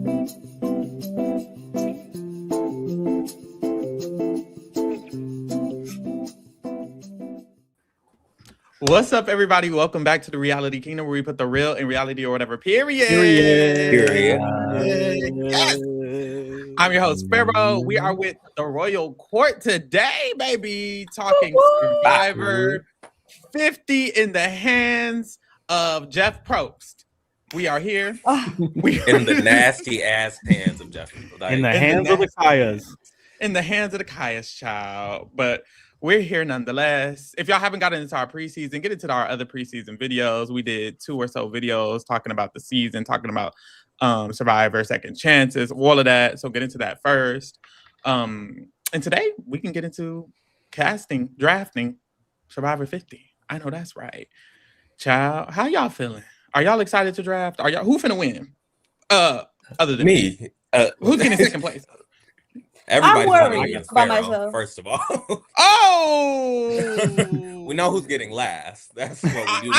What's up, everybody? Welcome back to the Reality Kingdom, where we put the real in reality or whatever. Period. Yes. I'm your host, Pharaoh. We are with the Royal Court today, baby. Talking Survivor 50 in the hands of Jeff Probst. We are here. In the nasty ass hands of Jeff. In the hands of the Kayas. In the hands of the Kayas, child. But we're here nonetheless. If y'all haven't gotten into our preseason, get into our other preseason videos. We did 2 or so videos talking about the season, talking about Survivor, second chances, all of that. So get into that first. And today we can get into casting, drafting Survivor 50. I know that's right. Child, how y'all feeling? Are y'all excited to draft? Are y'all who finna win? Other than me. Who's getting second place? Everybody's I'm worried against about Pharaoh, myself. first of all. Oh, we know who's getting last. That's what we do.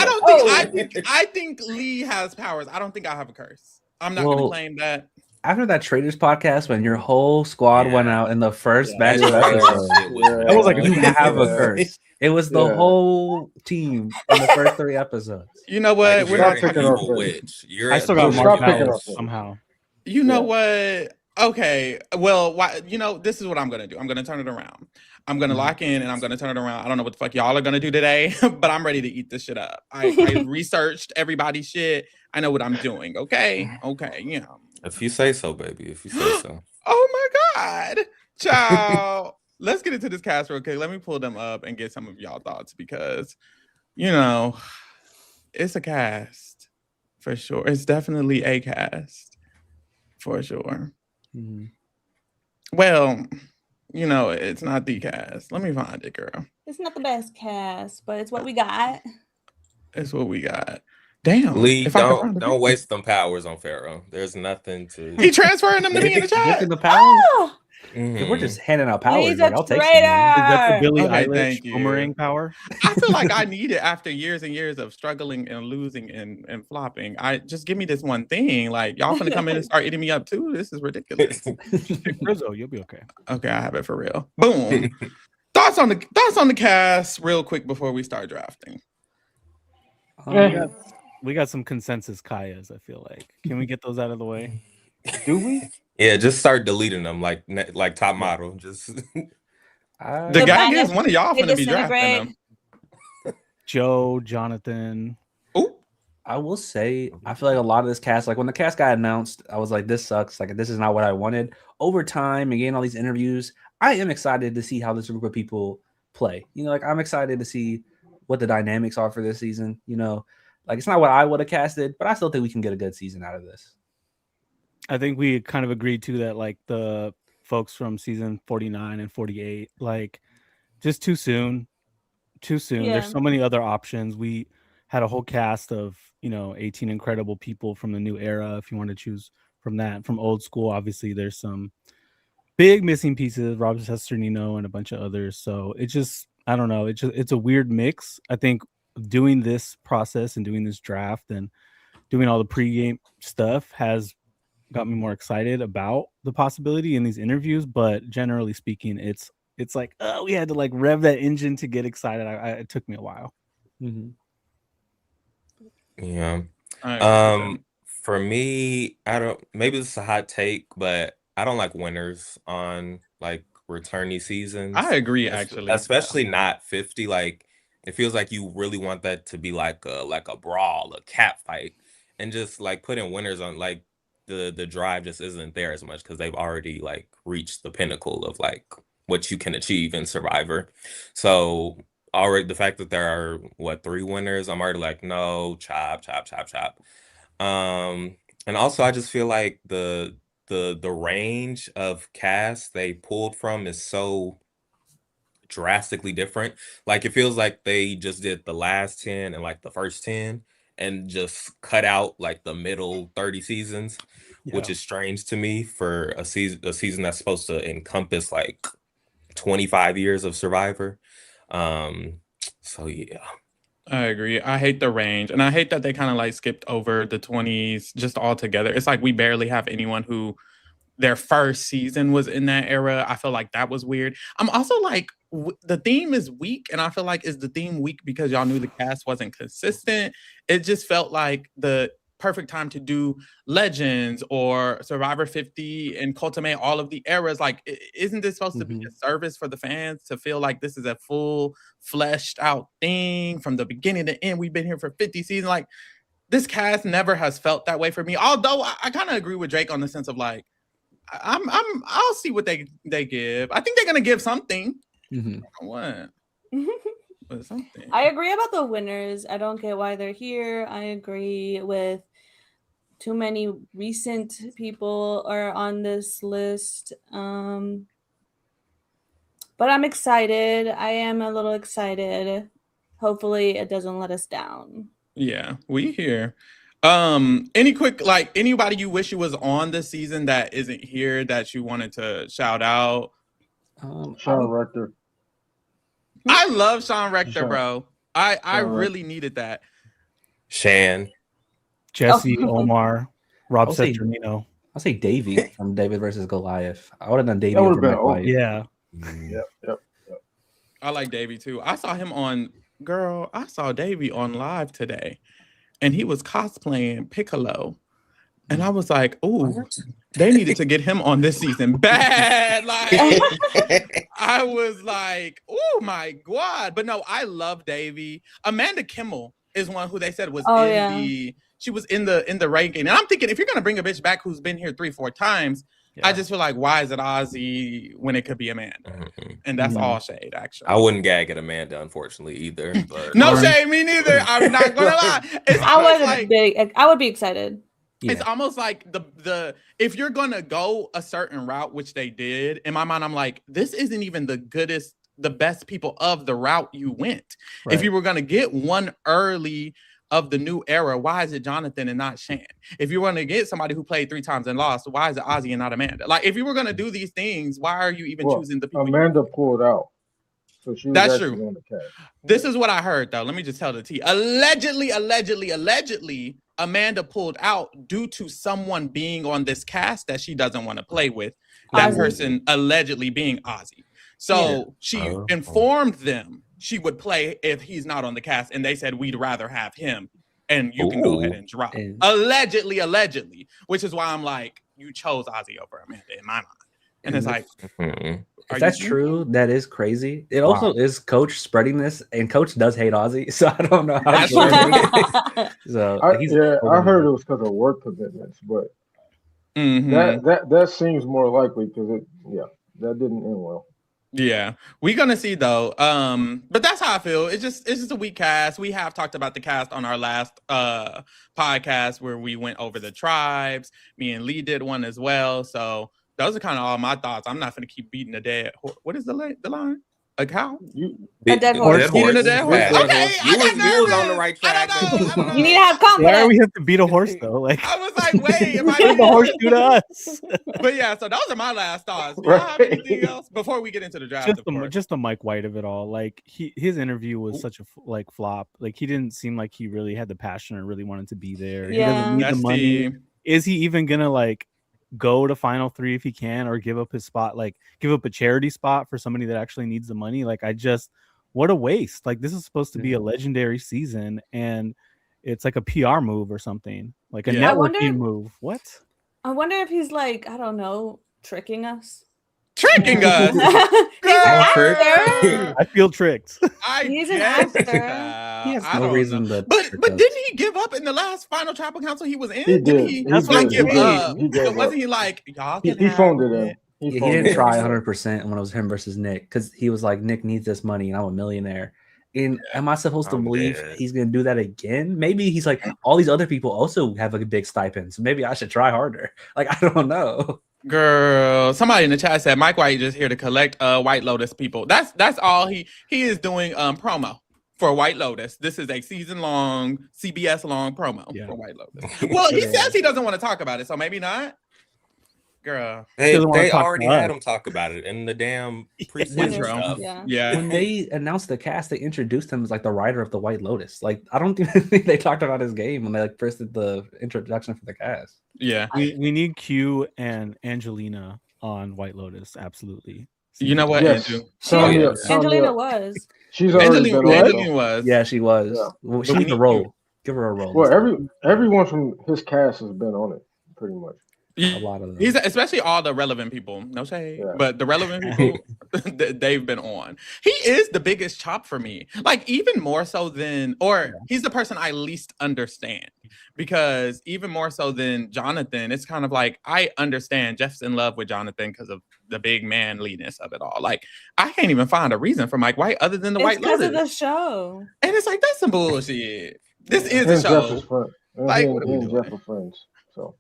I think Lee has powers. I don't think I have a curse. I'm not gonna claim that. After that Traders podcast, when your whole squad went out in the first batch of episodes, I was like, you have a curse. It was the whole team in the first 3 episodes. You know what? Like, We're you're not an evil witch. I still got Mark Powers somehow. You know what? Okay. Well, this is what I'm gonna do. I'm gonna turn it around. I'm gonna lock in and I'm gonna turn it around. I don't know what the fuck y'all are gonna do today, but I'm ready to eat this shit up. I researched everybody's shit. I know what I'm doing. Okay. Yeah. If you say so, baby. If you say so. Oh my God. Ciao. Let's get into this cast real quick. Let me pull them up and get some of y'all thoughts because, it's a cast for sure. It's definitely a cast for sure. Mm-hmm. Well, it's not the cast. Let me find it, girl. It's not the best cast, but it's what we got. It's what we got. Damn. Lee, don't waste them powers on Pharaoh. There's nothing to. He transferring them to me in the chat. The powers? Oh! We're just handing out powers. He's a I'll take traitor. Is that the Billie Eilish boomerang power? I feel like I need it after years and years of struggling and losing and flopping. I just give me this one thing. Like, y'all finna come in and start eating me up too? This is ridiculous. Rizzo, you'll be okay. Okay, I have it for real. Boom. Thoughts on the cast real quick before we start drafting. We got some consensus Kayas, I feel like. Can we get those out of the way? Do we? Yeah, just start deleting them like Top Model. Just the guy is one of y'all finna be drafting them. Joe, Jonathan. Oh, I will say, I feel like a lot of this cast, like when the cast got announced, I was like, this sucks. Like, this is not what I wanted. Over time and getting all these interviews, I am excited to see how this group of people play. I'm excited to see what the dynamics are for this season. Like, it's not what I would have casted, but I still think we can get a good season out of this. I think we kind of agreed too that like the folks from season 49 and 48, like just too soon. Yeah. There's so many other options. We had a whole cast of, 18 incredible people from the new era. If you want to choose from that, from old school, obviously there's some big missing pieces, Rob Cesternino and a bunch of others. So it just, I don't know. It's a weird mix. I think doing this process and doing this draft and doing all the pregame stuff has got me more excited about the possibility in these interviews, but generally speaking, it's like we had to like rev that engine to get excited. It took me a while. Mm-hmm. Yeah. For me, maybe this is a hot take, but I don't like winners on like returnee seasons. I agree, actually, especially not 50. Like, it feels like you really want that to be like a brawl, a cat fight, and just like putting winners on like. The drive just isn't there as much because they've already like reached the pinnacle of like what you can achieve in Survivor. So already the fact that there are 3 winners, I'm already like, no, chop. And also I just feel like the range of cast they pulled from is so drastically different. Like, it feels like they just did the last 10 and like the first 10 and just cut out like the middle 30 seasons, which is strange to me for a season that's supposed to encompass like 25 years of Survivor. So yeah. I agree. I hate the range, and I hate that they kind of like skipped over the 20s just altogether. It's like we barely have anyone who their first season was in that era. I feel like that was weird. I'm also like, the theme is weak, and I feel like, is the theme weak because y'all knew the cast wasn't consistent? It just felt like the perfect time to do Legends or Survivor 50 and cultivate all of the eras. Like, isn't this supposed to be a service for the fans to feel like this is a full fleshed out thing from the beginning to end? We've been here for 50 seasons. Like, this cast never has felt that way for me. Although I kind of agree with Drake on the sense of like, I'll see what they give. I think they're gonna give something. What? But something. I agree about the winners. I don't get why they're here. I agree with too many recent people are on this list. But I'm excited. I am a little excited. Hopefully it doesn't let us down. Yeah, we here. Any quick, like, anybody you wish you was on this season that isn't here that you wanted to shout out? Sean Rector. I love Sean Rector, Sean. bro. I Sean really needed that. Shan. Jesse, Omar, Rob I'll say- Ceternino. I'll say Davey from David versus Goliath. I would have done Davey That over would've been Mike White. Yeah. Yep. I like Davey too. I saw him on, I saw Davey on live today, and he was cosplaying Piccolo. And I was like, ooh, they needed to get him on this season bad. Like, I was like, oh my God. But no, I love Davey. Amanda Kimmel is one who they said was she was in the ranking. And I'm thinking, if you're gonna bring a bitch back who's been here 3-4 times, I just feel like, why is it Ozzy when it could be Amanda? And that's all shade, actually. I wouldn't gag at Amanda, unfortunately, either. But No shade, me neither. I'm not gonna lie. It's I would be excited. It's almost like the if you're gonna go a certain route, which they did, in my mind, I'm like, this isn't even the best people of the route you went. Right. If you were gonna get one early of the new era, why is it Jonathan and not Shan? If you want to get somebody who played 3 times and lost, why is it Ozzy and not Amanda? Like, if you were gonna do these things, why are you even choosing the people? Amanda pulled out. So she was That's actually true. on the cast. This is what I heard, though. Let me just tell the T. Allegedly, Amanda pulled out due to someone being on this cast that she doesn't want to play with. That Ozzy. person allegedly being Ozzy. So she informed them she would play if he's not on the cast, and they said, we'd rather have him, and you can go ahead and drop. Allegedly, which is why I'm like, you chose Ozzy over Amanda in my mind. And it's like, if that's true, that is crazy. It also is Coach spreading this, and Coach does hate Ozzy, so I don't know how. So I heard it was because of work commitments, but that seems more likely because that didn't end well. Yeah, we're gonna see though. But that's how I feel. It's just a weak cast. We have talked about the cast on our last podcast where we went over the tribes. Me and Lee did one as well. So those are kind of all my thoughts. I'm not gonna keep beating a dead horse. What is the line? A cow? A dead horse. Beating a dead horse. Okay, you was on the right track. You need to have confidence. Why do we have to beat a horse though? Like, I was like, wait, am I what did the horse do to us? But yeah, so those are my last thoughts. Do y'all have anything else before we get into the draft? Just the Mike White of it all. Like, his interview was such a flop. Like, he didn't seem like he really had the passion or really wanted to be there. He doesn't need the money. Is he even gonna like go to Final 3 if he can, or give up his spot, like give up a charity spot for somebody that actually needs the money? Like, what a waste. Like, this is supposed to be a legendary season, and it's like a PR move or something, like a networking move. What? I wonder if he's like, I don't know, tricking us. Tricking us? He's an actor. I feel tricked. He's an actor. He has no reason to. But didn't he give up in the last final tribal council he was in? He did. That's why give up. He gave Wasn't he like, y'all He can phoned it in. He didn't try 100% when it was him versus Nick, because he was like, Nick needs this money and I'm a millionaire. And am I supposed to believe he's going to do that again? Maybe he's like, all these other people also have a big stipend, so maybe I should try harder. Like, I don't know. Girl, somebody in the chat said Mike White just here to collect White Lotus people. That's all he is doing promo for White Lotus. This is a season-long, CBS-long promo for White Lotus. Well, he says he doesn't want to talk about it, so maybe not. girl. They doesn't wanna talk to already had us. him talk about it in the damn preseason Intro. stuff. Yeah. When they announced the cast, they introduced him as like the writer of the White Lotus. Like, I don't even think they talked about his game when they like first did the introduction for the cast. Yeah. We need Q and Angelina on White Lotus. Absolutely. You know what, Yes. Andrew? Sign me Yeah. up, sign me Angelina up. was. She's already been on. Angelina though. was. Yeah, she was. Yeah. Well, But she we needs a need role. Give her a role. Well, this time. everyone from his cast has been on it, pretty much. a lot of them. He's especially all the relevant people. No shade, Yeah. but the relevant people they've been on. He is the biggest chop for me. Like even more so than, or he's the person I least understand because even more so than Jonathan, it's kind of like I understand Jeff's in love with Jonathan because of the big manliness of it all. Like I can't even find a reason for Mike White other than the It's White because Lotus. of the show. And it's like that's some bullshit. This is Him a and Jeff is show. friends. Like, Him what are we and doing? Jeff are friends. So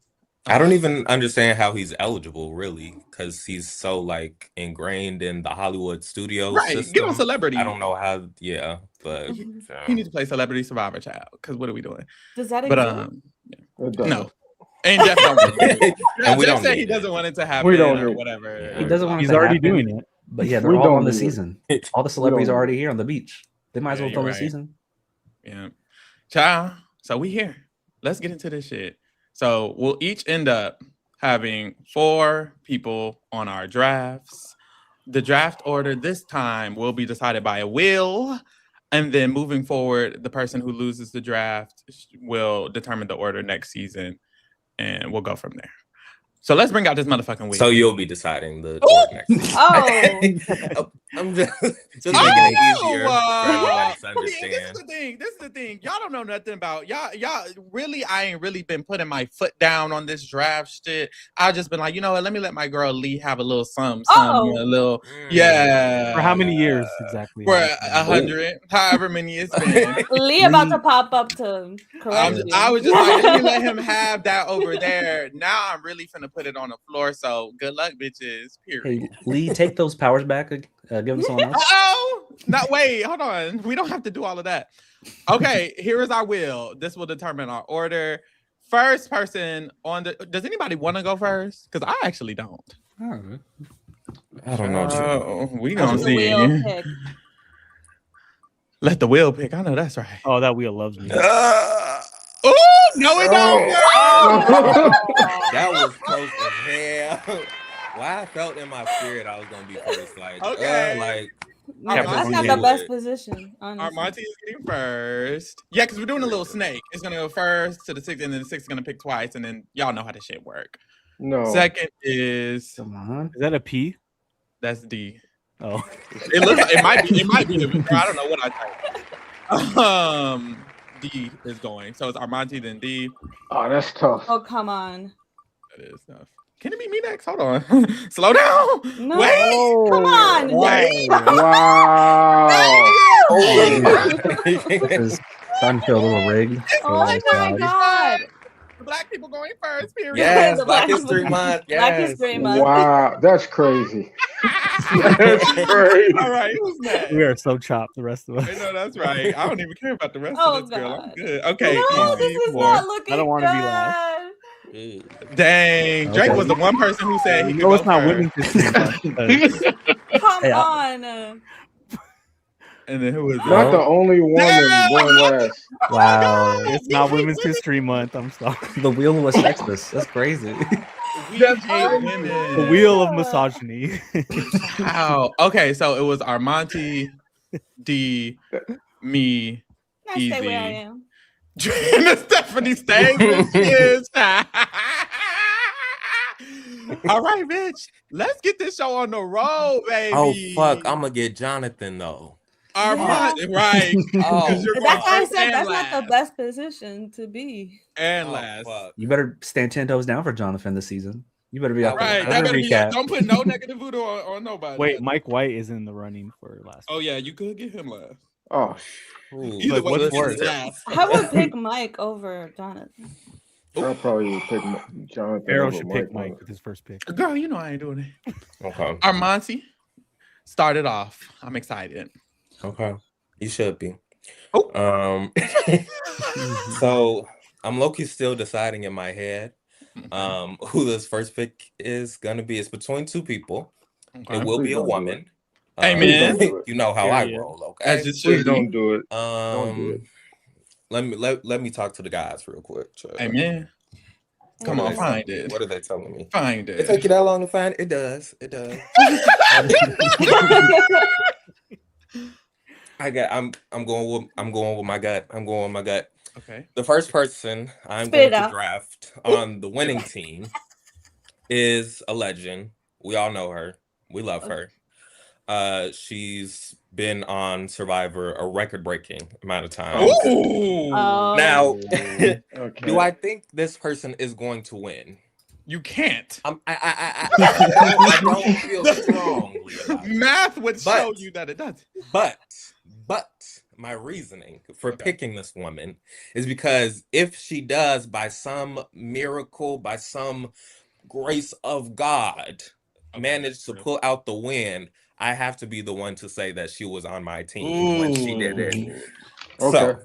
I don't even understand how he's eligible, really, because he's so like ingrained in the Hollywood studio Right, system. get on Celebrity. I don't know how. Yeah, but He needs to play Celebrity Survivor Child. Because what are we doing? Does that But exist? it doesn't. no. And Jeff don't want it. And we Jeff don't said need he it. doesn't want it to happen We don't or need it. whatever. Yeah. He doesn't want it He's to already happen, doing it. But yeah, they're We all don't on the need it. season. All the celebrities are already here on the beach. They might as Yeah, well you're film the right. season. Yeah. Child. So we here. Let's get into this shit. So we'll each end up having 4 people on our drafts. The draft order this time will be decided by a will. And then moving forward, the person who loses the draft will determine the order next season. And we'll go from there. So let's bring out this motherfucking wheel. so you'll be deciding the order next season. Oh. I'm just making it easier for everybody to This is understand. the thing. This is the thing. Y'all don't know nothing about y'all. Really, I ain't really been putting my foot down on this draft shit. I just been like, you know what? Let me let my girl Lee have a little something, a little, yeah. For how many years exactly? For 100, however many it's been. Lee about to pop up to correct you. I was just like, let me let him have that over there. Now I'm really finna put it on the floor. So good luck, bitches. Period. Hey, Lee, take those powers back. Give them someone else. Oh, no, wait, hold on. We don't have to do all of that. Okay, here is our will. This will determine our order. First person on the. Does anybody want to go first? Because I actually don't. I don't know. Oh, we Let gonna the see. wheel pick. Let the wheel pick. I know that's right. Oh, that wheel loves me. Oh no, it don't. That was close as hell. Why I felt in my spirit I was gonna be first. Like, Okay. like No, Captain that's not the Marvel. best position, Our honestly. Monty is getting first. Yeah, because we're doing a little snake. It's gonna go first to the 6, and then the 6 is gonna pick twice, and then y'all know how this shit work. No. Second is Come on. Is that a P? that's D. Oh, It looks like it might be the I don't know what I typed. D is going. So it's Armonte, then D. Oh, that's tough. Oh, come on. That is tough. Can it be me next? Hold on. Slow down. No. Wait. Come on. Wait. Wow. It's starting to feel a little rigged. Oh my God. Black people going first, period. yes, The Black Black History History- Month. Black Yes. History Month. Wow. That's crazy. That's crazy. All right, who's next? we are so chopped. The rest of us. I know that's right. I don't even care about the rest Oh, of this girl. I'm God. good. Okay. No, easy this is for- not looking I don't wanna be good. last. Dang. Drake Okay. was the one person who said he could No, go it's not first. women's history month because Come Hey, on. And then who was it? Not the only woman No! going last. Wow. it's not Women's History Month. I'm sorry. The wheel was sexist. That's crazy. We hate women. The wheel of misogyny. Wow. Okay, so it was Armonte, D, me, I stay where I Easy. am. Miss Stephanie stays where she is. All right, bitch. Let's get this show on the road, baby. Oh fuck! I'm gonna get Jonathan though. Armonte, right? Oh, 'Cause you're That's why I first said and that's not the last. best position to be. And Oh, last. fuck. You better stand 10 toes down for Jonathan this season. You better be out Right. there. That better be, Recap. don't put no negative voodoo on nobody. Wait, Mike White is in the running for last. Oh yeah, you could get him last. Oh, Ooh, Either way, what's you get worse? last. I would pick Mike over Jonathan. I'll probably pick Jonathan. Arrow over should pick Mike. Mike with his first pick. Girl, you know I ain't doing it. Okay. Armonte started off. I'm excited. Okay. You should be. Oh. So I'm low-key still deciding in my head. Who this first pick is gonna be? It's between two people. Okay. It will Please be a don't do woman. Amen. You know how I Period. roll, okay? As it Please should be. don't do it. Don't do it. Let me talk to the guys real quick. Amen. Come on, find it. What are they telling me? Find It it. take you that long to find it? It does. It does. I'm going with my gut. I'm going with my gut. Okay. The first person I'm Spit going it to out. draft on the winning team is a legend. We all know her. We love her. She's been on Survivor a record-breaking amount of times. Ooh. Now, Okay. do I think this person is going to win? You can't. I don't feel strongly about it. Math would show But- you that it does. But my reasoning for picking this woman is because if she does, by some miracle, by some grace of God, manage to pull out the win, I have to be the one to say that she was on my team when she did it. Okay. So,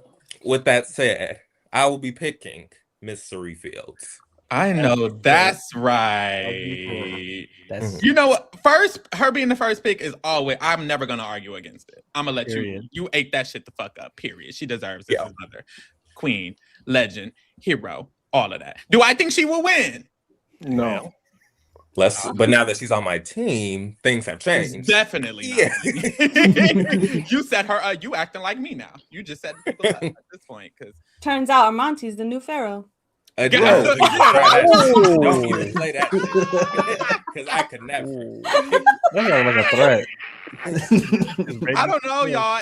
with that said, I will be picking Miss Suri Fields. I know that's right. That's You know what? First, her being the first pick is always. I'm never gonna argue against it. I'm gonna let Period. you ate that shit the fuck up. Period. She deserves this Yeah. as mother, queen, legend, hero, all of that. Do I think she will win? No. But now that she's on my team, things have It's changed. definitely not. Yeah. You set her up. You acting like me now. You just set people up at this point because Turns out Armanti's the new pharaoh. Right. Don't even play that because I could never. that sounds like a threat. I don't know, y'all.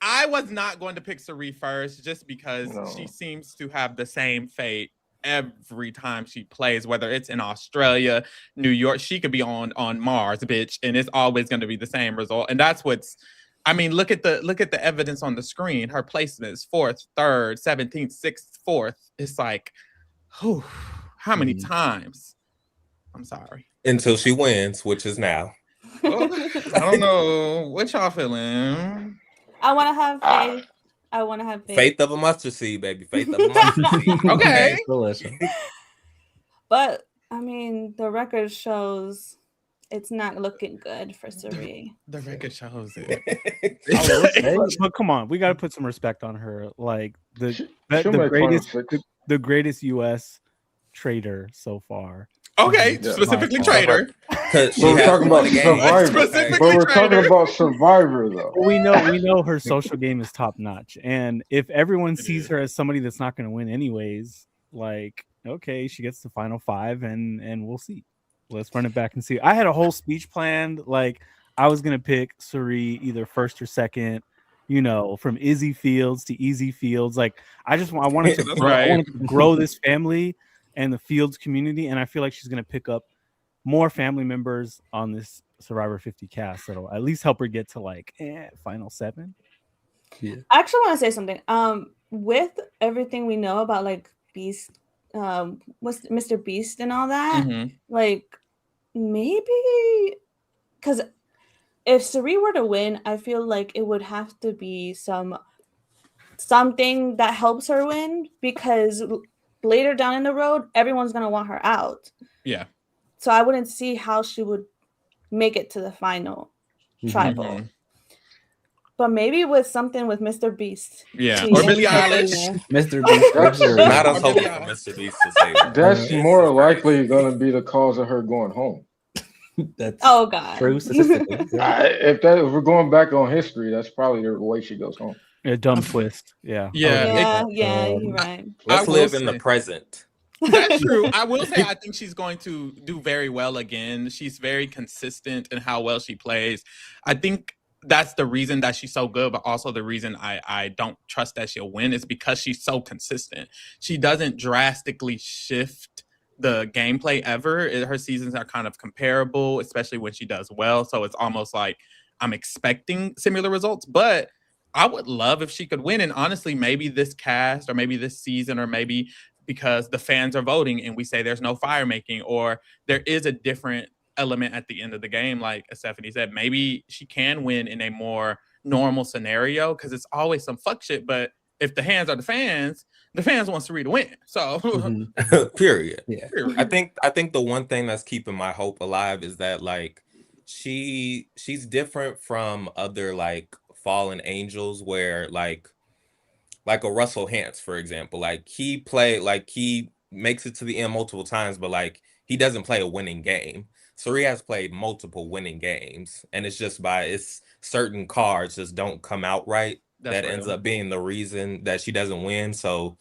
I was not going to pick Suri first just because she seems to have the same fate every time she plays, whether it's in Australia, New York. She could be on Mars, bitch, and it's always going to be the same result. And that's what's. I mean, look at the evidence on the screen. Her placement is 4th, 3rd, 17th, 6th, 4th. It's like, whew, how many times? I'm sorry. Until she wins, which is now. Oh, I don't know. What y'all feeling? I want to have faith. I want to have faith. Faith of a mustard seed, baby. Faith of a mustard seed. Okay. Delicious. But I mean, the record shows it's not looking good for Suri. The record shows it. But come on, we got to put some respect on her. Like the She'll make greatest, Final Six. the greatest U.S. trader so far. Okay, Yeah. specifically Trader. Because But we're talking about Survivor. Specifically But we're Trader. talking about Survivor, though. We know her social game is top notch, and if everyone sees her as somebody that's not going to win anyways, like okay, she gets the final 5, and we'll see. Let's run it back and see. I had a whole speech planned. Like I was gonna pick Suri either first or second, you know, from Izzy Fields to Easy Fields. Like I wanted to, That's grow, I right. wanted to grow this family and the Fields community, and I feel like she's gonna pick up more family members on this Survivor 50 cast that'll at least help her get to like final 7. Yeah. I actually want to say something. With everything we know about like Beast, what's Mr. Beast and all that, Mhm. like maybe because if Suri were to win, I feel like it would have to be something that helps her win because later down in the road, everyone's gonna want her out. Yeah. So I wouldn't see how she would make it to the final tribal. Mhm. But maybe with something with Mr. Beast. Yeah. She Or ends Billie up in Eilish. there. Mr. Beast. That's- Not us Or hoping Billie for Eilish. Mr. Beast to save her. That's This more is likely going to be the cause of her going home. That's Oh God. true statistically. If we're going back on history, that's probably the way she goes home. A dumb twist. Yeah. Yeah. Yeah, you're right. Let's I will live in the say- present. That's true. I will say I think she's going to do very well again. She's very consistent in how well she plays. I think that's the reason that she's so good, but also the reason I don't trust that she'll win is because she's so consistent. She doesn't drastically shift the gameplay ever. Her seasons are kind of comparable, especially when she does well. So it's almost like I'm expecting similar results, but I would love if she could win. And honestly, maybe this cast or maybe this season or maybe because the fans are voting and we say there's no fire making or there is a different element at the end of the game, like Stephanie said, maybe she can win in a more normal scenario because it's always some fuck shit. But if the hands are the fans, The fans want Cirie to win. So Period. Yeah. I think the one thing that's keeping my hope alive is that like she's different from other like fallen angels where like a Russell Hantz, for example. Like he makes it to the end multiple times, but like he doesn't play a winning game. Cirie has played multiple winning games, and it's just it's certain cards just don't come out right. That ends up being the reason that she doesn't win. So,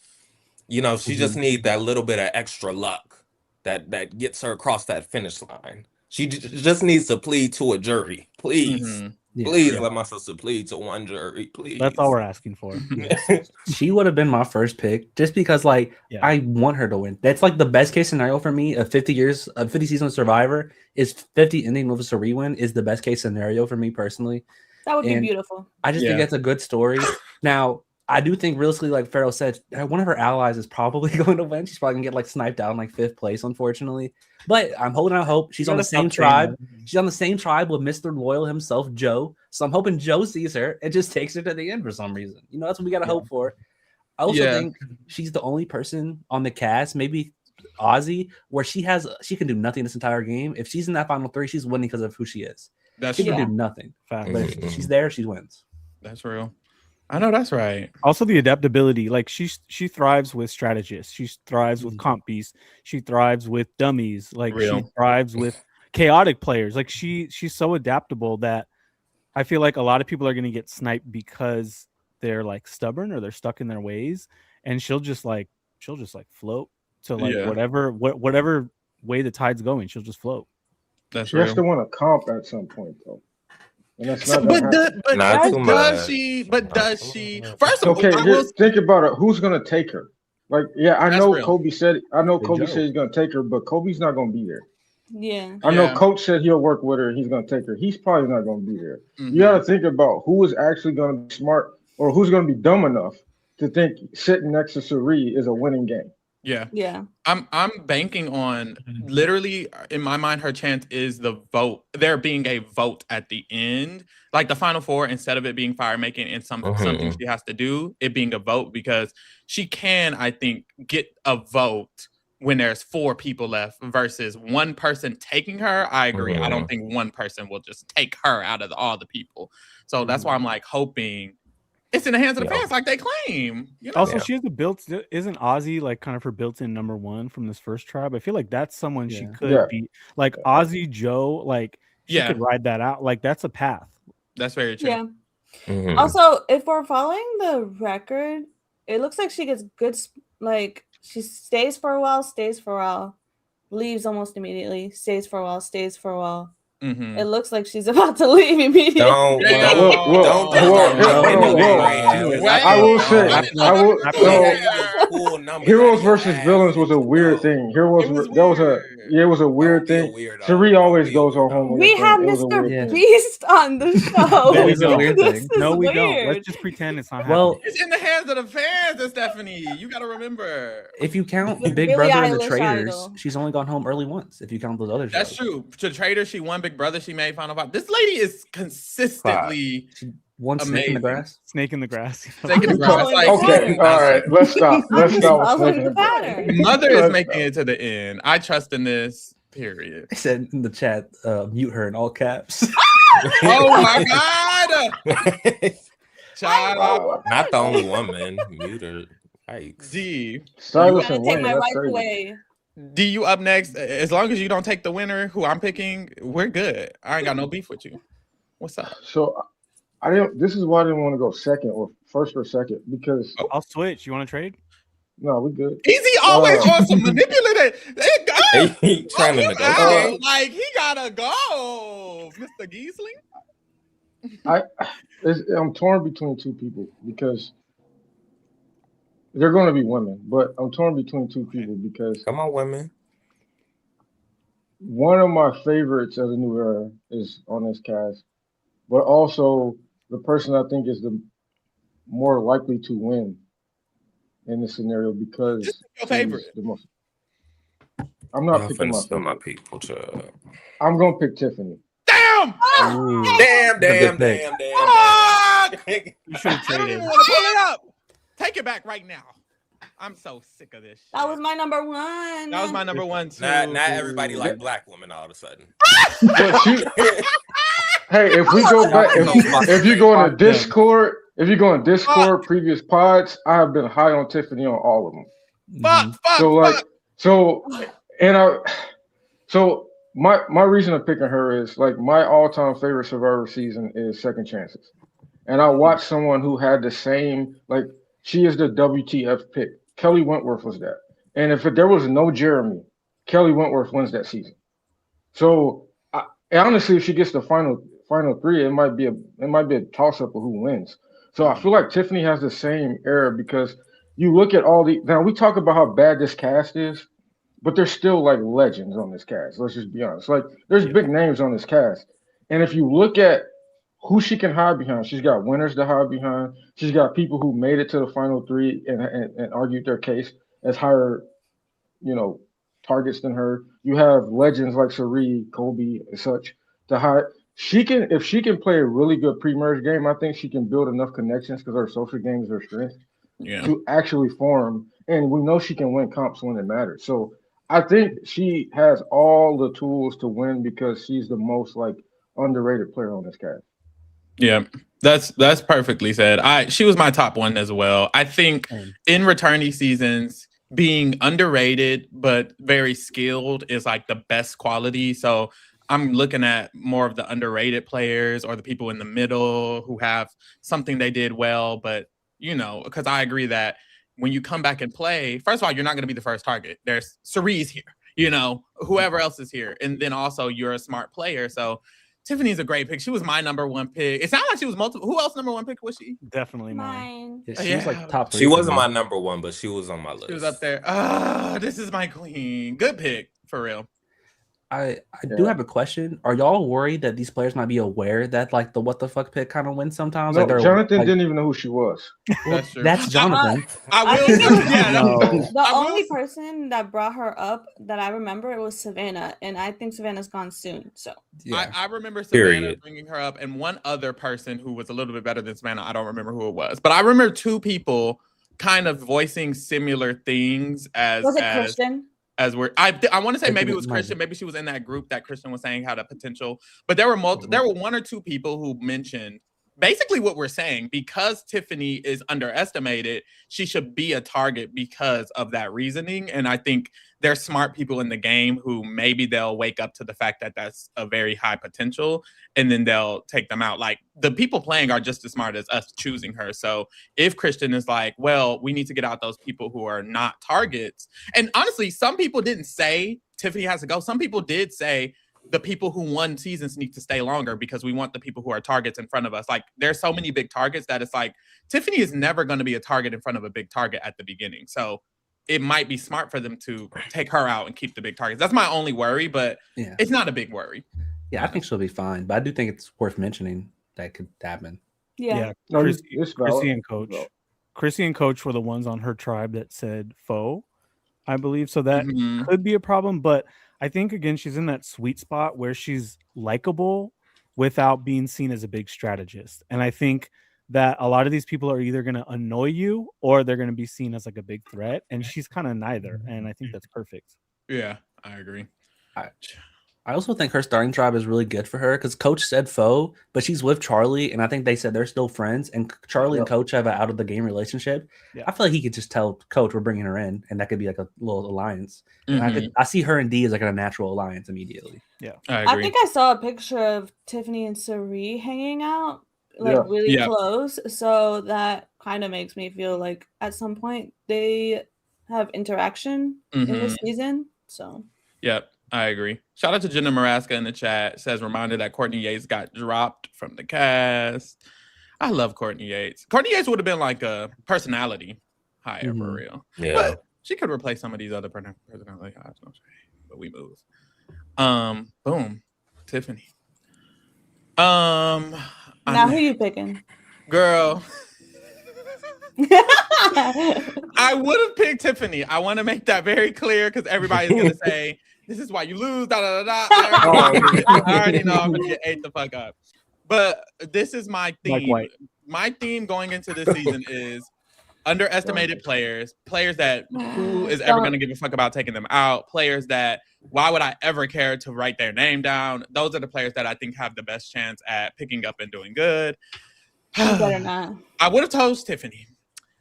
you know, she just needs that little bit of extra luck that gets her across that finish line. She just needs to plead to a jury. Please. Please let my sister plead to one jury, please. That's all we're asking for. She would have been my first pick just because, like, I want her to win. That's like the best case scenario for me. A 50 season Survivor is 50 ending with a Cirie win is the best case scenario for me personally. That would be beautiful. I just think that's a good story. Now, I do think realistically, like Pharaoh said, one of her allies is probably going to win. She's probably gonna get like sniped out in like 5th place, unfortunately. But I'm holding out hope. She's on the same tribe. She's on the same tribe with Mr. Loyal himself, Joe. So I'm hoping Joe sees her and just takes her to the end for some reason. You know, that's what we gotta hope for. I also think she's the only person on the cast, maybe Ozzy, where she can do nothing this entire game. If she's in that final 3, she's winning because of who she is. She can do nothing. But if she's there, she wins. That's real. I know that's right. Also, the adaptability. Like she thrives with strategists. She thrives with comp beasts. She thrives with dummies. Like she thrives with chaotic players. Like she's so adaptable that I feel like a lot of people are going to get sniped because they're like stubborn or they're stuck in their ways, and she'll just like float to like whatever way the tide's going. She'll just float. She has to win a comp at some point, though. And that's not does she? First of all, think about it. Who's gonna take her? Like, I know Kobe said he's gonna take her, but Kobe's not gonna be there. Yeah. I know Coach said he'll work with her. He's gonna take her. He's probably not gonna be there. You got to think about who is actually gonna be smart or who's gonna be dumb enough to think sitting next to Cirie is a winning game. Yeah. I'm banking on literally in my mind her chance is the vote. There being a vote at the end, like the final 4, instead of it being fire making and something she has to do, it being a vote, because she can, I think, get a vote when there's 4 people left versus one person taking her. I agree. I don't think one person will just take her out of all the people. So that's why I'm like hoping it's in the hands of the fans, like they claim. You know? Also, she has isn't Ozzy like kind of her built-in number 1 from this first tribe? I feel like that's someone she could be like Ozzy, Joe, like she could ride that out. Like that's a path. That's very true. Yeah. Also, if we're following the record, it looks like she gets good, like she stays for a while, leaves almost immediately, stays for a while. It looks like she's about to leave immediately. I will say, Heroes versus Villains was a weird thing. It was a weird thing. Cirie always goes on home. We have Mr. Beast on the show. That is a weird thing. No, we don't. Let's just pretend it's not happening. It's in the hands of the fans, Stephanie. You got to remember. If you count Big Brother and the Traitors, she's only gone home early once. If you count those other shows. That's true. To Traitors, she won Big Brother. She made Final Five. This lady is consistently one snake in the grass. Snake in the grass. Snake in the grass. Like, okay, all right. Let's stop. Mother is making it to the end. I trust in this. Period. I said in the chat, mute her in all caps. Oh my god! Child, not the only woman. Mute her. Yikes. D. Take my wife away. D, you up next. As long as you don't take the winner, who I'm picking, we're good. I ain't got no beef with you. What's up? So, this is why I didn't want to go second or first or second because I'll switch. You want to trade? No, we good. Easy always on some manipulative. He trying to negotiate. Like he gotta go, Mr. Giesling. I'm torn between 2 people because they're going to be women, but I'm torn between 2 people because come on, women. One of my favorites of the new era is on this cast, but also the person I think is the more likely to win in this scenario because your favorite. I'm not picking my people. I'm gonna pick Tiffany. Damn! Damn! You should have traded. Pull it up. Take it back right now. I'm so sick of this shit. That was my number one. That was my number one too. Not everybody like black women all of a sudden. But hey, if we go back, if you go into Discord, previous pods, I have been high on Tiffany on all of them. So my reason of picking her is like my all-time favorite Survivor season is Second Chances, and I watched someone who had the same, like, she is the WTF pick. Kelly Wentworth was that, and if there was no Jeremy, Kelly Wentworth wins that season. So honestly, if she gets the final three, it might be a toss-up of who wins. So I feel like Tiffany has the same era because you look at now we talk about how bad this cast is, but there's still like legends on this cast. Let's just be honest. Like there's big names on this cast. And if you look at who she can hide behind, she's got winners to hide behind. She's got people who made it to the final three and argued their case as higher, targets than her. You have legends like Cirie, Colby, and such to hide. If she can play a really good pre-merge game, I think she can build enough connections because her social game is her strength to actually form. And we know she can win comps when it matters. So I think she has all the tools to win because she's the most like underrated player on this cast. Yeah, that's perfectly said. She was my top one as well. I think in returnee seasons, being underrated but very skilled is like the best quality. So I'm looking at more of the underrated players or the people in the middle who have something they did well, but because I agree that when you come back and play, first of all, you're not going to be the first target. There's Cirie's here, whoever else is here. And then also you're a smart player. So Tiffany's a great pick. She was my number one pick. It sounded like she was multiple. Who else number one pick was she? Definitely mine. Yeah, she was like top 3. She wasn't my number one, but she was on my list. She was up there. This is my queen. Good pick, for real. I do have a question. Are y'all worried that these players might be aware that like the what the fuck pick kind of wins sometimes? No, Jonathan didn't even know who she was. That's true. That's Jonathan. I will. The only person that brought her up that I remember it was Savannah, and I think Savannah's gone soon. So I remember Savannah bringing her up, and one other person who was a little bit better than Savannah. I don't remember who it was, but I remember two people kind of voicing similar things was it Christian? As I want to say maybe it was Christian. Maybe she was in that group that Christian was saying had a potential. But there were one or two people who mentioned basically what we're saying. Because Tiffany is underestimated, she should be a target because of that reasoning. And I think there's smart people in the game who maybe they'll wake up to the fact that that's a very high potential, and then they'll take them out. Like the people playing are just as smart as us choosing her. So if Christian is like, well, we need to get out those people who are not targets. And honestly, some people didn't say Tiffany has to go. Some people did say the people who won seasons need to stay longer because we want the people who are targets in front of us. Like there's so many big targets that it's like Tiffany is never going to be a target in front of a big target at the beginning. So it might be smart for them to take her out and keep the big targets. That's my only worry, but it's not a big worry. Yeah, I think she'll be fine, but I do think it's worth mentioning that could happen. Yeah. Chrissy and Coach. Chrissy and Coach were the ones on her tribe that said foe, I believe. So that could be a problem, but I think, again, she's in that sweet spot where she's likable without being seen as a big strategist. And I think that a lot of these people are either going to annoy you or they're going to be seen as like a big threat. And she's kind of neither. And I think that's perfect. Yeah, I agree. I also think her starting tribe is really good for her because Coach said foe, but she's with Charlie. And I think they said they're still friends. And Charlie and Coach have an out of the game relationship. I feel like he could just tell Coach we're bringing her in. And that could be like a little alliance. And I see her and D as like a natural alliance immediately. Yeah, I think I saw a picture of Tiffany and Cirie hanging out really close. So that kind of makes me feel like at some point they have interaction in this season. So yep, I agree. Shout out to Jenna Maraska in the chat. Says reminder that Courtney Yates got dropped from the cast. I love Courtney Yates. Courtney Yates would have been like a personality hire for real. Yeah, but she could replace some of these other personality hires. But we move. Boom, Tiffany. Now who you picking? Girl. I would have picked Tiffany. I want to make that very clear because everybody's going to say, this is why you lose, da da da da. I already know I'm going to get ate the fuck up. But this is my theme. My theme going into this season is underestimated players that who is ever Don't- going to give a fuck about taking them out, players that why would I ever care to write their name down? Those are the players that I think have the best chance at picking up and doing good. You better not. I would have chose Tiffany,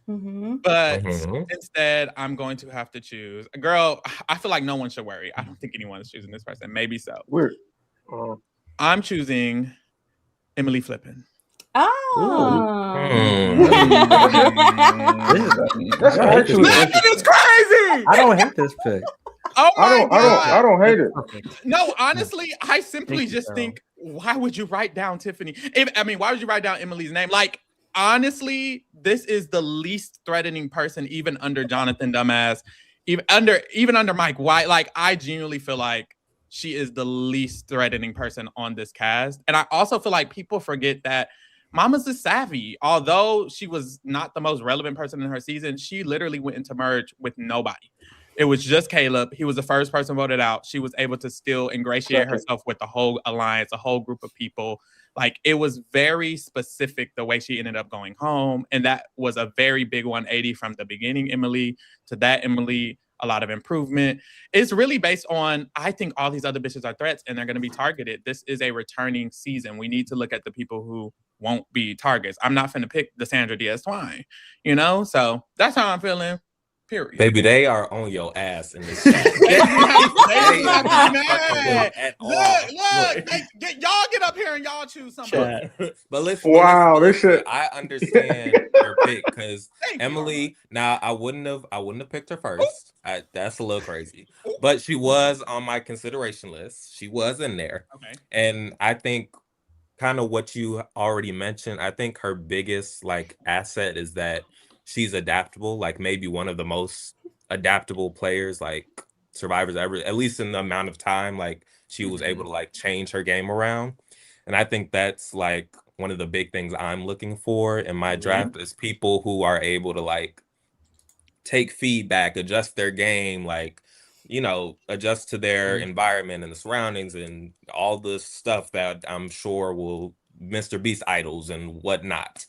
Mm-hmm. but Mhm. instead I'm going to have to choose. Girl, I feel like no one should worry. I don't think anyone is choosing this person. Maybe so. Weird. I'm choosing Emily Flippin. Oh. That's actually Flippin is crazy. I don't hate this pick. Oh my God. I don't hate it. Perfect. No, honestly, I simply Thank you, just Carol. think, why would you write down Tiffany? Why would you write down Emily's name? Like, honestly, this is the least threatening person, even under Jonathan Dumbass, even under Mike White. Like, I genuinely feel like she is the least threatening person on this cast. And I also feel like people forget that Mama's is savvy. Although she was not the most relevant person in her season, she literally went into merge with nobody. It was just Caleb. He was the first person voted out. She was able to still ingratiate herself with the whole alliance, a whole group of people. Like, it was very specific the way she ended up going home. And that was a very big 180 from the beginning Emily to that Emily, a lot of improvement. It's really based on, I think all these other bitches are threats and they're going to be targeted. This is a returning season. We need to look at the people who won't be targets. I'm not finna pick the Sandra Diaz Twine, you know? So that's how I'm feeling. Period. Baby, they are on your ass in this chat. They They not are mad. not fucking at all. Look, y'all get up here and y'all choose somebody. But listen, Wow, listen, this shit. I understand your pick because Thank you. Emily. Now, I wouldn't have picked her first. That's a little crazy, but she was on my consideration list. She was in there, Okay. and I think kind of what you already mentioned. I think her biggest like asset is that she's adaptable. Like maybe one of the most adaptable players like survivors ever, at least in the amount of time like she was able to like change her game around. And I think that's like one of the big things I'm looking for in my draft is people who are able to like take feedback, adjust their game, like, you know, adjust to their environment and the surroundings and all the stuff that I'm sure will Mr. Beast idols and whatnot.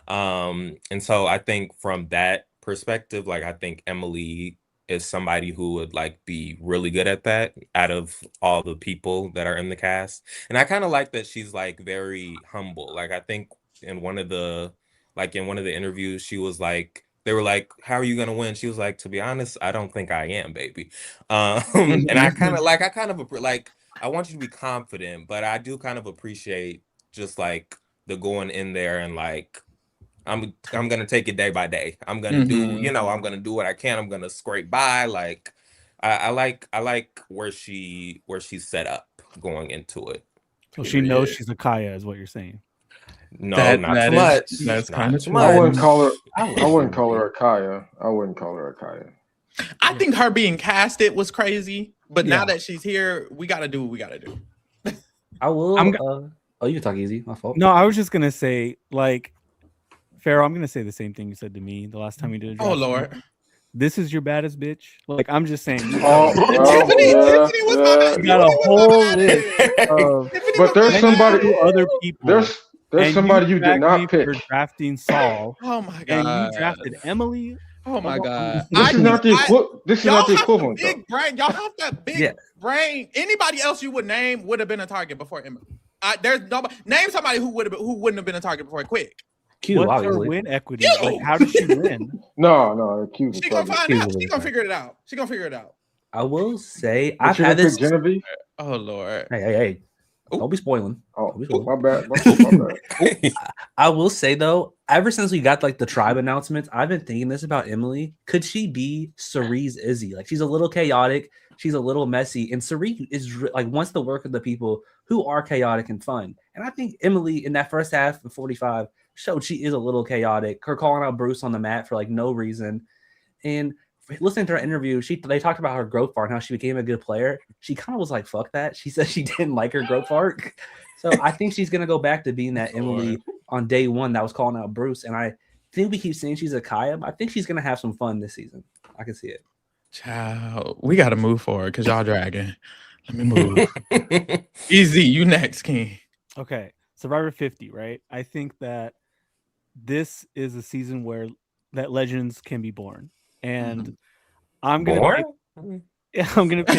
And so I think from that perspective, like I think Emily is somebody who would like be really good at that out of all the people that are in the cast. And I kind of like that she's like very humble. Like I think in one of the interviews, she was like, they were like, how are you gonna win? She was like, to be honest, I don't think I am, baby. And I kind of I want you to be confident, but I do kind of appreciate just like the going in there and like I'm gonna take it day by day. I'm gonna do, you know, I'm gonna do what I can. I'm gonna scrape by. Like I like where she's set up going into it. So she knows she's a Kaya, is what you're saying. No, That- not that too is- much. that's Not kinda too true. I much. wouldn't call her. I wouldn't call her a Kaya. I wouldn't call her a Kaya. I think her being casted was crazy, but now Yeah. that she's here, we gotta do what we gotta do. I will. I'm Oh, you can talk easy. My fault. No, I was just gonna say, like, Pharaoh, I'm gonna say the same thing you said to me the last time we did a draft. Oh Lord. This is your baddest bitch. Like, I'm just saying. Oh, Tiffany was my You got a whole list of But there's somebody. two other people. There's and somebody you did dragged me not pick. for drafting Saul, Oh my and god. you drafted Emily. Oh my god. This is not the this is Y'all not the have equivalent. the big brain. Y'all have that big Yeah. brain. Anybody else you would name would have been a target before Emily. There's nobody. Name somebody who wouldn't have been a target before. Quick. Q, What's her obviously. win equity? You! Like, how did she win? No, Q. She gonna find Q out. was She in gonna there. figure it out. She gonna figure it out. I will say But I've you had didn't this. pick Genevieve. Oh Lord. Hey! Ooh. Don't be spoiling. Oh, Don't be spoiling. my bad. My bad. I will say though, ever since we got like the tribe announcements, I've been thinking this about Emily. Could she be Cerise Izzy? Like she's a little chaotic, she's a little messy, and Cerise is like wants to work with the people who are chaotic and fun. And I think Emily in that first half of 45 showed she is a little chaotic. Her calling out Bruce on the mat for like no reason, and listening to her interview, they talked about her growth part and how she became a good player. She kind of was like, "Fuck that." She said she didn't like her growth part. So I think she's gonna go back to being that Emily on day one that was calling out Bruce. And I think we keep saying she's a Kaya, but I think she's gonna have some fun this season. I can see it. Child, we gotta move forward because y'all dragging. Let me move. Easy, you next, King. Okay, Survivor 50, right? I think that this is a season where that legends can be born, and I'm gonna Born? pick. I'm gonna pick.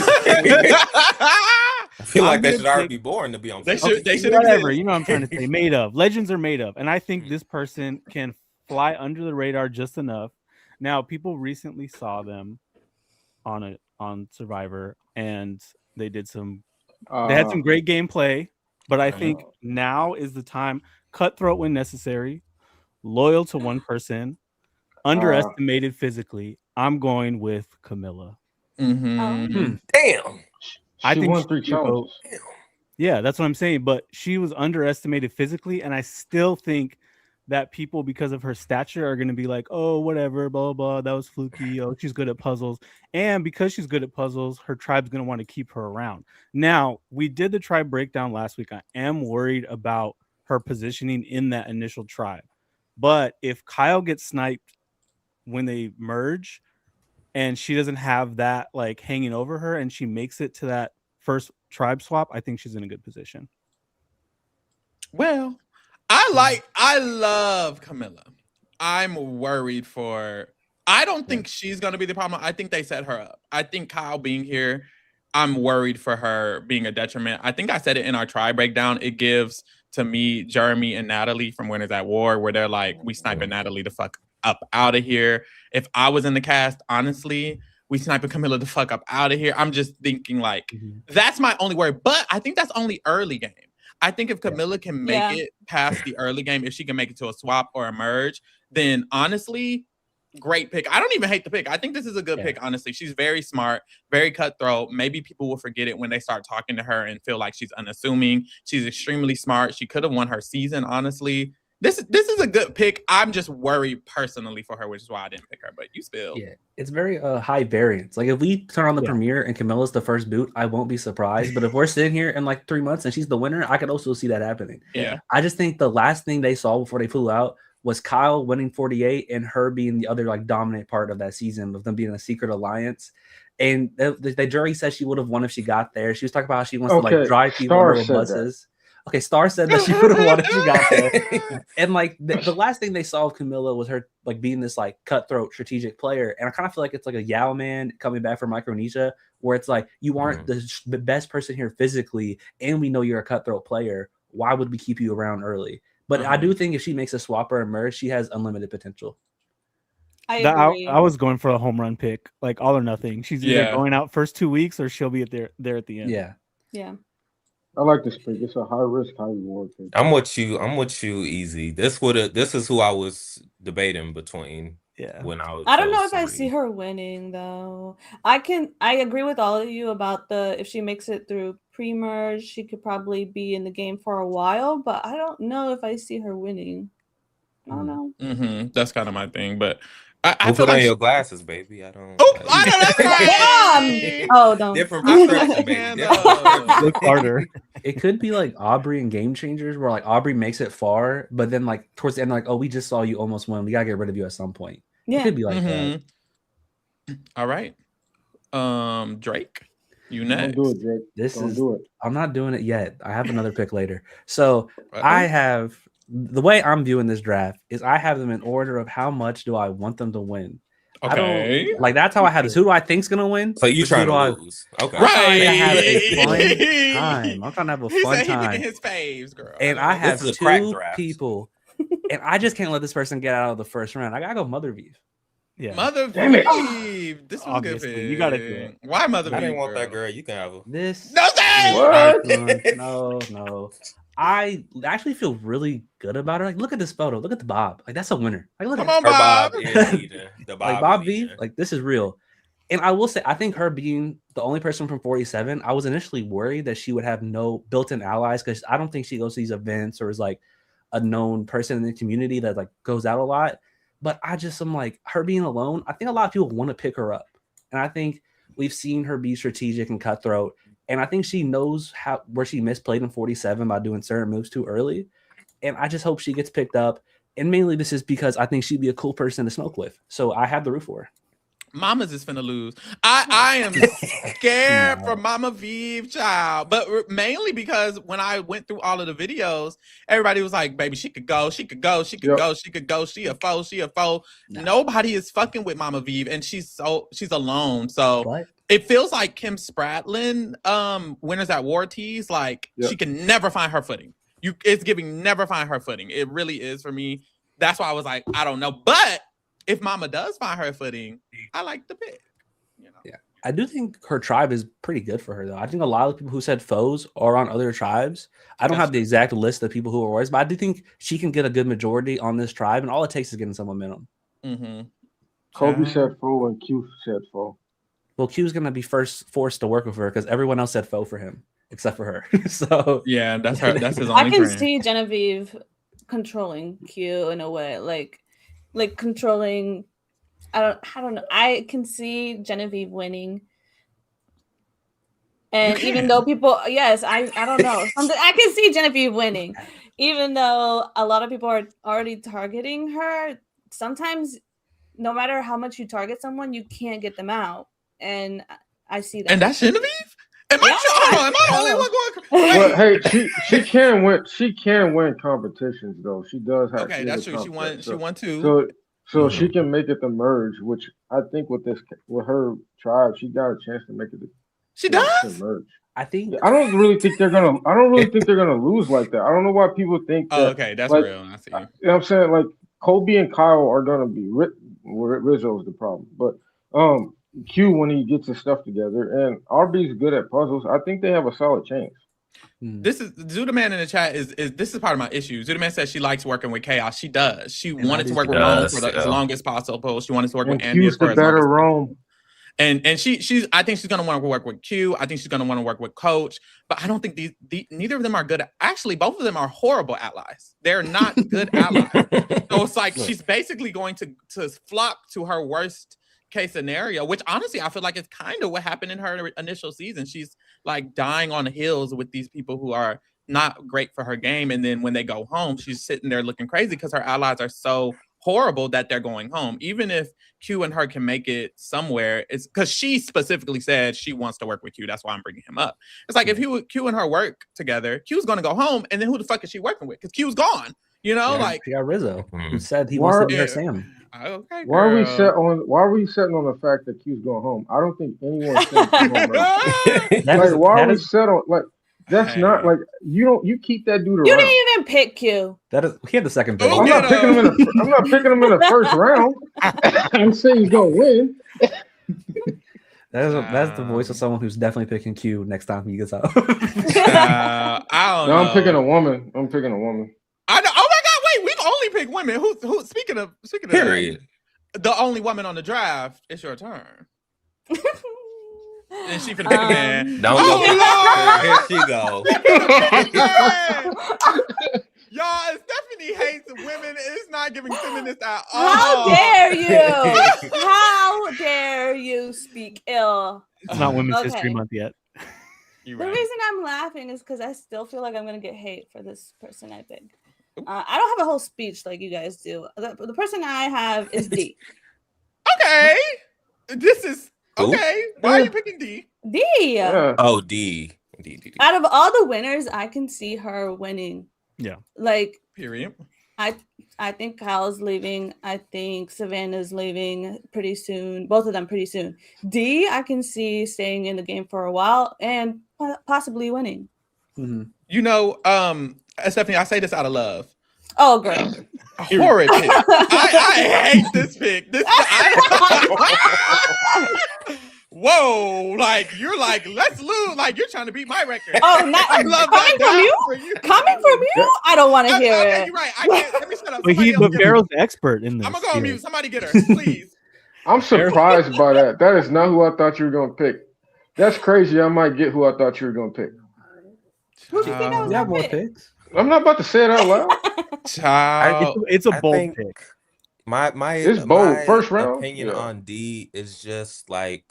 I feel I'm like they gonna should already pick- be born to be on. They film. should. They should whatever. exist. You know what I'm trying to say. Made of. Legends are made of, and I think this person can fly under the radar just enough. Now, people recently saw them on Survivor, and they did some. They had some great gameplay, but I think now is the time. Cutthroat when necessary, loyal to one person, underestimated physically. I'm going with Camilla. Mhm. Damn. I She think won she 3 should go- challenges. Yeah, that's what I'm saying. But she was underestimated physically, and I still think that people, because of her stature, are going to be like, "Oh, whatever, blah blah blah. That was fluky. Oh, she's good at puzzles." And because she's good at puzzles, her tribe's going to want to keep her around. Now, we did the tribe breakdown last week. I am worried about her positioning in that initial tribe. But if Kyle gets sniped when they merge, and she doesn't have that like hanging over her, and she makes it to that first tribe swap, I think she's in a good position. Well, I love Camilla. I'm worried for. I don't think she's gonna be the problem. I think they set her up. I think Kyle being here, I'm worried for her being a detriment. I think I said it in our tribe breakdown. It gives to me Jeremy and Natalie from Winners at War, where they're like, we sniping Natalie the fuck up out of here. If I was in the cast, honestly, we sniping Camilla the fuck up out of here. I'm just thinking like that's my only worry. But I think that's only early game. I think if Camilla can make it past the early game, if she can make it to a swap or a merge, then honestly, great pick. I don't even hate the pick. I think this is a good pick, honestly. She's very smart, very cutthroat. Maybe people will forget it when they start talking to her and feel like she's unassuming. She's extremely smart. She could have won her season, honestly. This is a good pick. I'm just worried personally for her, which is why I didn't pick her. But you still. Yeah, it's very high variance. Like if we turn on the premiere and Camilla's the first boot, I won't be surprised. But if we're sitting here in like 3 months and she's the winner, I could also see that happening. Yeah. I just think the last thing they saw before they flew out was Kyle winning 48 and her being the other like dominant part of that season, of them being a secret alliance. And the jury says she would have won if she got there. She was talking about how she wants to like drive people on little buses. Okay, Star said that she would have won if she got there. And like the last thing they saw of Camilla was her like being this like cutthroat strategic player. And I kind of feel like it's like a Yao Man coming back from Micronesia, where it's like you aren't the best person here physically, and we know you're a cutthroat player. Why would we keep you around early? But I do think if she makes a swap or a merge, she has unlimited potential. I agree. I was going for a home run pick, like all or nothing. She's either going out first 2 weeks or she'll be there at the end. Yeah. I like this pick. It's a high risk, high reward pick. I'm with you, Easy. This is who I was debating between. When I don't know if I see her winning though. I agree with all of you about if she makes it through pre-merge, she could probably be in the game for a while, but I don't know if I see her winning. I don't know. That's kind of my thing, but I put on your glasses, baby. I don't. Oh, I know that's right. Oh, no. Different perspective, baby. Look harder. It could be like Aubrey and Game Changers, where like Aubrey makes it far, but then like towards the end, like, oh, we just saw you almost win. We gotta get rid of you at some point. Yeah. It could be like that. All right. Drake, you next. Don't do it, Drake. Do it. I'm not doing it yet. I have another pick later. So I have the way I'm viewing this draft is I have them in order of how much do I want them to win. Okay. I don't like that's how I have this. Who do I think's gonna win? So you trying to lose? Okay. I'm trying to have a fun time. I'm trying to have a fun time. He his faves, girl. And I have This is a crack two draft. people, and I just can't let this person get out of the first round. I gotta go Mother Vive. Yeah. Mother Damn it. Vive. This was Obviously, good. you gotta do it. Why Mother Vive? I didn't want that girl. You can have her. This No, What? No. I actually feel really good about her. Like, look at this photo. Look at the bob. Like, that's a winner. Like, look Come at on, Her Bob. Bob is leading. The like Bob Bob is V. leading. Like, this is real. And I will say, I think her being the only person from 47, I was initially worried that she would have no built-in allies because I don't think she goes to these events or is like a known person in the community that like goes out a lot. But I'm like, her being alone, I think a lot of people want to pick her up. And I think we've seen her be strategic and cutthroat. And I think she knows where she misplayed in 47 by doing certain moves too early. And I just hope she gets picked up. And mainly this is because I think she'd be a cool person to smoke with. So I have the root for her. Mamas is finna lose. I am scared for Mama Vive, child. But mainly because when I went through all of the videos, everybody was like, baby, she could go, she could go, she could go, she could go, she a foe, she a foe. No. Nobody is fucking with Mama Vive, and she's alone. So it feels like Kim Spradlin, Winners at War tease, like she can never find her footing. It's giving never find her footing. It really is for me. That's why I was like, I don't know. But if Mama does find her footing, I like the pick. You know? Yeah, I do think her tribe is pretty good for her, though. I think a lot of people who said foes are on other tribes. I don't have the exact list of people who are warriors, but I do think she can get a good majority on this tribe, and all it takes is getting some momentum. Mm-hmm. Kobe said foe and Q said foe. Well, Q's going to be forced to work with her because everyone else said foe for him except for her. So yeah, that's her. That's his only I can friend. see Genevieve controlling Q in a way, like controlling. I don't know. I can see Genevieve winning, and even though people, I don't know. I can see Genevieve winning, even though a lot of people are already targeting her. Sometimes, no matter how much you target someone, you can't get them out, and I see that. And that's Genevieve. Am I the only one going? Well, hey, she can win. She can win competitions though. She does have. Okay, that's true. She won too. So she can make it the merge, which I think with her tribe, she got a chance to make it. She does. Merge. I think. I don't really think they're gonna lose like that. I don't know why people think. Oh, okay, that's like, real. I see. You know what I'm saying? Like Kobe and Kyle are gonna be Rizzo's the problem, but Q when he gets his stuff together, and RB's good at puzzles. I think they have a solid chance. This is Zudaman in the chat is this is part of my issue. Zudaman says she likes working with Chaos. She does. She wanted to work with Rome for the longest possible. She wanted to work with Andy for as long as Rome. And she's I think she's gonna want to work with Q. I think she's gonna want to work with Coach. But I don't think neither of them are good. Actually, both of them are horrible allies. They're not good allies. So it's like she's basically going to flock to her worst case scenario, which honestly I feel like it's kind of what happened in her initial season. She's like dying on the hills with these people who are not great for her game, and then when they go home, she's sitting there looking crazy because her allies are so horrible that they're going home. Even if Q and her can make it somewhere, it's because she specifically said she wants to work with Q. That's why I'm bringing him up. It's like if Q and her work together, Q's going to go home, and then who the fuck is she working with? Because Q's gone. You know, like she got Rizzo, who said he wants to be her Sam. Okay, why are we setting on the fact that Q's going home? I don't think anyone's saying home. Why are we set on that's not like you keep that dude around. You didn't even pick Q. He had the second pick. I'm not picking him in the first round. I'm saying he's gonna win. That's the voice of someone who's definitely picking Q next time he gets out. I don't know. I'm picking a woman. I know. Oh my God! Wait, we've only picked women. Who? Speaking of period. The only woman on the draft. It's your turn. And she finna pick a man. Don't go. Here she go. Y'all, Stephanie hates women. It's not giving feminists at all. How dare you? How dare you speak ill? It's not Women's History Month yet. The reason I'm laughing is because I still feel like I'm gonna get hate for this person I picked. I don't have a whole speech like you guys do. The person I have is D. Okay, this is okay. Why are you picking D? D. Yeah. Oh, D. Out of all the winners, I can see her winning. Yeah. Like. Period. I think Kyle's leaving. I think Savannah's leaving pretty soon. Both of them pretty soon. D, I can see staying in the game for a while and possibly winning. Mm-hmm. You know, Stephanie, I say this out of love. Oh, great. Horrid pick. I hate this pick. Whoa, like you're like, let's lose. Like you're trying to beat my record. Oh, not I love coming from you? Coming from you? I don't want to hear it. You're right. I can't. Let me shut up. But Vero's the expert in this. I'm gonna go on mute. Somebody get her, please. I'm surprised by that. That is not who I thought you were gonna pick. That's crazy. I might get who I thought you were gonna pick. Who do you think I was gonna pick? Picks. I'm not about to say it out loud. Child, it's a bold pick. It's bold. First round opinion on D is just like,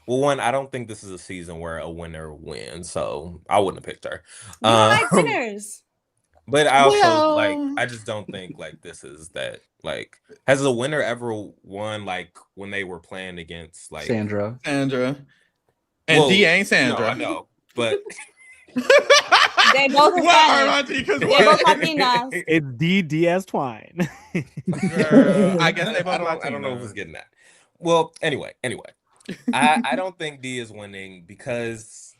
well, one, I don't think this is a season where a winner wins, so I wouldn't have picked her. You like winners. But I also Well- I just don't think like this is that like has the winner ever won like when they were playing against like Sandra. Sandra. And D ain't Sandra. No, I know, but They both What, Hispanic. Armante? 'Cause They what? both Latinas. It's D Diaz Twine. Girl, I guess they both I don't know Latinas. who's getting that. Well, anyway, I don't think D is winning because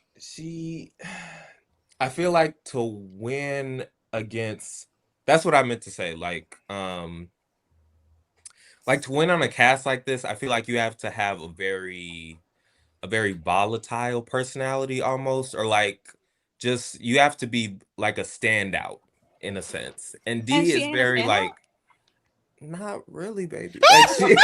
I feel like to win against that's what I meant to say. Like to win on a cast like this, I feel like you have to have a very volatile personality almost, or like just you have to be like a standout in a sense. And D And she is ain't a very standout? like not really, baby. Like she's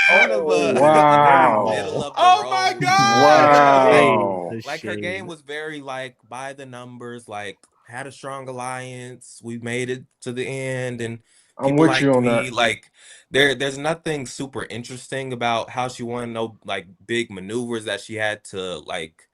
kind of a Wow. very middle of the Oh my road. God. Wow. Like her game was very like by the numbers, like had a strong alliance. We made it to the end, and I'm people with you like on me. that. Like there's nothing super interesting about how she won. No like big maneuvers that she had to like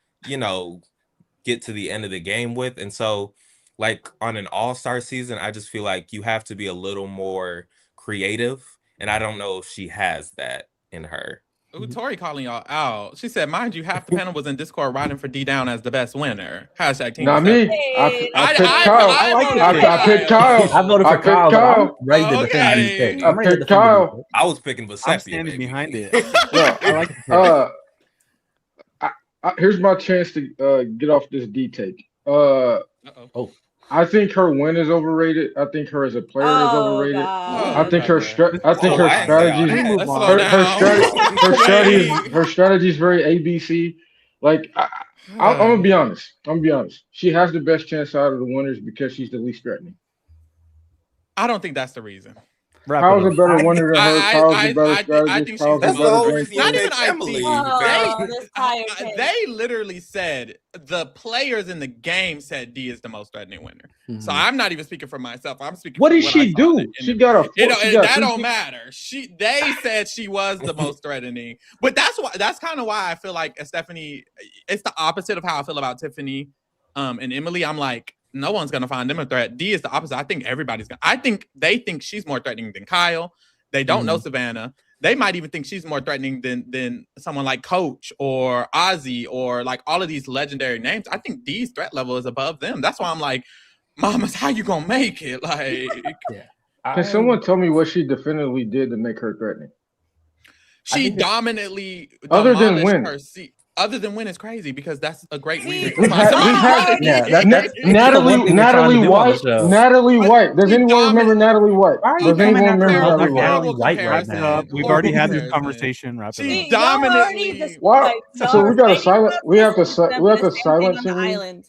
get to the end of the game with, and so. Like on an all-star season, I just feel like you have to be a little more creative, and I don't know if she has that in her. Ooh, Tori calling y'all out. She said, mind you, half the panel was in Discord riding for D down as the best winner. Hashtag team. Not me. Hey. I picked Kyle. I picked Kyle. I voted for I picked Kyle, but I'm Kyle. ready to defend these Okay. picks. I I'm ready to picked defend these Kyle. picks. I was picking Vecepia, I'm standing baby. behind it. Yeah. I like the pick. Here's my chance to get off this D take. Uh-oh. I think her win is overrated. I think her as a player is Oh, overrated. God. I think her strategy. I didn't say all that. Let's slow down. her strategy is very ABC. Like I'm gonna be honest. She has the best chance out of the winners because she's the least threatening. I don't think that's the reason. Wrap Kyle's it a up. better winner than her. Kyle's a better I think strategist. Kyle's a That's the better whole game reason you Not player. even picked I Emily. think. Oh, this tire take. They literally said the players in the game said D is the most threatening winner. So Mhm. I'm not even speaking for myself. I'm speaking. What for did what she I saw in do? the She interview. got a. she got That two don't people- matter. They said she was the most threatening, but that's kind of why I feel like Stephanie. It's the opposite of how I feel about Tiffany, and Emily. I'm like, no one's gonna find them a threat. D is the opposite. I think everybody's gonna. I think they think she's more threatening than Kyle. They don't know Savannah. They might even think she's more threatening than someone like Coach or Ozzy or like all of these legendary names. I think D's threat level is above them. That's why I'm like, Mamas, how you gonna make it? Like, Can someone tell me what she definitively did to make her threatening? she dominantly Other than demolished win. her seat. Other than win is crazy because that's a great See, reason. We've had- Yeah, that's the one thing we're trying Natalie to do on the White. show. Natalie White. Does She anyone remember Natalie White? Why are you Does coming anyone after remember all Natalie the White? Natalie White right comparison. now? We've already had this Horrible conversation. Wrap it She up. See, dominantly- y'all already Wow. y'all So we are gotta fighting silence. about We have to. this, We have the to same thing silence on the him. island.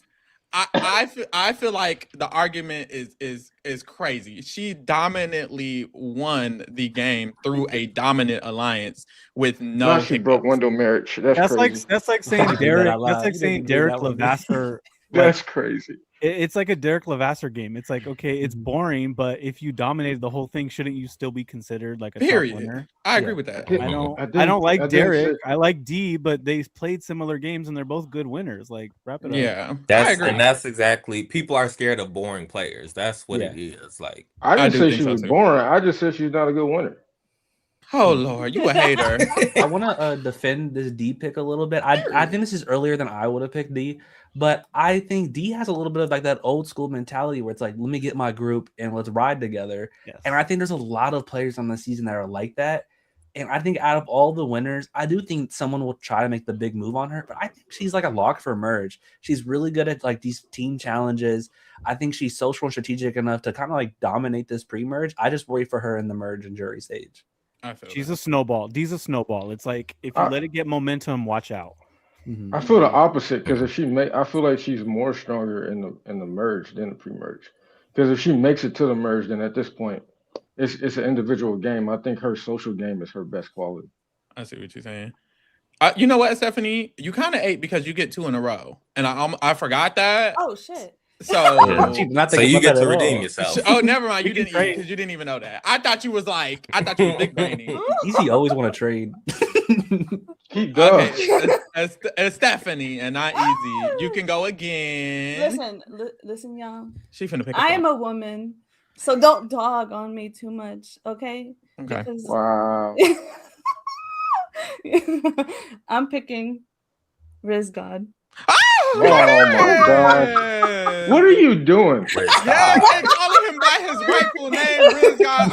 I feel like the argument is crazy. She dominantly won the game through a dominant alliance with no. Now she broke hiccups. window marriage. That's crazy. That's like saying You did that Derek. out loud. That's like You saying didn't do Derek that one. Levasseur. That's crazy. It's like a Derek Levasseur game. It's like, okay, it's boring, but if you dominated the whole thing, shouldn't you still be considered like a top Period. winner? I agree Yeah. with that. didn't- I didn't- don't like I didn't Derek. say- I like D, but they played similar games and they're both good winners. Like, wrap it up. Yeah, I That's agree. and that's exactly people are scared of boring players. That's what it is. Like I I didn't do say think she so, was too. boring. I just said she's not a good winner. Oh Lord, you a hater. I want to defend this D pick a little bit. I think this is earlier than I would have picked D, but I think D has a little bit of like that old school mentality where it's like, let me get my group and let's ride together. Yes. And I think there's a lot of players on the season that are like that. And I think out of all the winners, I do think someone will try to make the big move on her, but I think she's like a lock for merge. She's really good at like these team challenges. I think she's social and strategic enough to kind of like dominate this pre-merge. I just worry for her in the merge and jury stage. I feel She's that. a snowball. D's a snowball. It's like if you let it get momentum, watch out. Mhm. I feel the opposite because if I feel like she's more stronger in the merge than the pre-merge. Because if she makes it to the merge, then at this point, it's an individual game. I think her social game is her best quality. I see what you're saying. You know what, Stephanie? You kind of ate because you get 2 in a row, and I forgot that. Oh shit. So, She did not so think you about get that to at all. redeem yourself. oh, never mind. You We can didn't eat trade. because you didn't even know that. I thought you was big braining. Easy always want to trade. Keep going. Okay, Stephanie and not Easy. You can go again. Listen, y'all. She finna pick. I am a woman, so don't dog on me too much, okay? Okay. Because Wow. I'm picking Riz God. Oh my God. What are you doing? Yeah, and calling him by his rightful name, Riz God.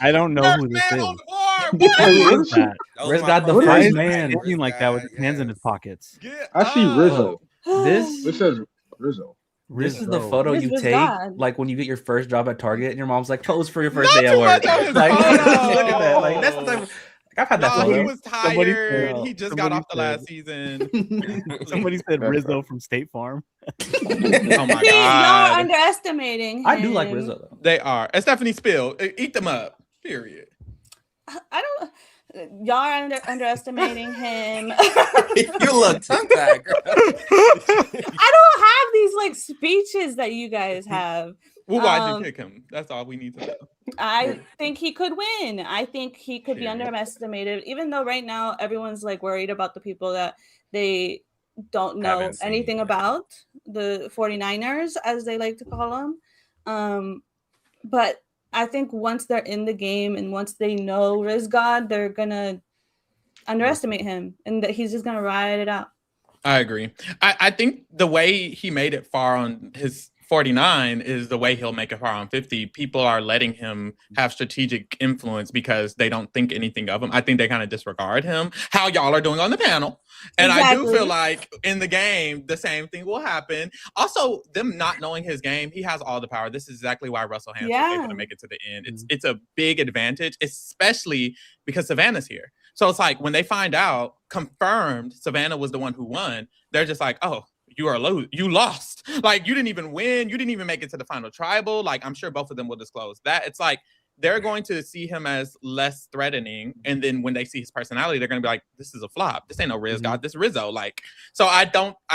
I don't know who this is. On the board. Who is that? Riz God, the What Why first is man. he standing like that with his hands in his pockets? I see Rizzo. This This says Rizzo. This is the Rizzo. photo Riz you was take, God. like when you get your first job at Target, and your mom's like, "Pose for your first Not day at too work." much on his Like, photo. look at that. Like that's the type of, I've had that No, he photo. was Somebody tired. said- He just got somebody off the last season. Somebody said Rizzo from State Farm. Oh my See, y'all God. underestimating him. I do like Rizzo though. They are. And Stephanie Spill, eat them up. Period. I don't. Y'all are underestimating him. You look tongue tied, girl. I don't have these like speeches that you guys have. Well, why'd you pick him? That's all we need to know. I think he could win. I think he could be Period. underestimated, even though right now everyone's like worried about the people that they don't know Haven't seen, anything yeah. about, the 49ers, as they like to call them. But I think once they're in the game and once they know Riz God, they're gonna underestimate him and that he's just gonna ride it out. I agree. I think the way he made it far on his 49 is the way he'll make it far on 50. People are letting him have strategic influence because they don't think anything of him. I think they kind of disregard him, how y'all are doing on the panel. And I do Exactly. feel like in the game, the same thing will happen. Also, them not knowing his game, he has all the power. This is exactly why Russell Hans was able to make it to the end. It's a big advantage, especially because Savannah's here. So it's like when they find out, confirmed Savannah was the one who won, they're just like, oh, you lost. Like you didn't even win. You didn't even make it to the final tribal. Like I'm sure both of them will disclose that. It's like they're going to see him as less threatening. And then when they see his personality, they're going to be like, this is a flop. This ain't no Riz God. This Rizzo. Like, so I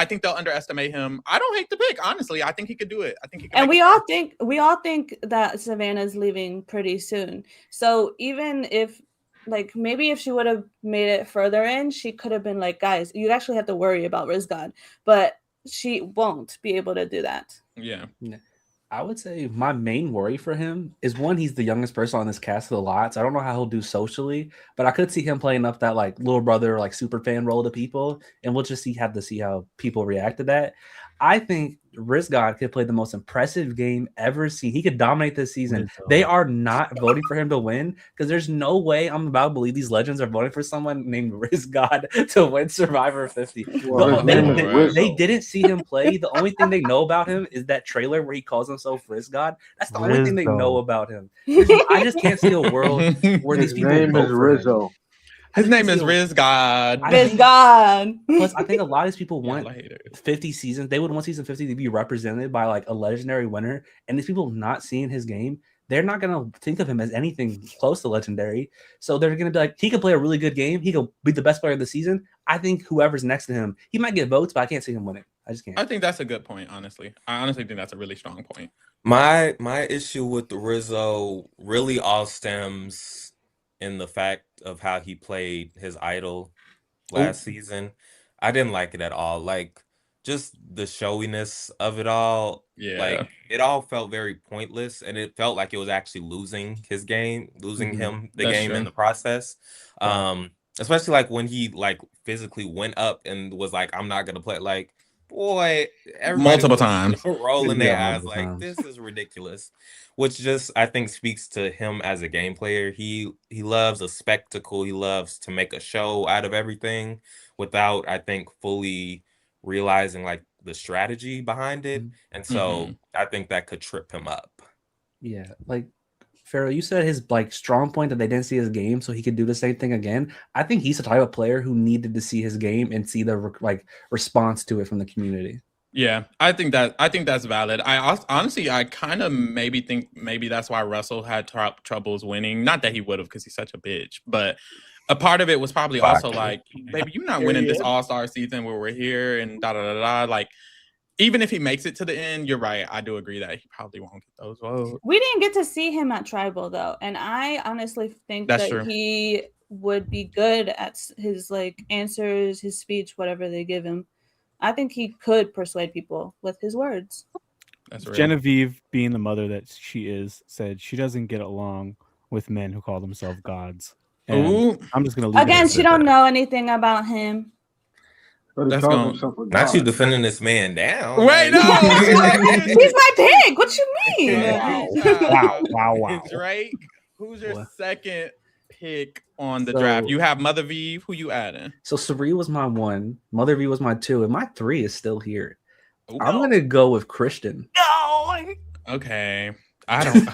think they'll underestimate him. I don't hate the pick. Honestly, I think he could do it. I think he could. And we all think that Savannah's leaving pretty soon. So even if like maybe if she would have made it further in, she could have been like, guys, you actually have to worry about Riz God. But she won't be able to do that. Yeah. I would say my main worry for him is one, he's the youngest person on this cast of the lot. So I don't know how he'll do socially, but I could see him playing up that like little brother, like super fan role to people. And we'll just have to see how people react to that. I think Riz God could play the most impressive game ever seen. He could dominate this season. Rizzo. They are not voting for him to win because there's no way I'm about to believe these legends are voting for someone named Riz God to win Survivor 50. Well, his name is Rizzo. They didn't see him play. The only thing they know about him is that trailer where he calls himself Riz God. That's the only thing they Rizzo. know about him. I just can't see a world where these His people name vote is for him. Rizzo. His name is Riz God. Riz God. Plus, I think a lot of these people Yeah, want later. 50 seasons. They would want season 50 to be represented by like a legendary winner. And these people not seeing his game, they're not going to think of him as anything close to legendary. So they're going to be like, he could play a really good game. He could be the best player of the season. I think whoever's next to him, he might get votes, but I can't see him winning. I just can't. I think that's a good point, honestly. I honestly think that's a really strong point. My issue with the Rizzo really all stems in the fact of how he played his idol last season. I didn't like it at all. Like just the showiness of it all. Yeah. Like it all felt very pointless, and it felt like it was actually losing his game, losing him the That's game in true. the process. Especially like when he like physically went up and was like, I'm not gonna play. Like, boy, everybody Multiple was times. rolling their Yeah, eyes multiple like times. this is ridiculous, which just I think speaks to him as a game player. He loves a spectacle. He loves to make a show out of everything without, I think, fully realizing like the strategy behind it. And so I think that could trip him up. Yeah, like Pharaoh, you said his like strong point that they didn't see his game, so he could do the same thing again. I think he's the type of player who needed to see his game and see the response to it from the community. Yeah, I think that's valid. Honestly, I kind of maybe think that's why Russell had troubles winning. Not that he would have, because he's such a bitch, but a part of it was probably also like, baby, you're not winning this All-Star season where we're here and da da da da. Like, even if he makes it to the end, you're right. I do agree that he probably won't get those votes. We didn't get to see him at Tribal though, and I honestly think That's that true. he would be good at his like answers, his speech, whatever they give him. I think he could persuade people with his words. That's real. Genevieve, being the mother that she is, said she doesn't get along with men who call themselves gods. And Ooh. I'm just gonna leave Again, it she don't know anything about him. But he That's calls gonna- himself a Not you god. defending this man down. Wait, no. He's my pick. What you mean? Wow. Drake, who's your What? second pick on the So- draft? You have Mother Vive. Who you adding? So Sari was my 1, Mother V was my 2, and my 3 is still here. Ooh. I'm gonna go with Christian. Okay. I don't.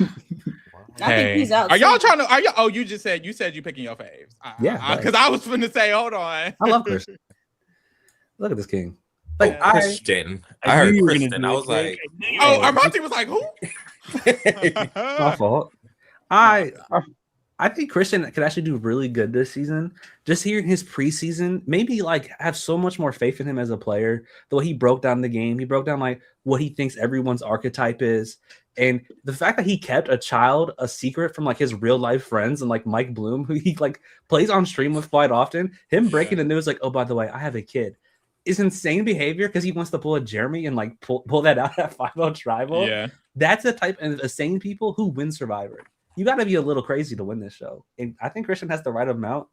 I think he's out. Are y'all soon. trying to? Are you? Oh, you said you picking your faves. Yeah, Because I was finna say, hold on. I love Christian. Look at this king. Like Oh, Christian. I knew heard you were gonna Kristen. do I it, was like, Drake. Oh, Armante was like, who? my fault. I think Christian could actually do really good this season. Just hearing his preseason, maybe like have so much more faith in him as a player. The way he broke down the game, he broke down like what he thinks everyone's archetype is, and the fact that he kept a child a secret from like his real life friends and like Mike Bloom, who he like plays on stream with quite often. Him breaking the news like, oh, by the way, I have a kid, is insane behavior because he wants to pull a Jeremy and like pull that out at 5-0 Tribal. Yeah. That's the type of insane people who win Survivor. You got to be a little crazy to win this show, and I think Christian has the right amount.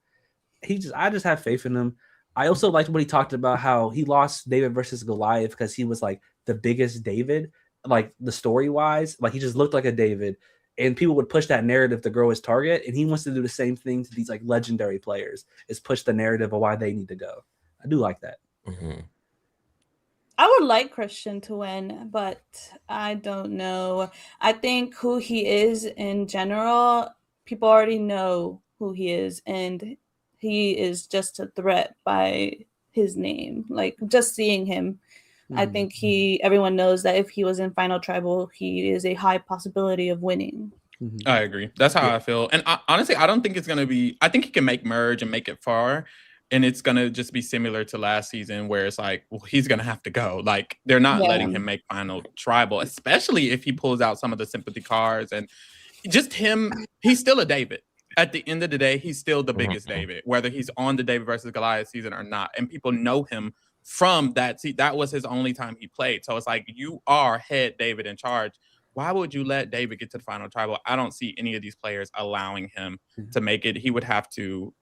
I just have faith in him. I also liked what he talked about, how he lost David versus Goliath because he was like the biggest David, like the story wise, like he just looked like a David, and people would push that narrative to grow his target, and he wants to do the same thing to these like legendary players, is push the narrative of why they need to go. I do like that. Mhm. I would like Christian to win, but I don't know. I think who he is in general, people already know who he is, and he is just a threat by his name. Like just seeing him, I think everyone knows that if he was in Final Tribal, he is a high possibility of winning. I agree. That's how I feel. And honestly, I don't think it's gonna be. I think he can make merge and make it far, and it's gonna just be similar to last season, where it's like, well, he's gonna have to go. Like they're not letting him make Final Tribal, especially if he pulls out some of the sympathy cards and just him. He's still a David. At the end of the day, he's still the biggest David, whether he's on the David versus Goliath season or not. And people know him from that. See, that was his only time he played. So it's like, you are head David in charge. Why would you let David get to the Final Tribal? I don't see any of these players allowing him to make it. He would have to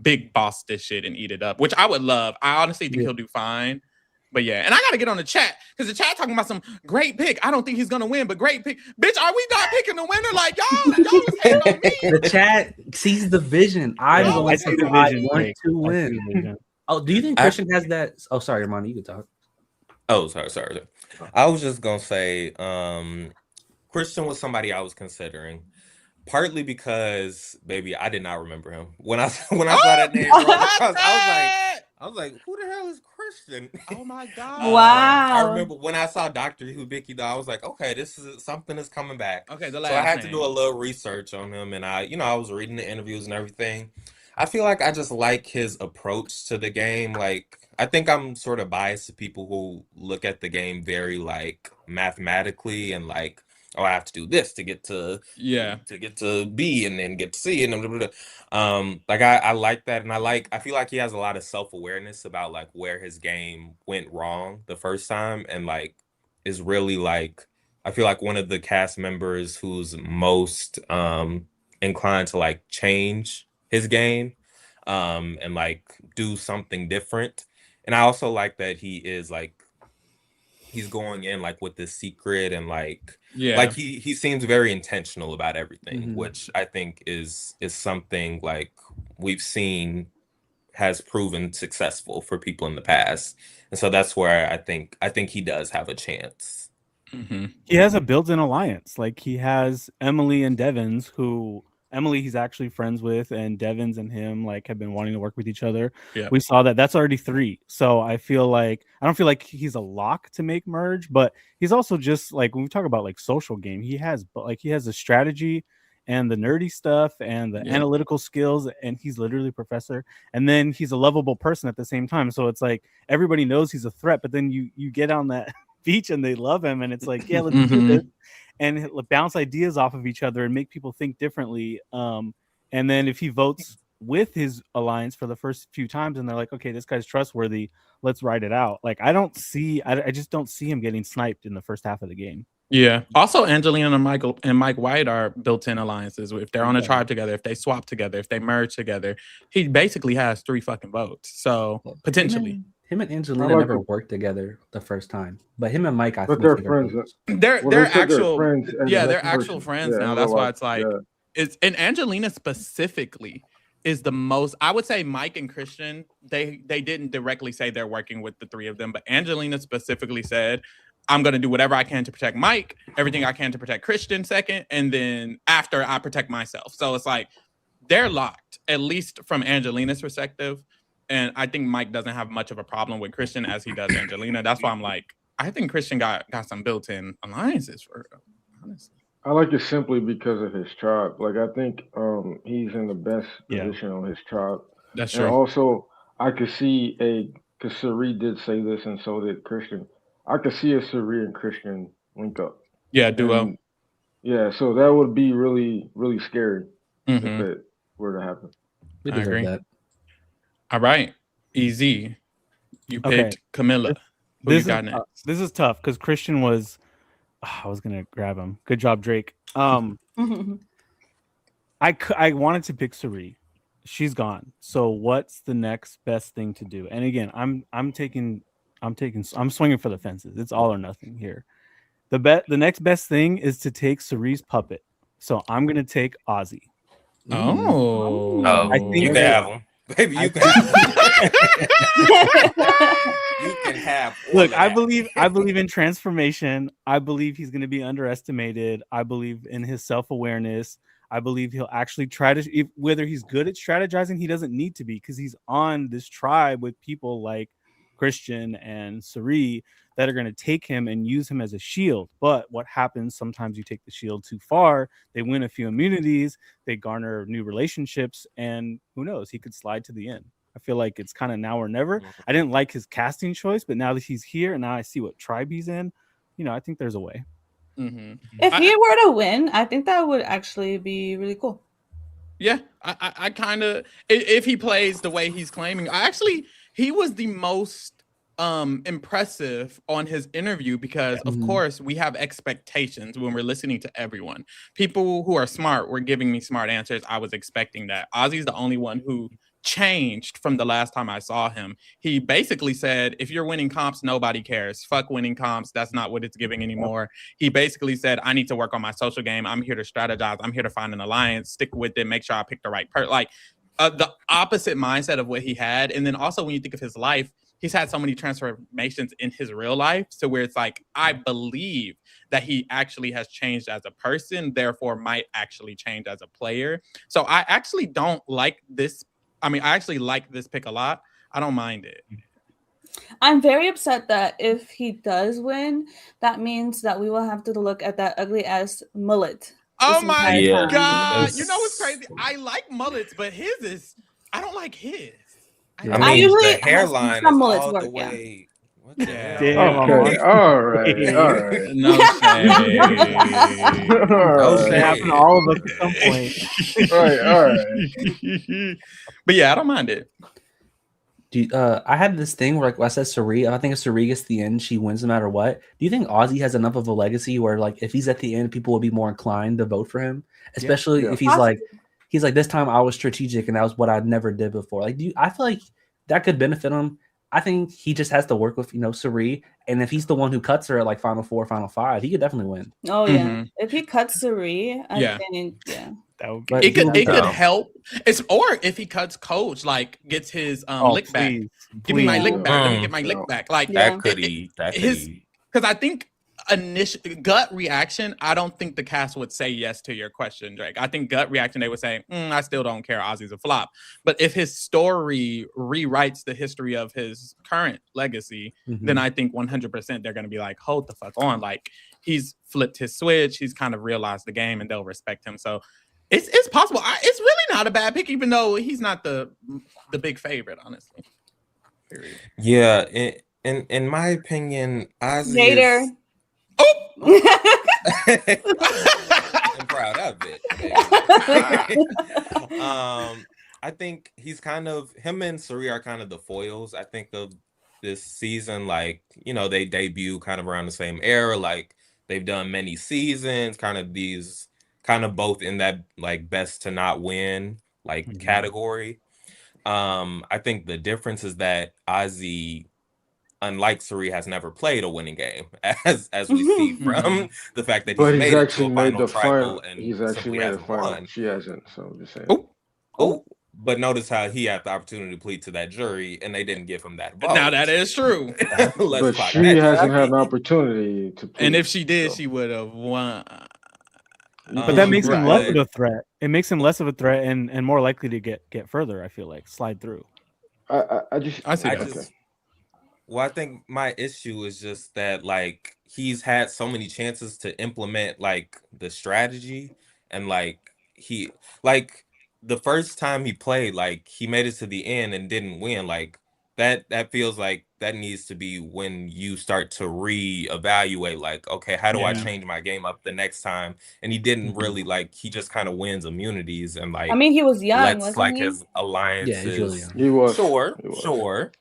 big boss this shit and eat it up, which I would love. I honestly think he'll do fine. But yeah, and I gotta get on the chat because the chat talking about some great pick. I don't think he's gonna win, but great pick. Bitch, are we not picking the winner? Like y'all was hating on me. The chat sees the vision. I'm Yeah, going I to see the I vision, want Drake. to I see win. the vision. Oh, do you think Christian has that? Oh, sorry, Armando, you can talk. Oh, sorry. I was just gonna say, Christian was somebody I was considering, partly because, baby, I did not remember him when I saw that name. I was like, who the hell is Christian? Oh my god! Wow. I remember when I saw Dr. Hibiki, though, I was like, okay, this is something is coming back. Okay, the So last I had to name. do a little research on him, and I was reading the interviews and everything. I feel like I just like his approach to the game. Like, I think I'm sort of biased to people who look at the game very like mathematically and like, oh, I have to do this to get to B and then get to C and blah, blah, blah. Like I like that, and I feel like he has a lot of self-awareness about like where his game went wrong the first time, and like is really like, I feel like one of the cast members who's most inclined to like change his game and like do something different. And I also like that he is like, he's going in like with this secret and like he seems very intentional about everything, which I think is something like we've seen has proven successful for people in the past. And so that's where I think he does have a chance. He has a built-in alliance. Like he has Emily and Devins, who Emily he's actually friends with, and Devins and him like have been wanting to work with each other. Yeah. We saw that. That's already 3. So I don't feel like he's a lock to make merge, but he's also just like, when we talk about like social game, he has the strategy and the nerdy stuff and the analytical skills, and he's literally a professor, and then he's a lovable person at the same time. So it's like everybody knows he's a threat, but then you get on that beach and they love him, and it's like, yeah, let's do this and bounce ideas off of each other and make people think differently. And then if he votes with his alliance for the first few times, and they're like, okay, this guy's trustworthy. Let's ride it out. Like I just don't see him getting sniped in the first half of the game. Yeah. Also, Angelina and Mike White are built-in alliances. If they're on a tribe together, if they swap together, if they merge together, he basically has 3 fucking votes. So potentially, him and Angelina never worked together the first time, but him and Mike, I think they're friends. They're actual friends. They're actual friends now. That's why it's like it's and Angelina specifically is the most. I would say Mike and Christian, they didn't directly say they're working with the 3 of them, but Angelina specifically said, I'm going to do whatever I can to protect Mike, everything I can to protect Christian second, and then after I protect myself. So it's like they're locked, at least from Angelina's perspective. And I think Mike doesn't have much of a problem with Christian as he does Angelina. That's why I'm like, I think Christian got some built-in alliances for real, honestly. I like it simply because of his tribe. Like I think he's in the best position on his tribe. That's true. And also, I could see because Sari did say this, and so did Christian. I could see a Sari and Christian link up. Yeah, duo. And, so that would be really, really scary if it were to happen. I agree. That. All right, Easy. You picked Camilla. This is tough because Christian was. I was gonna grab him. Good job, Drake. I wanted to pick Sari. She's gone. So what's the next best thing to do? And again, I'm swinging for the fences. It's all or nothing here. The next best thing is to take Sari's puppet. So I'm gonna take Ozzy. Oh, I think you can have him. Baby, you can have you can have. Look, I believe in transformation. I believe he's going to be underestimated. I believe in his self-awareness. I believe he'll actually try to. Whether he's good at strategizing, he doesn't need to be because he's on this tribe with people like Christian and Sari that are going to take him and use him as a shield. But what happens? Sometimes you take the shield too far. They win a few immunities. They garner new relationships, and who knows? He could slide to the end. I feel like it's kind of now or never. I didn't like his casting choice, but now that he's here and now I see what tribe he's in, I think there's a way. If he were to win, I think that would actually be really cool. Yeah, I kind of, if he plays the way he's claiming, he was the most impressive on his interview because of course we have expectations when we're listening to everyone. People who are smart were giving me smart answers. I was expecting that. Ozzy's the only one who changed from the last time I saw him. He basically said, if you're winning comps, nobody cares. Fuck winning comps. That's not what it's giving anymore. He basically said, I need to work on my social game. I'm here to strategize. I'm here to find an alliance, stick with it, make sure I pick the right person. Like the opposite mindset of what he had. And then also when you think of his life, he's had so many transformations in his real life. So where it's like, I believe that he actually has changed as a person, therefore might actually change as a player. So I actually don't like this. I mean, I actually like this pick a lot. I don't mind it. I'm very upset that if he does win, that means that we will have to look at that ugly ass mullet. Oh my God. You know what's crazy? I like mullets, but I don't like his. I usually the hairline is all the way. What the hell? Okay. All right. No shade. No shade. Happen to all of us at some point. All right. But yeah, I don't mind it. I had this thing where, like, I said Sari. I think if Sari gets to the end, she wins no matter what. Do you think Ozzy has enough of a legacy where, like, if he's at the end, people will be more inclined to vote for him, especially if he's like, this time I was strategic and that was what I never did before. Like, I feel like that could benefit him. I think he just has to work with, Sari, and if he's the one who cuts her at like Final 4, Final 5, he could definitely win. Oh yeah, if he cuts Sari, I think it could help. Or if he cuts Coach, like gets his lick back. Give me my lick back. Let me get my lick back. Like that could be because I think initial gut reaction, I don't think the cast would say yes to your question, Drake. I think gut reaction, they would say, I still don't care. Ozzy's a flop. But if his story rewrites the history of his current legacy, then I think 100% they're going to be like, hold the fuck on. Like, he's flipped his switch. He's kind of realized the game and they'll respect him. So it's possible. It's really not a bad pick, even though he's not the big favorite, honestly. Period. Yeah. In my opinion, Ozzy Nader. I'm proud of it. I think he's kind of him and Suri are kind of the foils, I think, of this season. Like, they debut kind of around the same era. Like they've done many seasons, kind of both in that like best to not win like category. I think the difference is that Ozzy, unlike Suri, has never played a winning game, as we see from the fact that he's actually made the final tribal final. and He's actually simply made the hasn't final. won. She hasn't. So I'm just saying. But notice how he had the opportunity to plead to that jury, and they didn't give him that vote. Now that is true. But she hasn't had an opportunity to plead. And if she did, she would have won. But that makes him less of right. a threat. It makes him less of a threat and more likely to get further. I feel like slide through. I see that. Okay. Well, I think my issue is just that like he's had so many chances to implement like the strategy, and like the first time he played, like he made it to the end and didn't win. Like that feels like that needs to be when you start to reevaluate, like, okay, how do I change my game up the next time? And he didn't really, like, he just kind of wins immunities and like, I mean, he was young, lets wasn't like he? his alliances. Yeah, he's really young. He was. Sure.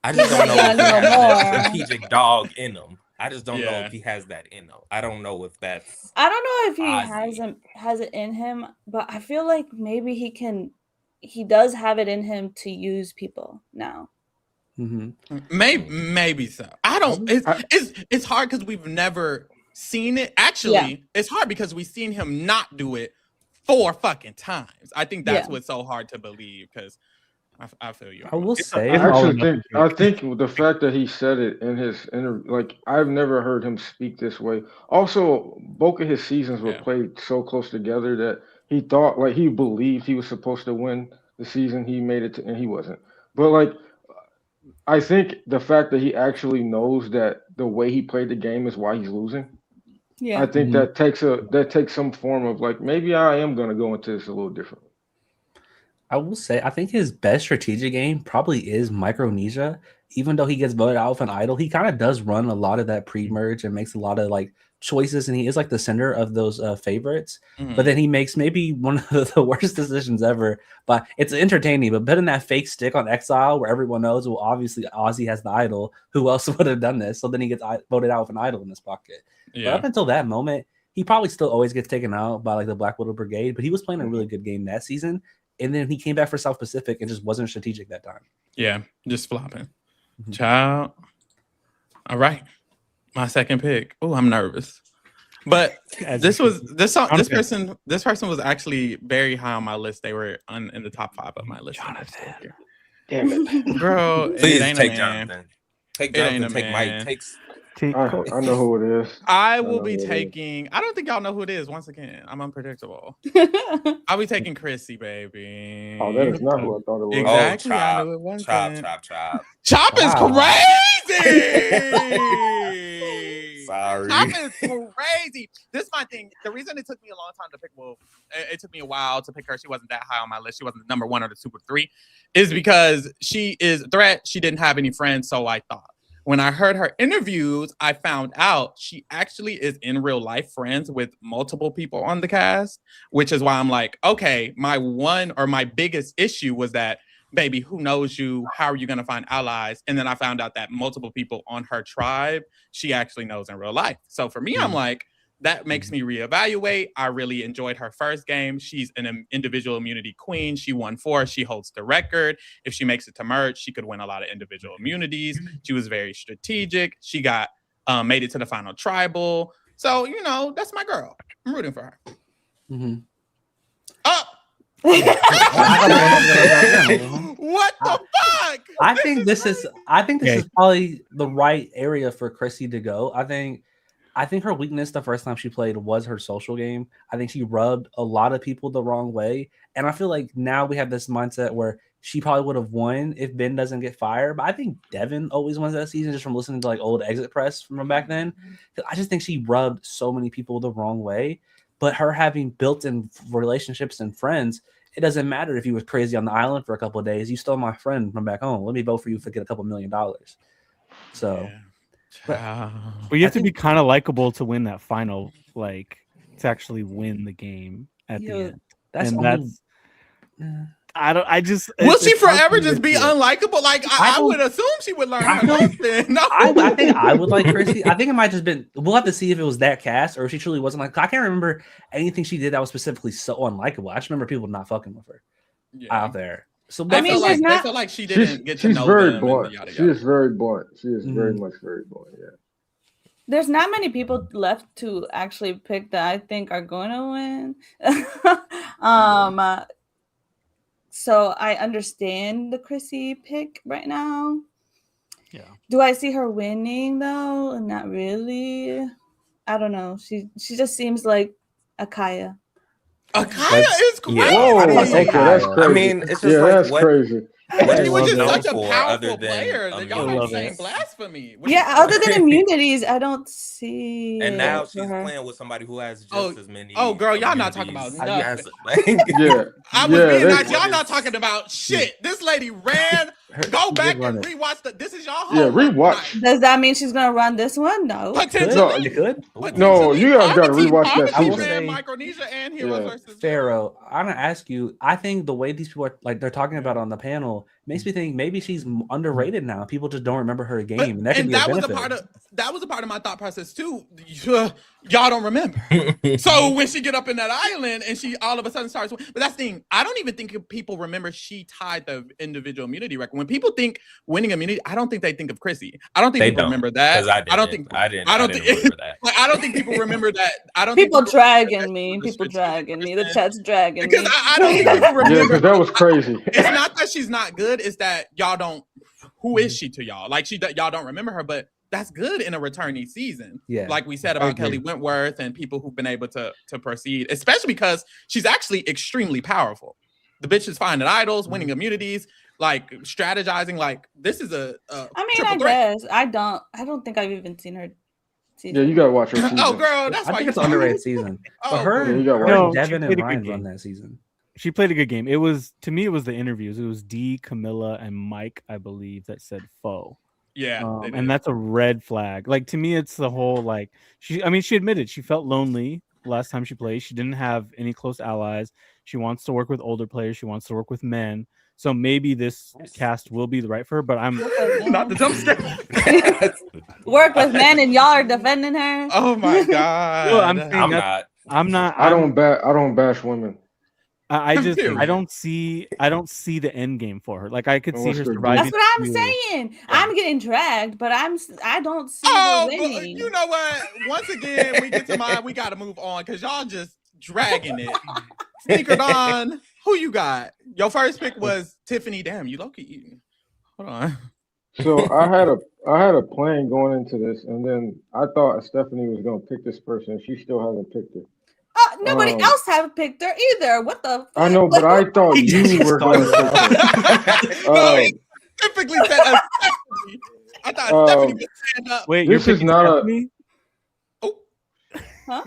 I just don't know if he has that strategic dog in him. I just don't know if he has that in him. I don't know if that's. I don't know if he Ozzy. has it in him, but I feel like maybe he does have it in him to use people now. Maybe so. I don't. It's hard because we've never seen it. Actually, it's hard because we've seen him not do it 4 fucking times. I think that's what's so hard to believe because I feel you. I will say, I think the fact that he said it in his interview, like I've never heard him speak this way. Also, both of his seasons were played so close together that he thought, like he believed he was supposed to win the season he made it to, and he wasn't. But like, I think the fact that he actually knows that the way he played the game is why he's losing. Yeah, I think that takes some form of like maybe I am gonna go into this a little different. I will say, I think his best strategic game probably is Micronesia. Even though he gets voted out of an idol, he kind of does run a lot of that pre-merge and makes a lot of like choices, and he is like the center of those favorites. But then he makes maybe one of the worst decisions ever. But it's entertaining. But putting that fake stick on Exile, where everyone knows, well, obviously Ozzy has the idol. Who else would have done this? So then he gets voted out with an idol in his pocket. But up until that moment, he probably still always gets taken out by like the Black Widow Brigade. But he was playing a really good game that season. And then he came back for South Pacific and just wasn't strategic that time. Yeah, just flopping. Child. All right. My second pick. Oh, I'm nervous. But this person was actually very high on my list. They were in the top 5 of my list. Jonathan. Damn it. Bro, Please it take ain't Jonathan. Take It ain't Jonathan, a take man. Mike, I know who it is. I will be taking. I don't think y'all know who it is. Once again, I'm unpredictable. I'll be taking Chrissy, baby. Oh, that is not who I thought it was. Exactly. Chop, I knew it wasn't. Chop. Chop is crazy. Sorry. Chop is crazy. This is my thing. The reason it took me a long time to pick Wolf, it took me a while to pick her. She wasn't that high on my list. She wasn't the number 1 or the super 3, is because she is a threat. She didn't have any friends, so I thought. When I heard her interviews, I found out she actually is in real life friends with multiple people on the cast, which is why I'm like, okay, my biggest issue was that, baby, who knows you? How are you going to find allies? And then I found out that multiple people on her tribe, she actually knows in real life. So for me, I'm like, that makes me reevaluate. I really enjoyed her first game. She's an individual immunity queen. She won 4. She holds the record. If she makes it to merge, she could win a lot of individual immunities. She was very strategic. She got made it to the final tribal. So, that's my girl. I'm rooting for her. Oh! What the fuck? I think this is probably the right area for Chrissy to go. I think her weakness the first time she played was her social game. I think she rubbed a lot of people the wrong way. And I feel like now we have this mindset where she probably would have won if Ben doesn't get fired. But I think Devin always wins that season just from listening to like old exit press from back then. I just think she rubbed so many people the wrong way. But her having built-in relationships and friends, it doesn't matter if you was crazy on the island for a couple of days. You still my friend from back home. Let me vote for you to get a couple $1 million. So... Yeah. But you have to be kind of likable to win that final, like to actually win the game at the end. I just Will it's she hard for forever me to just be feel. unlikable? Like I I don't- would assume she would learn I her feel- lesson. No, I think I would like Chrissy. I think it might just been. We'll have to see if it was that cast or if she truly wasn't like. I can't remember anything she did that was specifically so unlikable. I just remember people not fucking with her Yeah. out there. So They I mean, felt there's like not- they felt like she didn't She's, get to she's know very them and blunt. yada, She yada. is very blunt. She is very Mhm. much very blunt. Yeah. There's not many people left to actually pick that I think are going to win. So I understand the Chrissy pick right now. Yeah. Do I see her winning though? Not really. I don't know. She just seems like a Kaya. Akaya is crazy. Yeah. Whoa, I was about to say okay, that's Kyle. crazy. I mean, it's just yeah, like that's what crazy. what I She is was love she just known such a for powerful other than player that y'all I are love saying it. blasphemy. Yeah, other than immunities, I don't see. And it now for she's her. playing with somebody who has just Oh, as many. oh, girl, y'all not talking about immunities. nothing. Yeah. I was yeah, being they- nice. Y'all not talking about shit. This lady ran. Go She back did run and it. rewatch the. This is y'all. Yeah, homework rewatch. tonight. Does that mean she's gonna run this one? No. Potentially. You could. No, you guys gotta Parvati- rewatch that Parvati season. ran I will say- Micronesia and Heroes Yeah. versus Pharaoh, I'm gonna ask you. I think the way these people are like they're talking about on the panel makes me think maybe she's underrated now. People just don't remember her game, But- and that could be a was a benefit. part of my thought process too. Y'all don't remember. So when she get up in that island and she all of a sudden starts, but that's the thing. I don't even think people remember she tied the individual immunity record. When people think winning immunity, I don't think they think of Chrissy. I don't think They people don't, remember that. Because I don't think. I didn't think- remember that. Like I don't think people remember that. I don't. People think dragging me. the People strategic dragging me. The person- chat's dragging me. because I don't think people Yeah, remember. because that was crazy. It's not that she's not good. It's that y'all don't. Who is she to y'all? Like y'all don't remember her, but that's good in a returnee season. Yeah, Like we said I about agree. Kelly Wentworth and people who've been able to proceed, especially because she's actually extremely powerful. The bitch is finding idols, winning immunities, like strategizing. Like this is a I mean, triple I threat. guess I don't think I've even seen her. Yeah, you gotta watch her season. Oh, girl, that's I why think you it's an underrated season. Oh, But her, Yeah, you gotta her watch and it. Devin She and played a Ryan good run game. that season. She played a good game. It was to me, it was the interviews. It was D, Camilla, and Mike, I believe, that said foe. Yeah, they did. And that's a red flag. Like to me, it's the whole like she admitted she felt lonely last time she played. She didn't have any close allies. She wants to work with older players. She wants to work with men. So maybe this cast will be the right for her. But I'm not the jump scare. Work with men and y'all are defending her. Oh my god. Well, I'm saying I'm that- not. I'm not. I don't bash women. I just I Period. don't see the end game for her. Like I could And see what's her her surviving. That's what I'm through- saying. I'm getting dragged, but I don't see Oh, her but winning. you know what? Once again, we get to mine. We got to move on because y'all just dragging it. Sneaker on. Who you got? Your first pick was Tiffany. Damn, you low key. Hold on. So I had a plan going into this, and then I thought Stephanie was gonna pick this person. She still hasn't picked it. Nobody else have picked her either. What the? I know, but I thought He you just were gonna called pick it. No, Um, he specifically said Stephanie. I thought Stephanie would stand up. Wait, This you're is picking not a- Stephanie?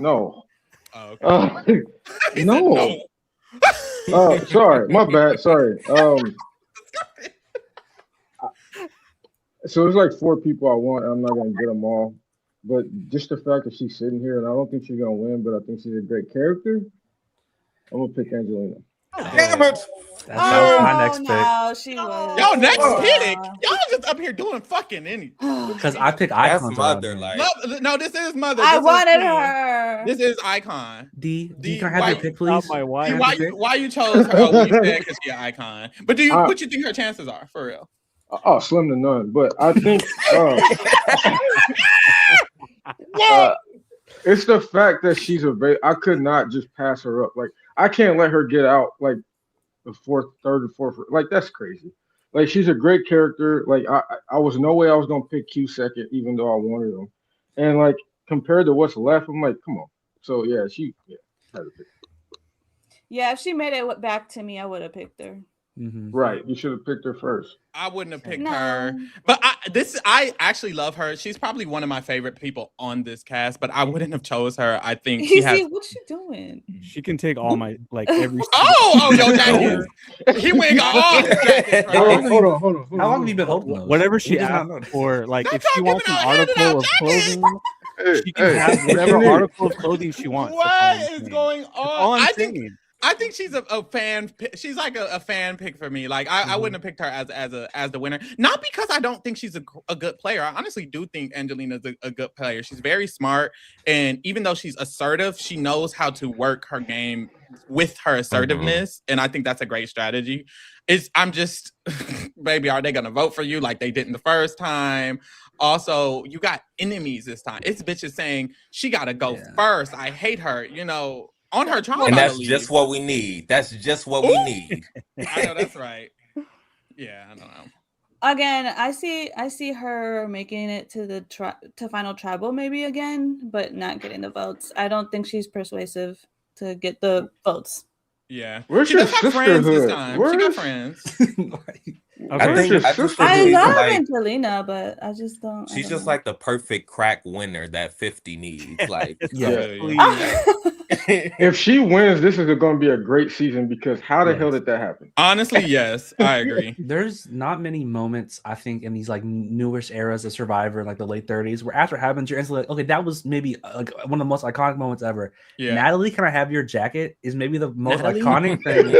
no. Oh, okay. He said No. Sorry, my bad. Sorry. So there's like 4 people I want. I'm not gonna get them all, but just the fact that she's sitting here, and I don't think she's gonna win, but I think she's a great character. I'm gonna pick Angelina. Damn it! That was my next pick. No, she was. Y'all next Oh. pick. Y'all just up here doing fucking anything. Because I pick That's icons. mother. around Like No, this is mother. I This is wanted queen. her. This is icon. D, D, can I have why- your pick, Not please? my wife. Can I Why have your you pick? why you chose her? Oh, you said because she's an icon. But do you what you think her chances are for real? Oh, slim to none. But I think it's the fact that she's I could not just pass her up. Like I can't let her get out like the third or fourth. Like that's crazy. Like she's a great character. Like I was no way I was gonna pick Q second, even though I wanted him. And like compared to what's left, I'm like, come on. So yeah, had to pick. Yeah, if she made it back to me, I would have picked her. Right. You should have picked her first. I wouldn't have picked No. her. But I actually love her. She's probably one of my favorite people on this cast, but I wouldn't have chose her. I think she You has see, what you doing? She can take all my like every. yo, jackets. He went all his jackets. How Right? long- Hold on. How long have you been holding those? Whatever she We just not asks know. for, like Stop if she wants an giving out handed article out of clothing, Hey, she can have whatever article of clothing she wants. That's all What I'm is saying. going That's all on? I'm I think saying. I think she's a fan. She's like a fan pick for me. Like I wouldn't have picked her as the winner. Not because I don't think she's a good player. I honestly do think Angelina's a good player. She's very smart, and even though she's assertive, she knows how to work her game with her assertiveness, and I think that's a great strategy. I'm just, baby, are they gonna vote for you like they didn't the first time? Also, you got enemies this time. It's bitches saying she gotta go first. I hate her. You know. On her trial, and that's just what we need. That's just what we need. I know that's right. Yeah, I don't know. Again, I see her making it to the final tribal maybe again, but not getting the votes. I don't think she's persuasive to get the votes. Yeah, where's she your does have friends this sisterhood? time. She got friends. I love Angelina, but I just don't. She's I don't just know. like the perfect crack winner that 50 needs. Like, if she wins, this is going to be a great season because how the hell did that happen? Honestly, yes, I agree. There's not many moments I think in these like newish eras of Survivor, like the late 30s, where after it happens, you're instantly like, okay, that was maybe like one of the most iconic moments ever. Yeah. Natalie, can I have your jacket? Is maybe the most iconic thing.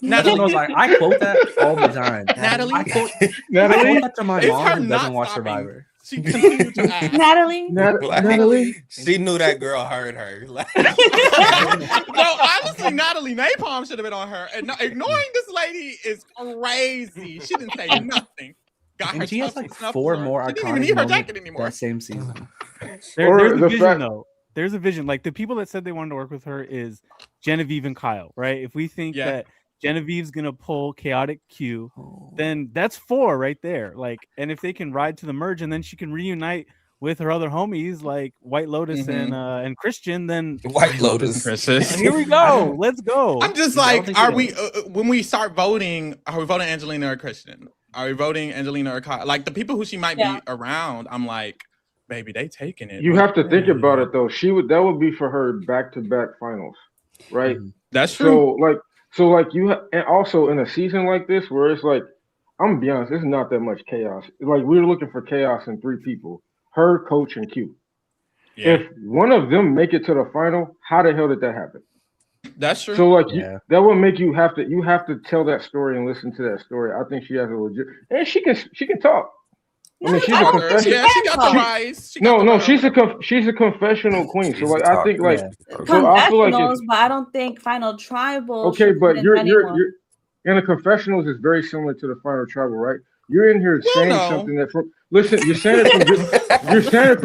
Natalie knows, like, I quote that all the time. Natalie, I quote Natalie, that to my It's mom her who not doesn't watch stopping. Survivor. She continued to ask. Natalie. Natalie. She knew that girl heard her. Like, No, honestly, Natalie Napalm should have been on her. And ignoring this lady is crazy. She didn't say nothing. Got her And she has stuff like snuffed 4 for her. more She didn't even iconic need her moments jacket anymore. that same season. There's a the vision fact- though. There's a vision. Like the people that said they wanted to work with her is Genevieve and Kyle, right? If we think that Genevieve's gonna pull Chaotic Q, then that's 4 right there. Like, and if they can ride to the merge and then she can reunite with her other homies like White Lotus and Christian, then White Lotus. here we go. Let's go. I'm just like, are we when we start voting? Are we voting Angelina or Christian? Are we voting Angelina or Kyle? Like the people who she might be around, I'm like, baby, they taking it. You have to think about it though. That would be for her back-to-back finals, right? That's true. So like and also in a season like this where it's like, I'm gonna be honest, there's not that much chaos. Like we're looking for chaos in 3 people: her, Coach, and Q. Yeah. If one of them make it to the final, how the hell did that happen? That's true. So like that will make you have to tell that story and listen to that story. I think she has a legit, and she can talk. I mean, she's a confessional. Yeah, she got the rise. She's a confessional queen. So like, I think like, so I feel like but I don't think final tribal. Okay, but you're in the confessionals is very similar to the final tribal, right? You're in here saying something that you're saying it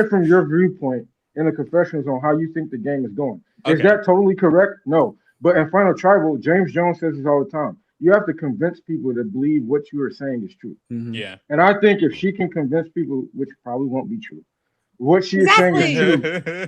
from your viewpoint in the confessionals on how you think the game is going. Is that totally correct? No. But in final tribal, James Jones says this all the time. You have to convince people to believe what you are saying is true. Yeah. And I think if she can convince people, which probably won't be true, what she is saying is true.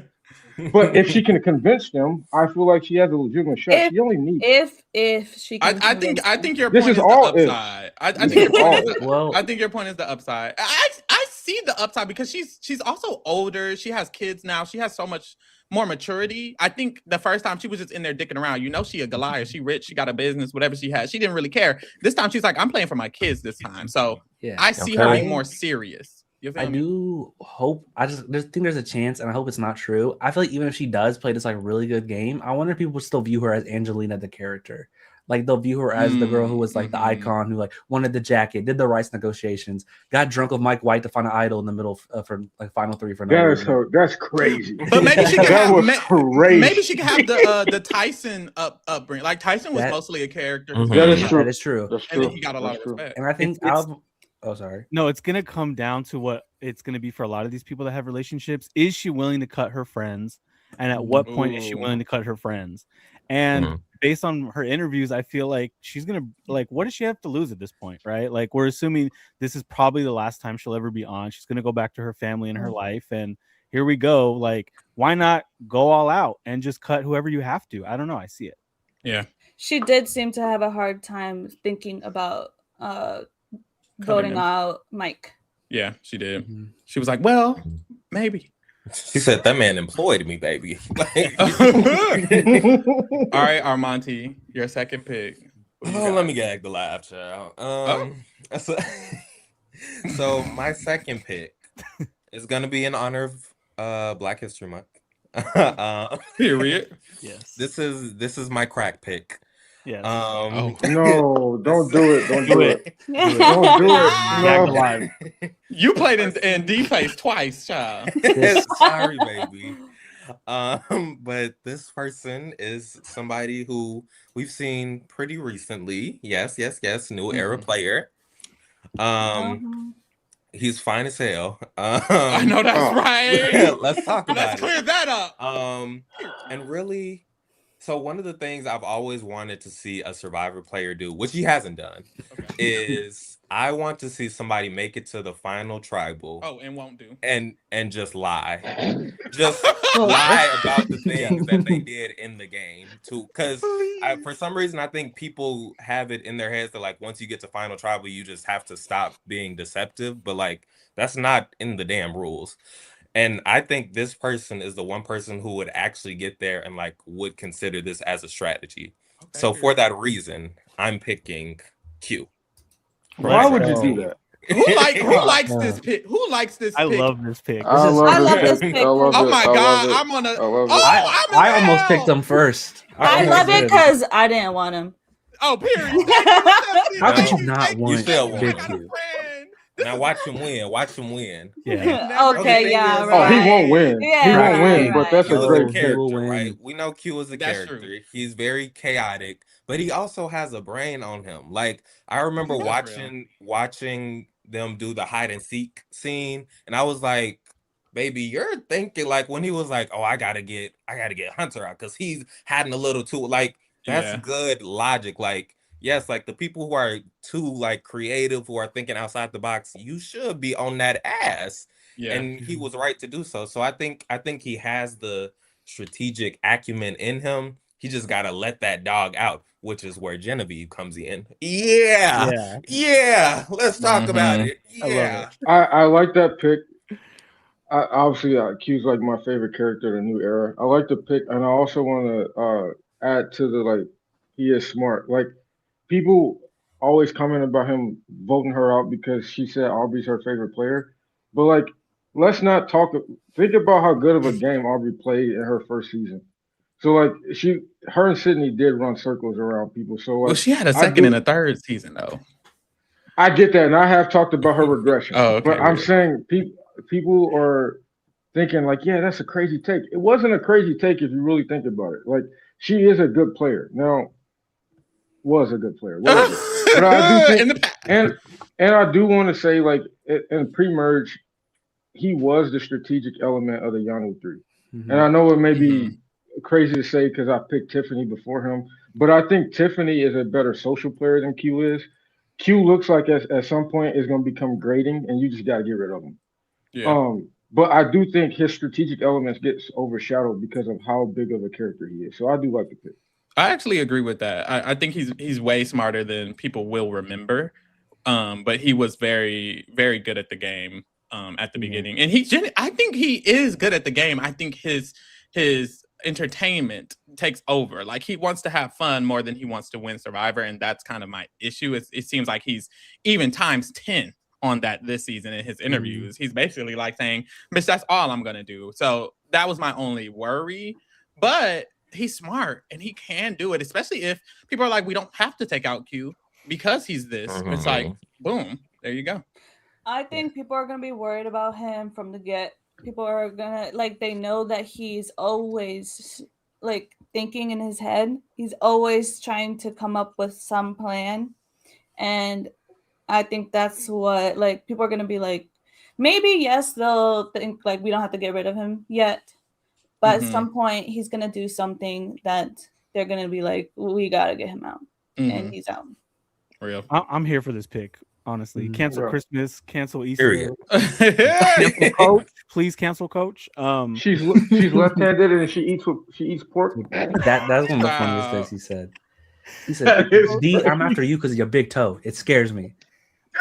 But if she can convince them, I feel like she has a legitimate shot. She only needs if she can I think your point is the upside. I think your point is the upside. I see the upside because she's also older. She has kids now. She has so much more maturity. I think the first time she was just in there dicking around. You know, she a Goliath. She rich. She got a business. Whatever she has, she didn't really care. This time she's like, I'm playing for my kids this time. So I see her being more serious. I do hope. I think there's a chance, and I hope it's not true. I feel like even if she does play this like really good game, I wonder if people still view her as Angelina the character. Like they'll view her as the girl who was like the icon who like wanted the jacket, did the rights negotiations, got drunk with Mike White to find an idol in the middle for like final 3 for no that's crazy. But maybe she can crazy. Maybe she can have the Tyson upbringing. Like Tyson was mostly a character. That is true. That is true. And then he got a lot of respect. And I think sorry. No, it's gonna come down to what it's gonna be for a lot of these people that have relationships. Is she willing to cut her friends? And at what point is she willing to cut her friends? And based on her interviews, I feel like she's gonna what does she have to lose at this point, right? Like we're assuming this is probably the last time she'll ever be on. She's gonna go back to her family and her life, and here we go. Like, why not go all out and just cut whoever you have to? I don't know. I see it. Yeah. She did seem to have a hard time thinking about voting out Mike. Yeah, she did. She was like, well, maybe. She said that man employed me, baby. All right, Armonte, your second pick. Let me gag the laugh, child. So my second pick is gonna be in honor of Black History Month. Period. Yes. This is my crack pick. Yes. Um, No, don't do it. Don't do it. Don't do it. Back No. alive. You played in D place twice, child. Sorry, baby. But this person is somebody who we've seen pretty recently. Yes, new era player. He's fine as hell. I know that's right. Let's talk about Let's clear that up. And really, so one of the things I've always wanted to see a Survivor player do, which he hasn't done, is I want to see somebody make it to the final tribal. Oh, and won't do. And just lie. Just lie about the things that they did in the game too. Because for some reason I think people have it in their heads that like once you get to final tribal, you just have to stop being deceptive. But like that's not in the damn rules. And I think this person is the one person who would actually get there and like would consider this as a strategy. Okay, so for that reason, I'm picking Q. Why would you do that? Who likes this pick? Who likes this pick? I love this pick. I love this pick. Oh my god, I'm on a. I almost picked him first. I love it because I didn't want him. Oh, period. How could you not want Big Q? Now watch him win. Watch him win. Yeah. Okay, yeah. Oh, Right. he won't win. Yeah, he won't right, win. But that's a He's great character, pick. right? We know Q is a That's character. true. He's very chaotic, but he also has a brain on him. Like I remember watching them do the hide and seek scene, and I was like, "Baby, you're thinking like when he was like, oh, I gotta get Hunter out because he's hiding a little too like that's good logic. Like yes, like the people who are too like creative, who are thinking outside the box, you should be on that ass." Yeah. And he was right to do so. So I think he has the strategic acumen in him. He just gotta let that dog out, which is where Genevieve comes in. Yeah. Let's talk about it. Yeah. I like that pick. Obviously, Q's like my favorite character in the new era. I like the pick, and I also want to add to the like he is smart. Like people always comment about him voting her out because she said Aubrey's her favorite player, but like let's not talk. Think about how good of a game Aubrey played in her first season. So like her and Sydney did run circles around people. So like, well, she had a second and a third season though. I get that, and I have talked about her regression. But I'm saying people are thinking like, yeah, that's a crazy take. It wasn't a crazy take if you really think about it. Like she is a good player now. Was a good player, whatever. But I do think, and I do want to say like in pre-merge, he was the strategic element of the Yanu 3. Mm-hmm. And I know it may be crazy to say because I picked Tiffany before him, but I think Tiffany is a better social player than Q is. Q looks like at some point is going to become grating, and you just got to get rid of him. Yeah. But I do think his strategic elements gets overshadowed because of how big of a character he is. So I do like the pick. I actually agree with that. I think he's way smarter than people will remember. But he was very, very good at the game at the beginning. And I think he is good at the game. I think his entertainment takes over. Like he wants to have fun more than he wants to win Survivor. And that's kind of my issue. It seems like he's even times 10 on that this season in his interviews. He's basically like saying, "Miss, that's all I'm gonna do." So that was my only worry. But he's smart and he can do it, especially if people are like, we don't have to take out Q because he's this. It's like, boom, there you go. I think people are going to be worried about him from the get. People are going to, like, they know that he's always, like, thinking in his head. He's always trying to come up with some plan. And I think that's what, like, people are going to be like, maybe, yes, they'll think, like, we don't have to get rid of him yet. But at some point, he's going to do something that they're going to be like, we got to get him out. And he's out. Real. I'm here for this pick, honestly. Cancel Christmas, cancel Easter. Cancel Coach. Please cancel Coach. She's left-handed and she eats pork. That's one of the funniest things he said. He said, D, I'm after you because of your big toe. It scares me.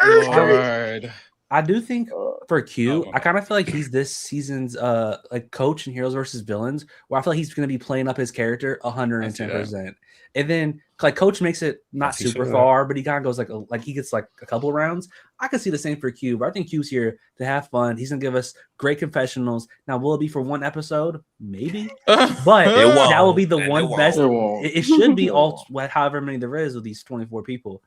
Lord. I do think for Q, I kind of feel like he's this season's like coach in Heroes versus Villains, where I feel like he's going to be playing up his character 110%. And then like Coach makes it not Yes, he super should. far, but he kind of goes like he gets like a couple rounds. I could see the same for Q, but I think Q's here to have fun. He's gonna give us great confessionals. Now, will it be for one episode? Maybe, but It won't. that will be the And it one won't. best. It won't. It should be all however many there is with these 24 people.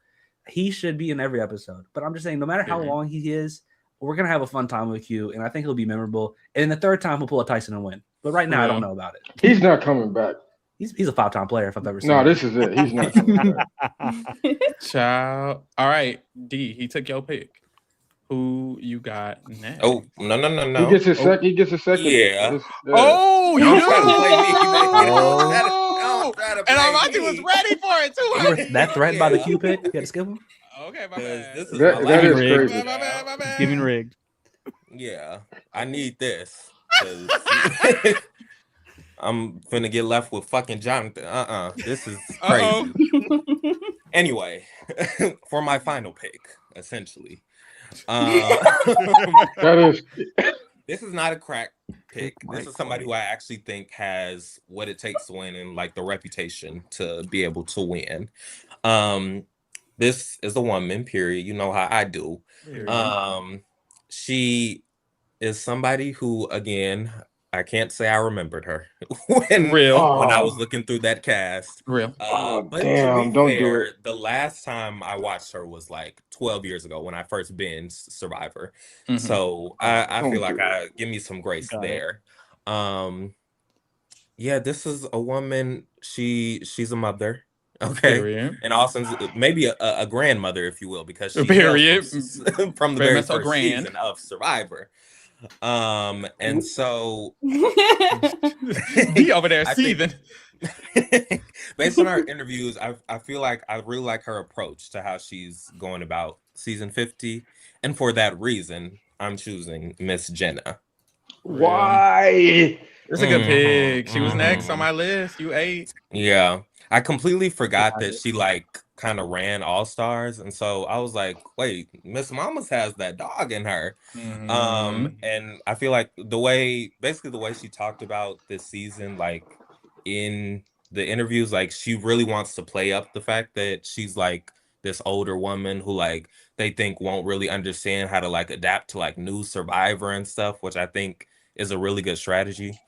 He should be in every episode. But I'm just saying, no matter how long he is, we're gonna have a fun time with Q, and I think he'll be memorable. And the third time he'll pull a Tyson and win. But right now, I don't know about it. He's not coming back. He's a 5-time player if I've ever seen. No, him. this is it. He's not coming back. Child. All right, D. He took your pick. Who you got next? Oh, no. He gets a second. He gets a second. Yeah. Oh, you Don't do. try to play me. Oh. Don't try to And play Amati me. was ready for it You too. were that threatened by the Q pick? You had to skip him? Okay, my 'Cause bad. this is That- my that life. is rigged. crazy. My bad, my bad. Giving rigged. Yeah, I need this. 'Cause I'm finna get left with fucking Jonathan. This is crazy. Uh-oh. Anyway, for my final pick, essentially, That is. this is not a crack pick. This is somebody who I actually think has what it takes to win and like the reputation to be able to win. This is a woman, period. You know how I do. She is somebody who, again, I can't say I remembered her when Real. I was looking through that cast. Real. But damn, to be don't do fair, it. the last time I watched her was like 12 years ago when I first binged Survivor. Mhm. So I Don't feel like do I give me some grace Got it. there. Yeah, this is a woman. She's a mother. Okay. Period. And also maybe a grandmother, if you will, because she Period. hails from the Very very much so first grand. season of Survivor. And so D over there I think- seething. based on our interviews, I feel like I really like her approach to how she's going about season 50. And for that reason, I'm choosing Miss Jenna. Why? It's a good Mhm, pick. She was next mhm. on my list. You ate. Yeah. I completely forgot that she like kind of ran All Stars. And so I was like, wait, Miss Mamas has that dog in her. Mhm. And I feel like the way she talked about this season, like in the interviews, like she really wants to play up the fact that she's like this older woman who like they think won't really understand how to like adapt to like new Survivor and stuff, which I think is a really good strategy.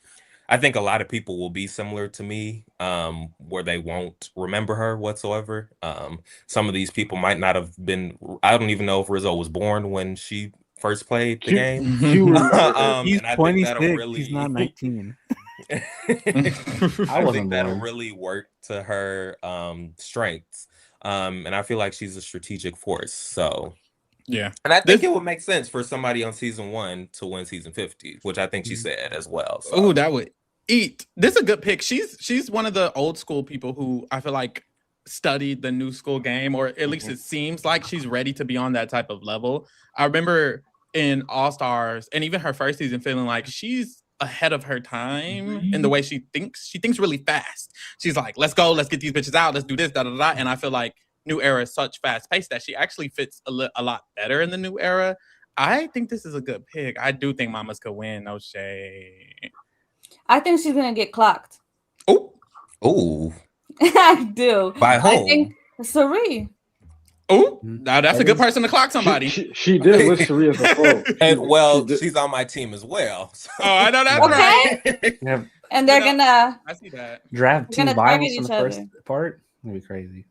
I think a lot of people will be similar to me, where they won't remember her whatsoever. Some of these people might not have been. I don't even know if Rizzo was born when she first played the She- game. She remembered He's And I think that'll 26. really, He's not 19. I wasn't think that'll born. really work to her strengths. And I feel like she's a strategic force. So, Yeah. and I think This- it would make sense for somebody on season 1 to win season 50, which I think she said as well. So. Oh, that would eat. This is a good pick. She's one of the old school people who I feel like studied the new school game, or at least it seems like she's ready to be on that type of level. I remember in All Stars and even her first season feeling like she's ahead of her time in the way she thinks. She thinks really fast. She's like, let's go, let's get these bitches out, let's do this, da da da. And I feel like New Era is such fast pace that she actually fits a lot better in the New Era. I think this is a good pick. I do think Mamas could win. No shade. I think she's gonna get clocked. Oh, Oh, I do. by I whom? think Sari. oh, Mhm. now that's a That good is- person to clock somebody. She did list Sari as a pro. And well, She did. she's on my team as well. So. Oh, I know that's Okay. right. You have And they're You know- gonna I see that. draft We're team gonna target violence in each the first other. part. That'd be crazy.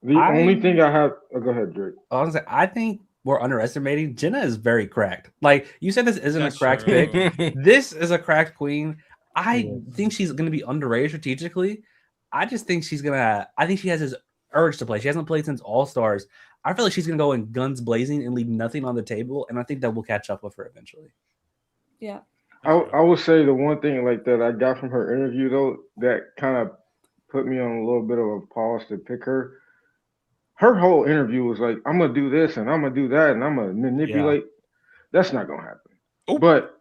The only thing I have. Oh, go ahead, Drake. I think we're underestimating. Jenna is very cracked. Like you said, this isn't That's a cracked true. pick. This is a cracked queen. I Yeah. think she's going to be underrated strategically. I just think she's gonna. I think she has this urge to play. She hasn't played since All Stars. I feel like she's gonna go in guns blazing and leave nothing on the table, and I think that will catch up with her eventually. yeah. I would say the one thing like that I got from her interview though that kind of put me on a little bit of a pause to pick her. Her whole interview was like, "I'm gonna do this and I'm gonna do that and I'm gonna manipulate." That's not gonna happen. Oh. But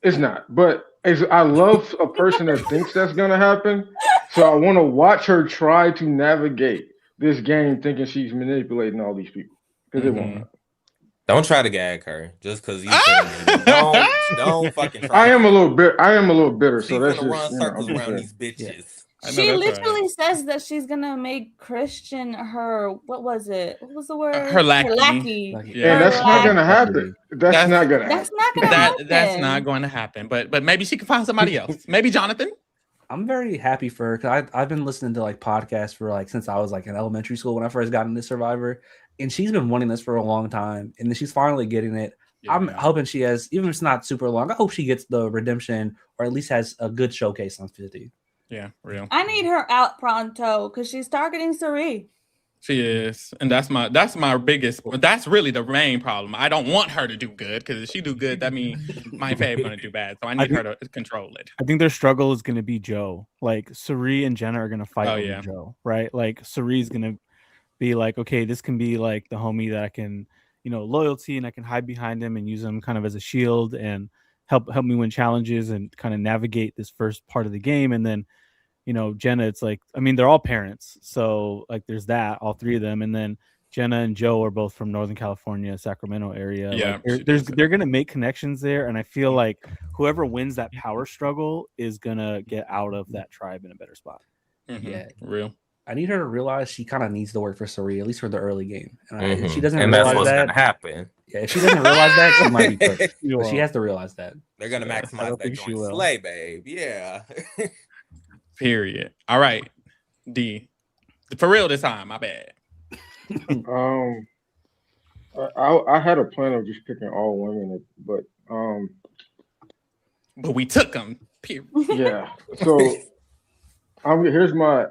it's not. But I love a person that thinks that's gonna happen. So I want to watch her try to navigate this game, thinking she's manipulating all these people because it won't Mhm. happen. Don't try to gag her just because you Ah! said don't fucking try. I am a little bitter. So She's that's gonna just run circles around these bitches. I know She that's literally right. says that she's gonna make Christian her. What was it? What was the word? Her lackey. lackey. Like, Yeah. And Her that's not gonna lackey. happen. That's not gonna That's happen. not gonna happen. That's not going to happen. But maybe she can find somebody else. Maybe Jonathan. I'm very happy for her because I've been listening to like podcasts for like since I was like in elementary school when I first got into Survivor, and she's been wanting this for a long time, and then she's finally getting it. I'm Yeah. hoping she has, even if it's not super long, I hope she gets the redemption or at least has a good showcase on 50. Yeah, real. I need her out pronto because she's targeting Sari. She is, and that's my biggest. That's really the main problem. I don't want her to do good because if she do good, that means my fave gonna do bad. So I need her to control it. I think their struggle is going to be Joe. Like Sari and Jenna are going to fight over Joe, right? Like Sari's going to be like, okay, this can be like the homie that I can, loyalty, and I can hide behind him and use him kind of as a shield and help me win challenges and kind of navigate this first part of the game. And then, Jenna, it's like, I mean, they're all parents, so like there's that, all three of them, and then Jenna and Joe are both from Northern California, Sacramento area. Yeah, like they're gonna make connections there, and I feel like whoever wins that power struggle is gonna get out of that tribe in a better spot. Mm-hmm. Yeah, real. I need her to realize she kind of needs to work for Sari, at least for the early game. And if she doesn't and realize that's what's that, gonna happen. Yeah, if she doesn't realize that, she might be perfect. She But she will. has to realize that. They're gonna I maximize don't that think she joint will. slay, babe. Yeah. Period. All right, D. For real this time. My bad. I had a plan of just picking all women, but we took them. Period. yeah. So here's my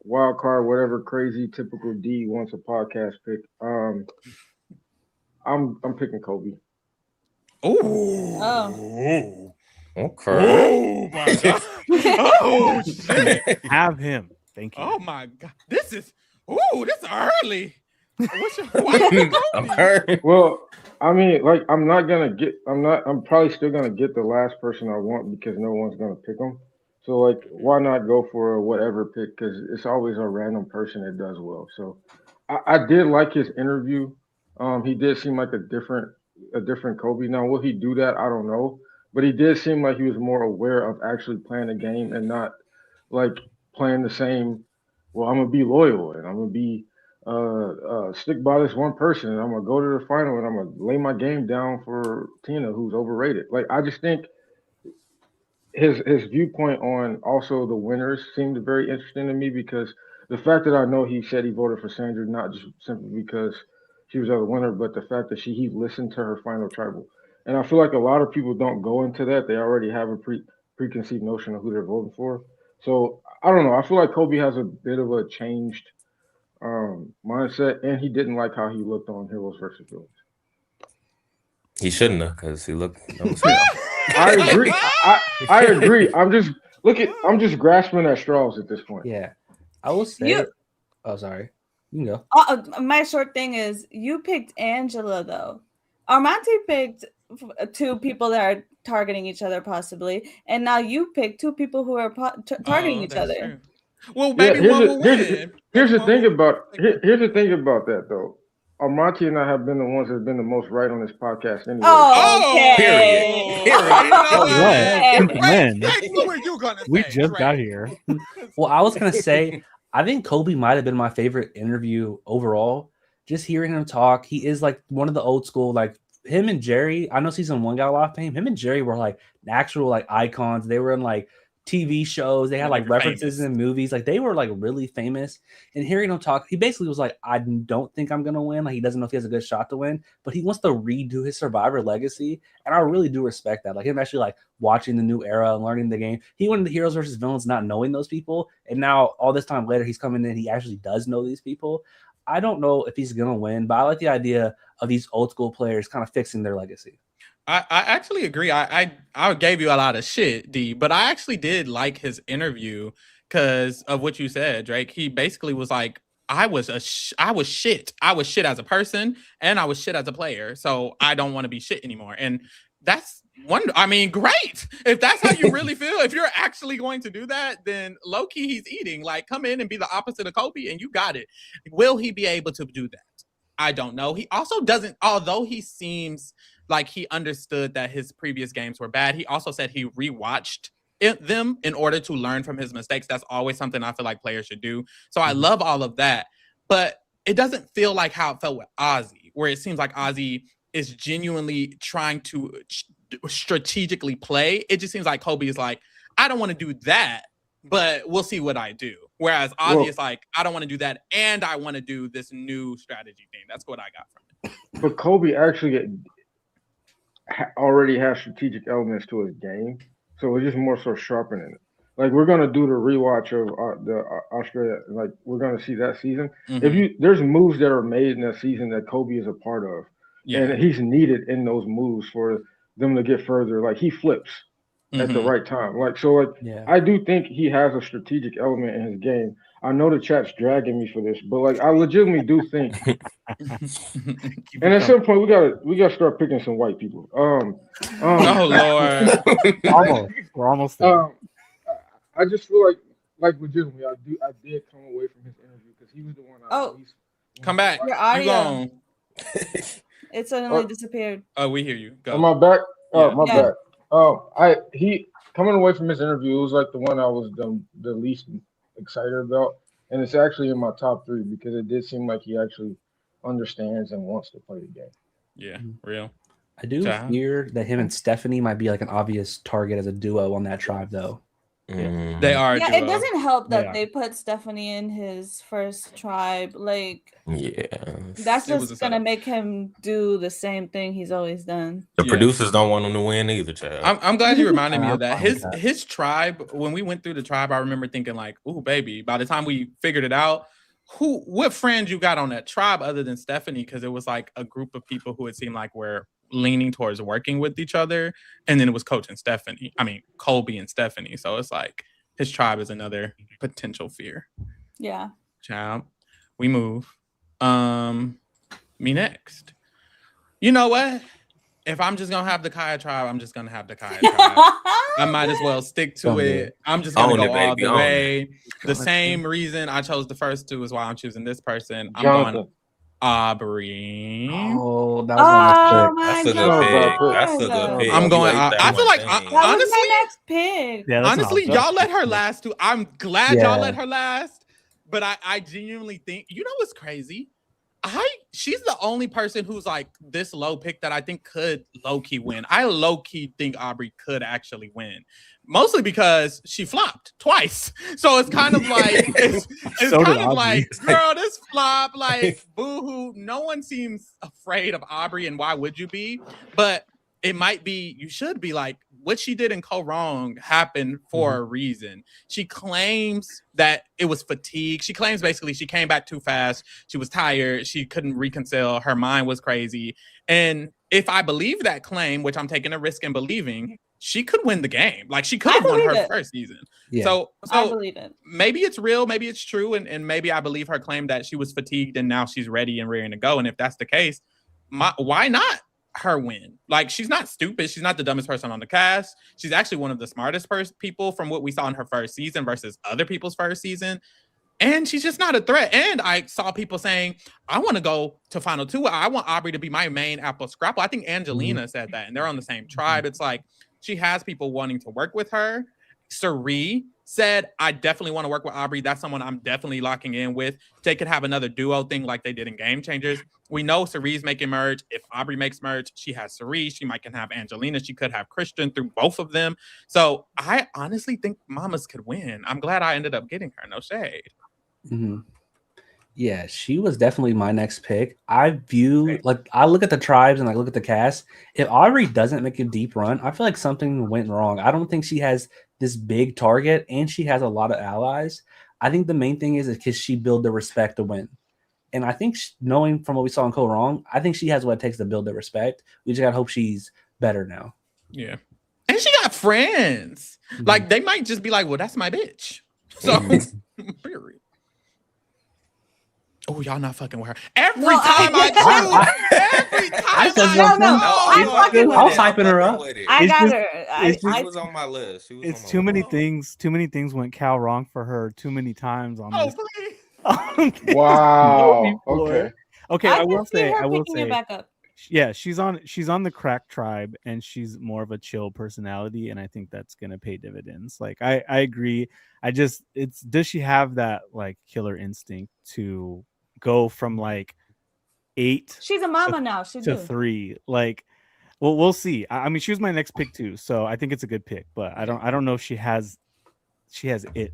wild card, whatever crazy typical D wants a podcast pick. I'm picking Kobe. Oh. Okay. Oh my god. Oh shit. Have him. Thank you. Oh my god. This is early. Why Okay. Well, I mean, like, I'm probably still gonna get the last person I want because no one's gonna pick them. So, like, why not go for a whatever pick? Because it's always a random person that does well. So, I did like his interview. He did seem like a different Kobe. Now, will he do that? I don't know. But he did seem like he was more aware of actually playing the game and not like playing the same. Well, I'm gonna be loyal and I'm gonna be stick by this one person and I'm gonna go to the final and I'm gonna lay my game down for Tina, who's overrated. Like, I just think his viewpoint on also the winners seemed very interesting to me because the fact that I know he said he voted for Sandra not just simply because she was a winner, but the fact that he listened to her final tribal. And I feel like a lot of people don't go into that. They already have a preconceived notion of who they're voting for. So I don't know. I feel like Kobe has a bit of a changed mindset, and he didn't like how he looked on Heroes versus Villains. He shouldn't have, because he looked. I agree. I agree. I'm just grasping at straws at this point. Yeah, I will say. Oh, sorry. You can go. My short thing is you picked Angela though. Armanti picked two people that are targeting each other possibly, and now you picked two people who are targeting each other. True. Well, maybe here's the thing about that though. Armanti and I have been the ones that have been the most right on this podcast anyway. Oh, okay. When? What were you gonna say? We just Drake? got here. Well, I was gonna say, I think Kobe might have been my favorite interview overall. Just hearing him talk, he is like one of the old school, like him and Jerry. I know season 1 got a lot of fame. Him and Jerry were like actual like icons. They were in like TV shows. They had like references in movies. Like they were like really famous. And hearing him talk, he basically was like, I don't think I'm gonna win. Like he doesn't know if he has a good shot to win, but he wants to redo his Survivor legacy. And I really do respect that. Like him actually like watching the new era and learning the game. He went into Heroes versus Villains not knowing those people. And now all this time later, he's coming in. He actually does know these people. I don't know if he's gonna win, but I like the idea of these old school players kind of fixing their legacy. I actually agree. I gave you a lot of shit, D, but I actually did like his interview because of what you said, Drake. He basically was like, I was shit. I was shit as a person and I was shit as a player. So I don't want to be shit anymore. And that's great. If that's how you really feel, if you're actually going to do that, then low key he's eating. Like, come in and be the opposite of Kobe and you got it. Will he be able to do that? I don't know. He also doesn't, although he seems like he understood that his previous games were bad. He also said he rewatched them in order to learn from his mistakes. That's always something I feel like players should do. So I love all of that, but it doesn't feel like how it felt with Ozzy, where it seems like Ozzy is genuinely trying to strategically play. It just seems like Kobe is like, I don't want to do that, but we'll see what I do. Whereas Ozzy is like, I don't want to do that, and I want to do this new strategy thing. That's what I got from it. But Kobe actually already has strategic elements to his game, so it's just more so sharpening it. Like we're gonna do the rewatch of the Australia, like we're gonna see that season. There's moves that are made in that season that Kobe is a part of, and he's needed in those moves for them to get further. Like he flips at the right time. I do think he has a strategic element in his game. I know the chat's dragging me for this, but like I legitimately do think. And at some point we gotta start picking some white people. Oh Lord, we're almost there. I just feel like legitimately, I did come away from his interview because he was the one. Come back. Your audio. It suddenly disappeared. Oh, we hear you. Go. Am I back? Oh, my bad. He coming away from his interview, it was like the one I was the least excited about, and it's actually in my top 3 because it did seem like he actually understands and wants to play the game. Yeah, real. I do hear that him and Stephanie might be like an obvious target as a duo on that tribe, though. Yeah. They are. Yeah, it doesn't help that they put Stephanie in his first tribe. Like, that's just gonna make him do the same thing he's always done. The producers don't want him to win either, child. I'm glad you reminded me of that. His tribe. When we went through the tribe, I remember thinking like, "Ooh, baby." By the time we figured it out, what friends you got on that tribe other than Stephanie? Because it was like a group of people who it seemed like were leaning towards working with each other, and then it was Coach and Stephanie. I mean, Colby and Stephanie. So it's like his tribe is another potential fear. Yeah. Child, we move. Me next. You know what? If I'm just gonna have the Kaya tribe, I'm just gonna have the Kaya tribe. I might as well stick to it. I'm just gonna go all the way. The same reason I chose the first 2 is why I'm choosing this person. I'm going Aubrey. Oh, that was that's a good pick. That's a good pick. I'm going. I feel like that was my next pick. Yeah, honestly, y'all let her last too. I'm glad y'all let her last, but I genuinely think, you know what's crazy? She's the only person who's like this low pick that I think could low-key win. I low-key think Aubrey could actually win. Mostly because she flopped twice. So it's kind of like it's kind of like, girl, this flop, like boo-hoo. No one seems afraid of Aubrey, and why would you be? But it might be, you should be like, what she did in Co Wrong happened for a reason. She claims that it was fatigue. She claims basically she came back too fast. She was tired. She couldn't reconcile. Her mind was crazy. And if I believe that claim, which I'm taking a risk in believing, she could win the game. Like she could have won her first season. Yeah. So I believe it. Maybe it's real. Maybe it's true. And maybe I believe her claim that she was fatigued and now she's ready and raring to go. And if that's the case, why not her win? Like, she's not stupid. She's not the dumbest person on the cast. She's actually one of the smartest people from what we saw in her first season versus other people's first season. And she's just not a threat. And I saw people saying, I want to go to Final 2. I want Aubrey to be my main Apple Scrapple. I think Angelina said that, and they're on the same tribe. It's like, she has people wanting to work with her. Sari said, I definitely want to work with Aubrey. That's someone I'm definitely locking in with. They could have another duo thing like they did in Game Changers. We know Sari's making merge. If Aubrey makes merge, she has Sari. She might can have Angelina. She could have Christian through both of them. So I honestly think Mamas could win. I'm glad I ended up getting her. No shade. Mm-hmm. Yeah, she was definitely my next pick. I look at the tribes and I look at the cast. If Aubrey doesn't make a deep run, I feel like something went wrong. I don't think she has this big target, and she has a lot of allies. I think the main thing is because she built the respect to win. And I think knowing from what we saw in Co Wrong, I think she has what it takes to build the respect. We just gotta hope she's better now. Yeah. And she got friends. Mm-hmm. Like, they might just be like, well, that's my bitch. So, period. Oh, y'all not fucking with her. Every time I was hyping her up. I got her. She was on my list. It's too many things. Too many things went Cal wrong for her too many times on this. Wow. Okay. Okay. I will say. Back up. Yeah, she's on the crack tribe, and she's more of a chill personality, and I think that's gonna pay dividends. Like I agree. Does she have that like killer instinct to go from like 8 She's a mama now. She to do. 3? Like, well, we'll see. I mean, she was my next pick too, so I think it's a good pick. But I don't know if she has it.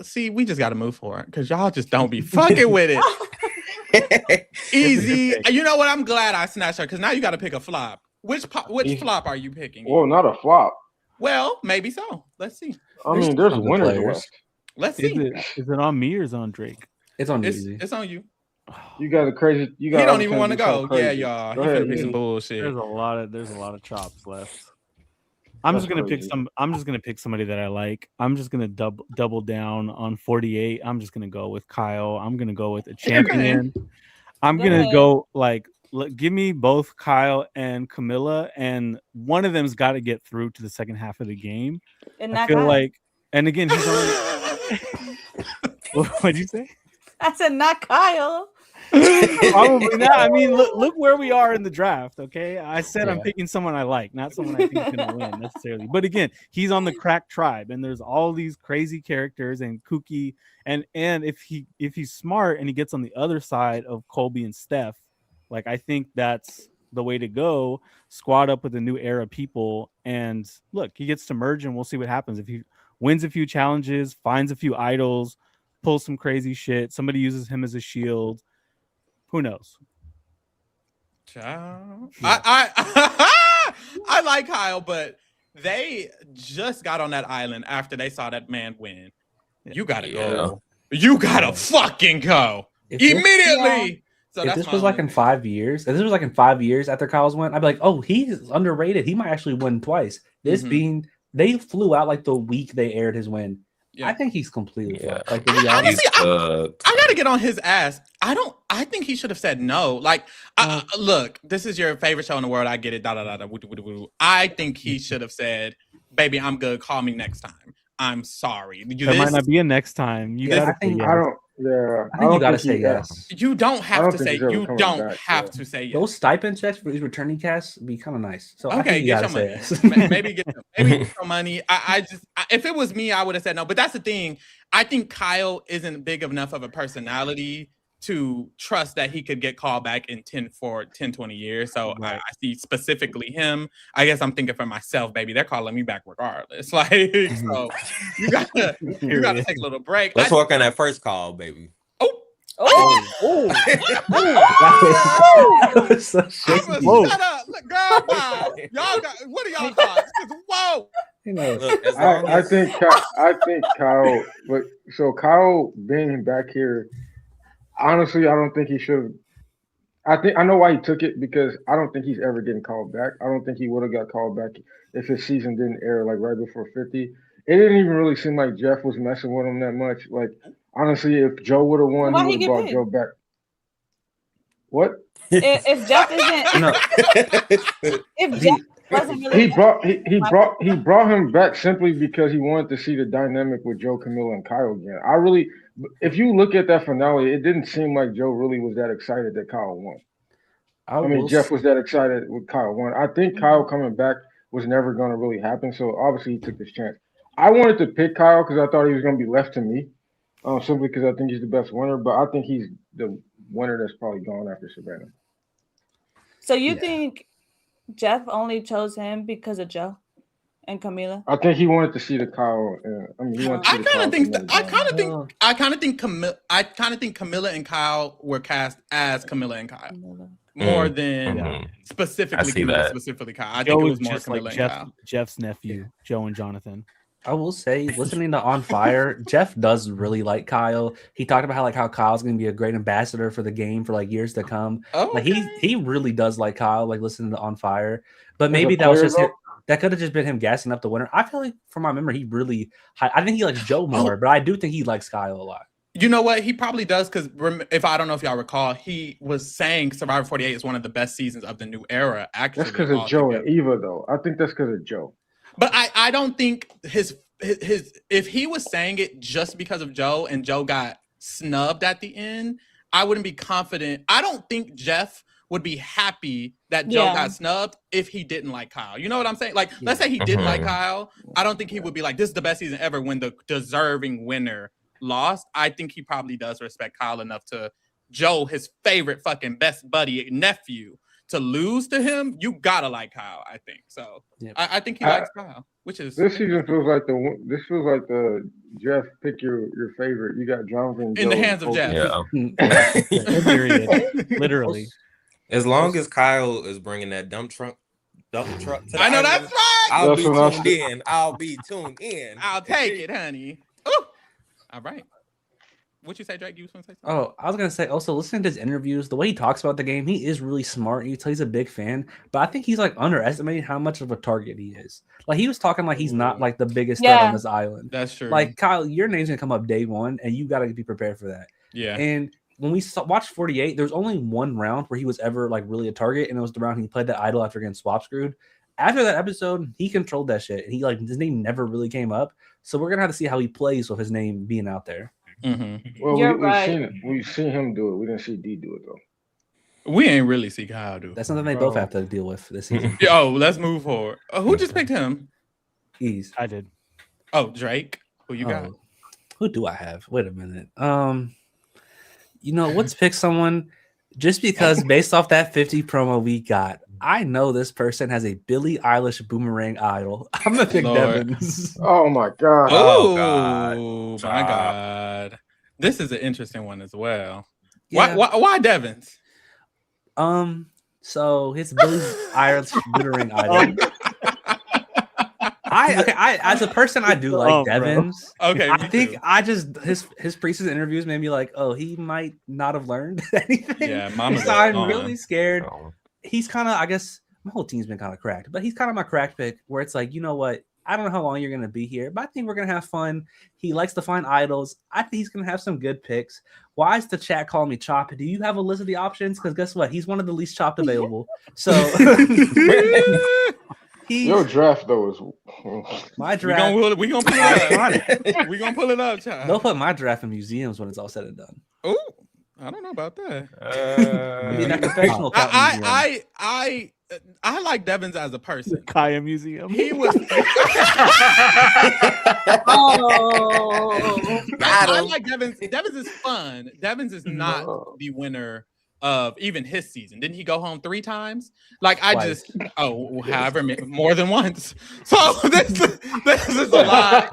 See, we just got to move forward because y'all just don't be fucking with it. Easy. You know what? I'm glad I snatched her because now you got to pick a flop. Which flop are you picking? Well, not a flop. Well, maybe so. Let's see. I mean, there's some winners players. left. Let's see. Is it on me or is it on Drake? It's on It's, easy. it's on you. You got a crazy. You got. He don't even want to do something go. Yeah, crazy. y'all. Go He ahead, finna pick some Easy. bullshit. There's a lot of chops left. I'm That's just gonna crazy. pick somebody that I like. I'm just gonna double down on 48. I'm just gonna go with Kyle. I'm gonna go with a champion. I'm Go gonna ahead. go like give me both Kyle and Camilla, and one of them's got to get through to the second half of the game. And I not feel Kyle. like, and again, he's only. What'd you say? I said not Kyle. Probably not. I mean, look where we are in the draft. Okay, I said I'm Yeah. picking someone I like, not someone I think is going to win necessarily. But again, he's on the crack tribe, and there's all these crazy characters and kooky. And if he's smart and he gets on the other side of Colby and Steph, like I think that's the way to go. Squad up with a new era of people, and look, he gets to merge, and we'll see what happens if he wins a few challenges, finds a few idols, pulls some crazy shit. Somebody uses him as a shield. Who knows? Child. Yeah. I like Kyle, but they just got on that island after they saw that man win. You gotta go. You gotta fucking go If this- immediately. So If that's this my was like only in pick. 5 years, if this was like in 5 years after Kyle's win, I'd be like, oh, he's underrated. He might actually win twice. This Mhm. being they flew out like the week they aired his win. Yeah. I think he's completely Yeah. fucked. Like, to be I- honest. honestly, I gotta get on his ass. I think he should have said no. Like, look, this is your favorite show in the world. I get it. Da da da da. Woo, woo, woo, woo. I think he should have said, "Baby, I'm good. Call me next time. I'm sorry." There might not be a next time. You Yeah, gotta I think- say I yes. don't. Yeah. I think you gotta he- say yes. You don't I have don't to think say. he's ever You coming don't back, have yeah. to say yes. Those stipend checks for these returning casts be kind of nice. So I Okay, think you get gotta your say money. yes. Maybe get some money. If it was me, I would have said no. But that's the thing. I think Kyle isn't big enough of a personality to trust that he could get called back in 10, 20 years. So I see specifically him. I guess I'm thinking for myself, baby. They're calling me back regardless. Like, so you gotta take a little break. Let's work on that first call, baby. Oh, That was so shaky. Whoa. Shut up. Look, girl, wow. Y'all got, what are y'all thoughts? 'Cause, whoa. You know, Look, as long I as think Kyle. But so Kyle being back here, honestly, I don't think he should. I know why he took it because I don't think he's ever getting called back. I don't think he would have got called back if his season didn't air like right before 50. It didn't even really seem like Jeff was messing with him that much. Like honestly, if Joe would have won, Why he he would have get brought paid? Joe back. What? if Jeff isn't, no, if Jeff wasn't really, He brought him back simply because he wanted to see the dynamic with Joe, Camilla, and Kyle again. If you look at that finale, it didn't seem like Joe really was that excited that Kyle won. I mean, Jeff was that excited with Kyle won. I think Kyle coming back was never going to really happen. So obviously he took this chance. I wanted to pick Kyle because I thought he was going to be left to me, simply because I think he's the best winner. But I think he's the winner that's probably gone after Savannah. so you think Jeff only chose him because of Joe and Camila? I think he wanted to see the Kyle. He wanted to see I the kind Kyle of think. Camilla. I kind of think Camilla and Kyle were cast as Camilla and Kyle more than I specifically see Camilla, that. specifically Kyle. I Joe think it is was more just Camilla like and Kyle. Jeff's nephew, Joe and Jonathan. I will say, listening to On Fire, Jeff does really like Kyle. He talked about how Kyle's going to be a great ambassador for the game for like years to come. Like he really does like Kyle. Like listening to On Fire, but maybe that was just that could have just been him gassing up the winner. I feel like from my memory, he really. I think he likes Joe more, but I do think he likes Kyle a lot. You know what? He probably does because if I don't know if y'all recall, he was saying Survivor 48 is one of the best seasons of the new era. Actually, That's because of Joe and Eva, though. I think that's because of Joe. But I don't think his if he was saying it just because of Joe and Joe got snubbed at the end, I wouldn't be confident. I don't think Jeff would be happy that Joe Yeah. got snubbed if he didn't like Kyle. You know what I'm saying? Like, let's say he didn't like Kyle. I don't think he would be like, this is the best season ever when the deserving winner lost. I think he probably does respect Kyle enough to Joe, his favorite fucking best buddy nephew, to lose to him. You gotta like Kyle, I think. So Yep. I think he likes Kyle, which is This season feels like the Jeff pick your favorite. You got Jonathan in the Joe, hands of Kobe. Jeff. Yeah. Period. Literally. As long as Kyle is bringing that dump truck to the I know island, that's right. I'll That's be what I tuned said. in. I'll be tuned in. I'll take it, honey. Ooh. All right. What you say, Drake? You was gonna say something? Oh, I was gonna say also listening to his interviews, the way he talks about the game, he is really smart. You can tell he's a big fan, but I think he's like underestimating how much of a target he is. Like he was talking like he's not like the biggest threat Yeah. on this island. That's true. Like Kyle, your name's gonna come up day one, and you gotta be prepared for that. yeah. And when we watched 48, there was only one round where he was ever like really a target, and it was the round he played that idol after getting swap screwed. After that episode, he controlled that shit. And he like his name never really came up. So we're gonna have to see how he plays with his name being out there. Well, You're we've right. seen it. We've seen him do it. We didn't see D do it though. We ain't really see Kyle do. That's something they both Bro. have to deal with this season. Oh, let's move forward. Who just picked him? Ease. I did. Oh, Drake. Who you got? Oh, who do I have? Wait a minute. Let's pick someone just because based off that 50 promo we got, I know this person has a Billie Eilish boomerang idol. I'm gonna pick Lord. Devins. Oh my god. Oh, God. Oh my Stop. God. This is an interesting one as well. Yeah. Why Devins? So his Billie Eilish boomerang idol. I as a person I do like Oh, bro. Devins. Okay. I me think too. I just his preseason interviews made me like, oh, he might not have learned anything. Yeah, Mama's so I'm gone. really scared. Oh. He's kind of, I guess, my whole team's been kind of cracked, but he's kind of my cracked pick where it's like, you know what? I don't know how long you're going to be here, but I think we're going to have fun. He likes to find idols. I think he's going to have some good picks. Why is the chat calling me Chop? Do you have a list of the options? Because guess what? He's one of the least chopped available. So he's Your draft though is my We draft. gonna pull it up. We gonna pull it up, child. They'll put my draft in museums when it's all said and done. Oh, I don't know about that. Maybe that professional thought museum. I like Devins as a person. Kaya Museum. He was. Oh. I like Devins. Devins is fun. Devins is not No. the winner of even his season. Didn't he go home 3 times? Like I Twice. just however more than once. So this is a lot.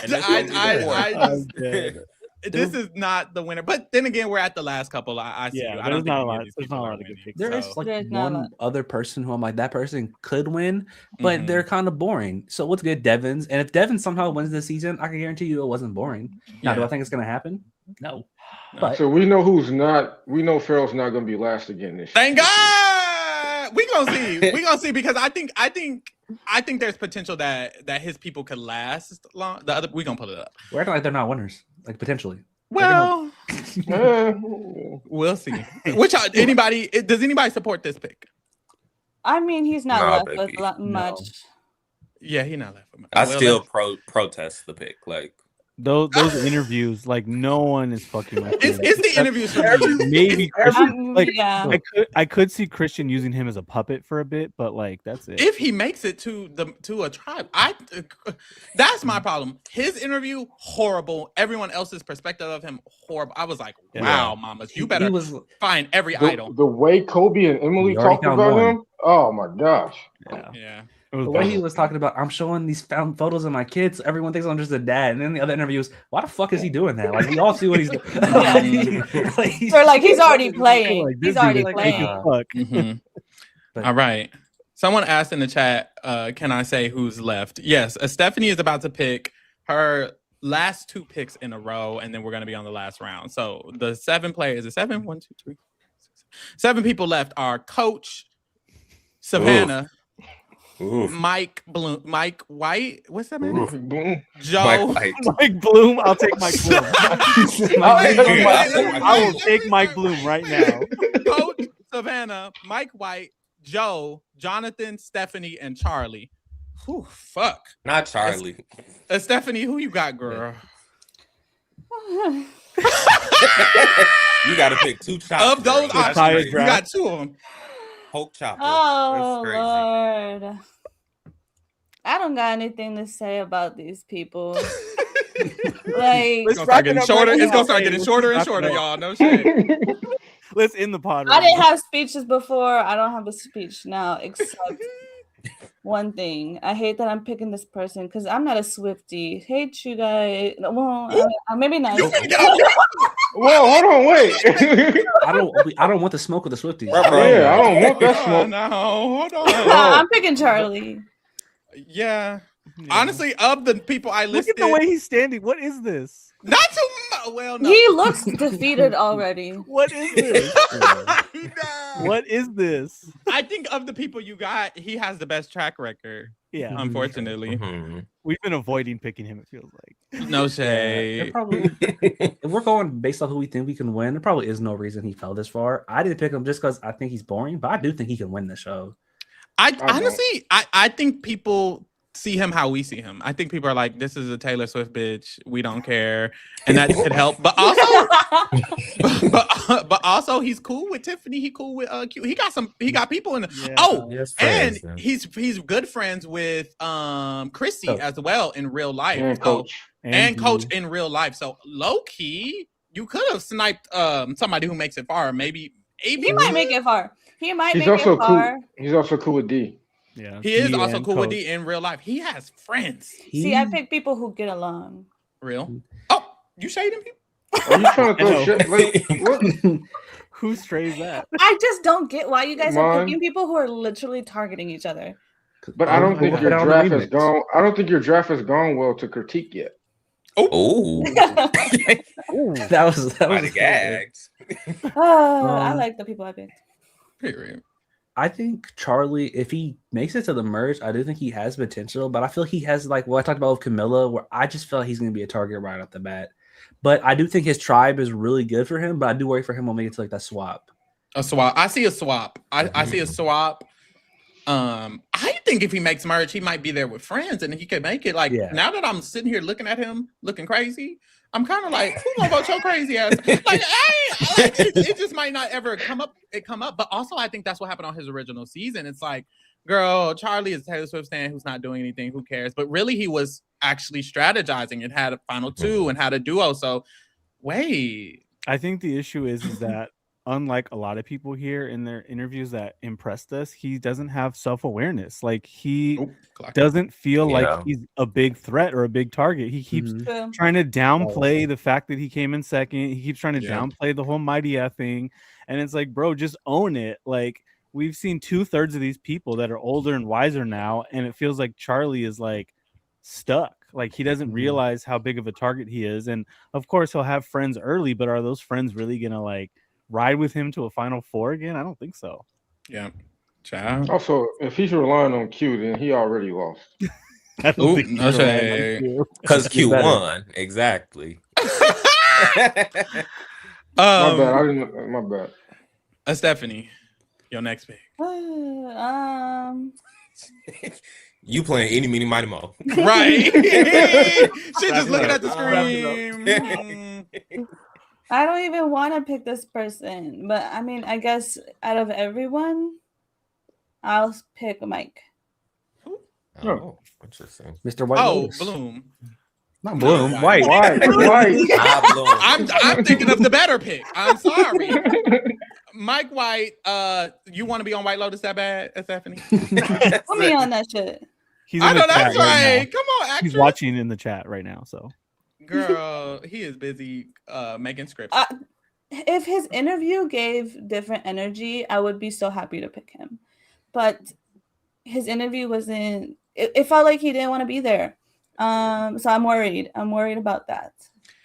And this will be the fourth. I'm dead. This is not the winner. But then again, we're at the last couple. I see Yeah, you. I there's don't not a think any lot. of these There's people not a are lot of good winning. picks. There is So, like There's not a one lot. other person who I'm like, that person could win, but Mhm. they're kind of boring. So what's good, Devins? And if Devins somehow wins this season, I can guarantee you it wasn't boring. Now, do Yeah. I think it's gonna happen? No. No. But so we know who's not. We know Farrell's not going to be last again this year. Thank God. We gonna see. We gonna see because I think there's potential that his people could last long. The other we gonna pull it up. we're acting like they're not winners, like potentially. Well, Eh, we'll see. Which does anybody support this pick? I mean, he's not Nah, left baby. with much. Yeah, he not left. I Well, still protest the pick. Like, Those interviews, like no one is fucking with him. it's the interviews for me. Maybe Christian, like Yeah. I could see Christian using him as a puppet for a bit, but like that's it. If he makes it to a tribe, that's my problem. His interview horrible. Everyone else's perspective of him horrible. I was like, Yeah. wow, mamas, you He better was find every the, idol. the way Kobe and Emily We already talked found about one. him. Oh my gosh. Yeah, Yeah. it was the way bad. he was talking about, I'm showing these found photos of my kids. Everyone thinks I'm just a dad. And then the other interviews, why the fuck is he doing that? Like we all see what he's doing. Or like he's already playing. Like, this He's already dude is fake playing. as fuck. Mhm. But- All right. Someone asked in the chat, can I say who's left? Yes, Stephanie is about to pick her last 2 picks in a row, and then we're going to be on the last round. So the 7 players, is it 7? 1, 2, 3, 6, 7 people left are Coach, Savannah, oof. Mike Bloom, Mike White, what's that man? Oof. Boom. Joe. Mike White. Mike Bloom, I'll take Mike Bloom. Wait, I will let take me Mike start. Bloom right now. Coach, Savannah, Mike White, Joe, Jonathan, Stephanie, and Charlie. Whew, fuck. Not Charlie. Stephanie, who you got, girl? You got to pick 2 choppers. Of those bro. That's options, crazy. you got 2 of them. Hulk chopper. Oh That's crazy. Lord. I don't got anything to say about these people. Like, It's gonna start getting shorter. It's gonna start getting Let's shorter and wrap it shorter, up. y'all. No shade. Let's end the pod. I right didn't now. have speeches before. I don't have a speech now, except one thing. I hate that I'm picking this person because I'm not a Swiftie. Hate you guys. Well, maybe not. You finna get out there. Whoa, hold on, wait. I don't want the smoke with the Swifties. Right, right. Yeah, I don't want that Oh, smoke. no, hold on. I'm picking Charlie. Yeah. Yeah. Honestly, of the people I Look listed, at the way he's standing. What is this? not too much. Well, no. He looks defeated already. What is this? No. What is this? I think of the people you got, he has the best track record. Yeah, Unfortunately, Mhm. we've been avoiding picking him. It feels like. no There shade. probably, if we're going based off who we think we can win, there probably is no reason he fell this far. I didn't pick him just because I think he's boring, but I do think he can win the show. I don't. honestly, I think people see him how we see him. I think people are like, "This is a Taylor Swift bitch. We don't care," and that could help. But also, but also, he's cool with Tiffany. He cool with Q. He got people in. Yeah. Oh, Yes, and friends. he's good friends with Chrissy Oh. as well in real life. And So- coach. and coach Angie. in real life. So low key, you could have sniped somebody who makes it far. Maybe He might make it far. He might He's make also it far. cool. He's also cool with D. Yeah, he is D also and cool with Coach. D in real life. He has friends. See, I pick people who get along. Real. Oh, you shading people? Are you trying to I throw know. shit? Like, what? Who strays that? I just don't get why you guys are Mine. picking people who are literally targeting each other. But I don't think Put your it on the draft has remix. gone. I don't think your draft has gone well to critique yet. Oh, Ooh. That was by the gags. I like the people I picked. Period. I think Charlie, if he makes it to the merge, I do think he has potential, but I feel he has like what I talked about with Camilla, where I just feel like he's going to be a target right off the bat. But I do think his tribe is really good for him, but I do worry for him when we get to like that swap. A swap. I see a swap. I see a swap. I think if he makes merge, he might be there with friends and he could make it. Like Yeah. now that I'm sitting here looking at him, looking crazy, I'm kind of like, who gonna vote your crazy ass? Like, it just might not ever come up. But also, I think that's what happened on his original season. It's like, girl, Charlie is Taylor Swift stan who's not doing anything. Who cares? But really, he was actually strategizing and had a final two and had a duo. So, wait. I think the issue is that unlike a lot of people here in their interviews that impressed us, he doesn't have self-awareness. Like he Oop, clock. doesn't feel Yeah. like he's a big threat or a big target. He keeps Mhm. True. trying to downplay the fact that he came in second. He keeps trying to Yeah. downplay the whole Mighty F thing. And it's like, bro, just own it. Like we've seen 2/3 of these people that are older and wiser now, and it feels like Charlie is like stuck. Like he doesn't Mhm. realize how big of a target he is. And of course he'll have friends early, but are those friends really gonna like ride with him to a Final Four again? I don't think so. Yeah, child. Also, if he's relying on Q, then he already lost. I don't Ooh, think no he's gonna shade. like you. Because Q better. won. Exactly. My bad. I didn't. My bad. Stephanie, your next pick. You playing any, meeny, mighty, mo. Right. She Wrap just it looking up. at the Wrap it screen. I don't even want to pick this person, but I mean, I guess out of everyone, I'll pick Mike. Oh, interesting. Mr. White Oh, Lotus. Bloom. Not Bloom. No, White. Why? Ah, Bloom. I'm thinking of the better pick. I'm sorry. Mike White, you want to be on White Lotus that bad, Stephanie? Put me on that shit. He's I in the know chat that's right. now. Come on, actress. He's watching in the chat right now. So Girl, he is busy making scripts. If his interview gave different energy, I would be so happy to pick him. But his interview wasn't. It felt like he didn't want to be there. So I'm worried. I'm worried about that.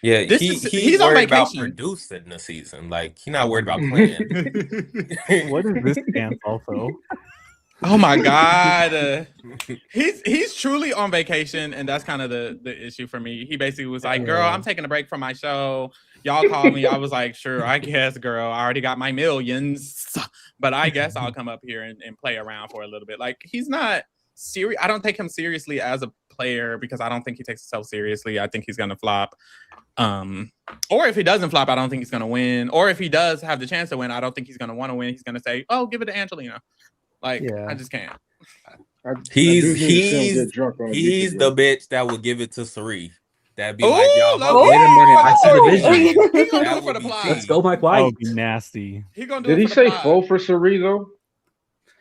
Yeah, This he's is on worried about vacation. producing the season. Like, he's not worried about playing. what is this dance also? Oh my God. He's truly on vacation, and that's kind of the issue for me. He basically was like, girl, I'm taking a break from my show. Y'all called me. I was like, sure, I guess, girl. I already got my millions, but I guess I'll come up here and play around for a little bit. Like, he's not serious. I don't take him seriously as a player because I don't think he takes himself seriously. I think he's gonna flop. Or if he doesn't flop, I don't think he's gonna win. Or if he does have the chance to win, I don't think he's gonna want to win. He's gonna say, "Oh, give it to Angelina." Like I just can't. He's the the bitch that would give it to Sari. That'd be Ooh, like, y'all. Wait a minute, I see the vision. He gonna do That it for would the be plot. Let's go, Mike That White. would be nasty. He gonna do Did it he for the say plot. full for Sari though?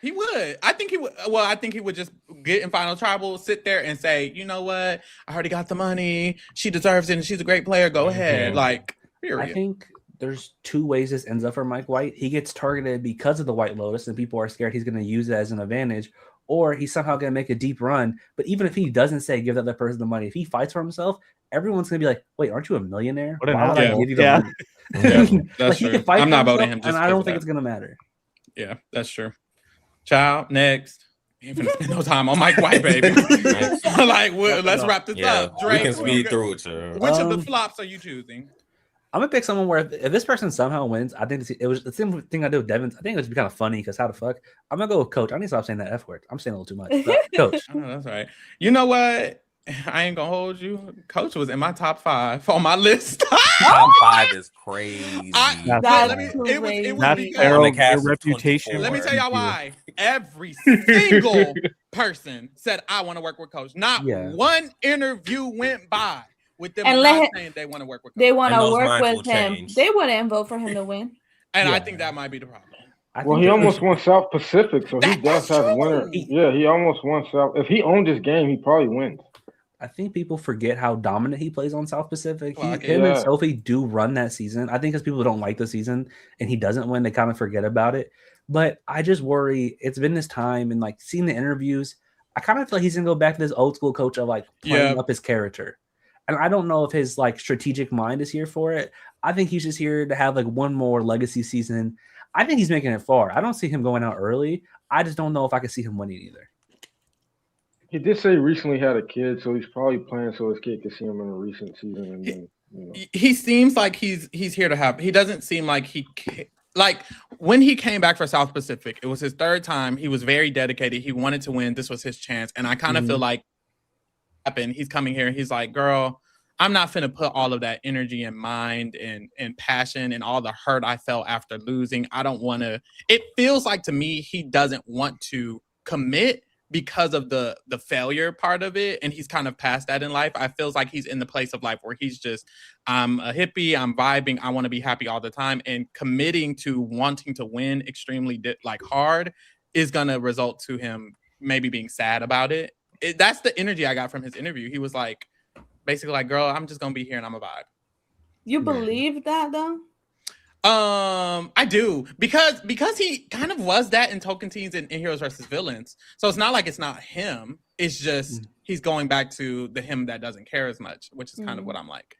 He would. I think he would. Well, I think he would just get in Final Tribal, sit there and say, you know what? I already got the money. She deserves it and she's a great player. Go ahead. Like, period. I think there's two ways this ends up for Mike White. He gets targeted because of the White Lotus, and people are scared he's going to use it as an advantage, or he's somehow going to make a deep run. But even if he doesn't say give that other person the money, if he fights for himself, everyone's going to be like, wait, aren't you a millionaire? What an Why would I asshole. give you the Yeah. money? Yeah, that's Like, he true. can fight I'm for not voting himself, him just and I because don't of think that. it's going to matter. Yeah, that's true. Child, next. Ain't finna spend no time on Mike White, baby. Like, let's wrap this Yeah, up. we Drake, can speed through it, sir. Which of the flops are you choosing? I'm gonna pick someone where if this person somehow wins, I think it was the same thing I did with Devin. I think it would be kind of funny because how the fuck? I'm gonna go with Coach. I need to stop saying that F word. I'm saying a little too much. But Coach. I know that's right. You know what? I ain't gonna hold you. Coach was in my top 5 on my list. Top 5 is crazy. That's Let right. me, it was That's because, Pharaoh, On the cast your of reputation. 24. let me tell y'all precedes you. why. Every single person said I want to work with Coach. Not Yeah. one interview went by with them And not saying they want to work with Coach. They want And to those work minds with will him. change. They wouldn't vote for him to win. And I Yeah. think that might be the problem. I Well, think he that- almost won South Pacific, so he That's does have true. winner. Yeah, he almost won South. If he owned this game, he probably wins. I think people forget how dominant he plays on South Pacific. Clock it. Him and Yeah. Sophie do run that season. I think because people don't like the season and he doesn't win, they kind of forget about it. But I just worry it's been this time and like seeing the interviews, I kind of feel like he's gonna go back to this old school coach of like playing Yeah. up his character. And I don't know if his like strategic mind is here for it. I think he's just here to have like one more legacy season. I think he's making it far. I don't see him going out early. I just don't know if I can see him winning either. He did say he recently had a kid, so he's probably playing so his kid could see him in a recent season. And then, you know. He seems like he's here to have. He doesn't seem like like when he came back for South Pacific, it was his 3rd time. He was very dedicated. He wanted to win. This was his chance, and I kind of feel like he's coming here and he's like, "Girl, I'm not finna put all of that energy and mind and passion and all the hurt I felt after losing. I don't want to." It feels like to me he doesn't want to commit because of the failure part of it, and he's kind of past that in life. I feels like he's in the place of life where he's just, I'm a hippie, I'm vibing, I want to be happy all the time, and committing to wanting to win extremely hard is gonna result to him maybe being sad about it. That's the energy I got from his interview. He was like, basically like, "Girl, I'm just gonna be here and I'm a vibe." You believe that though? I do because he kind of was that in Tocantins and in Heroes versus Villains. So it's not like it's not him. It's just he's going back to the him that doesn't care as much, which is kind of what I'm like.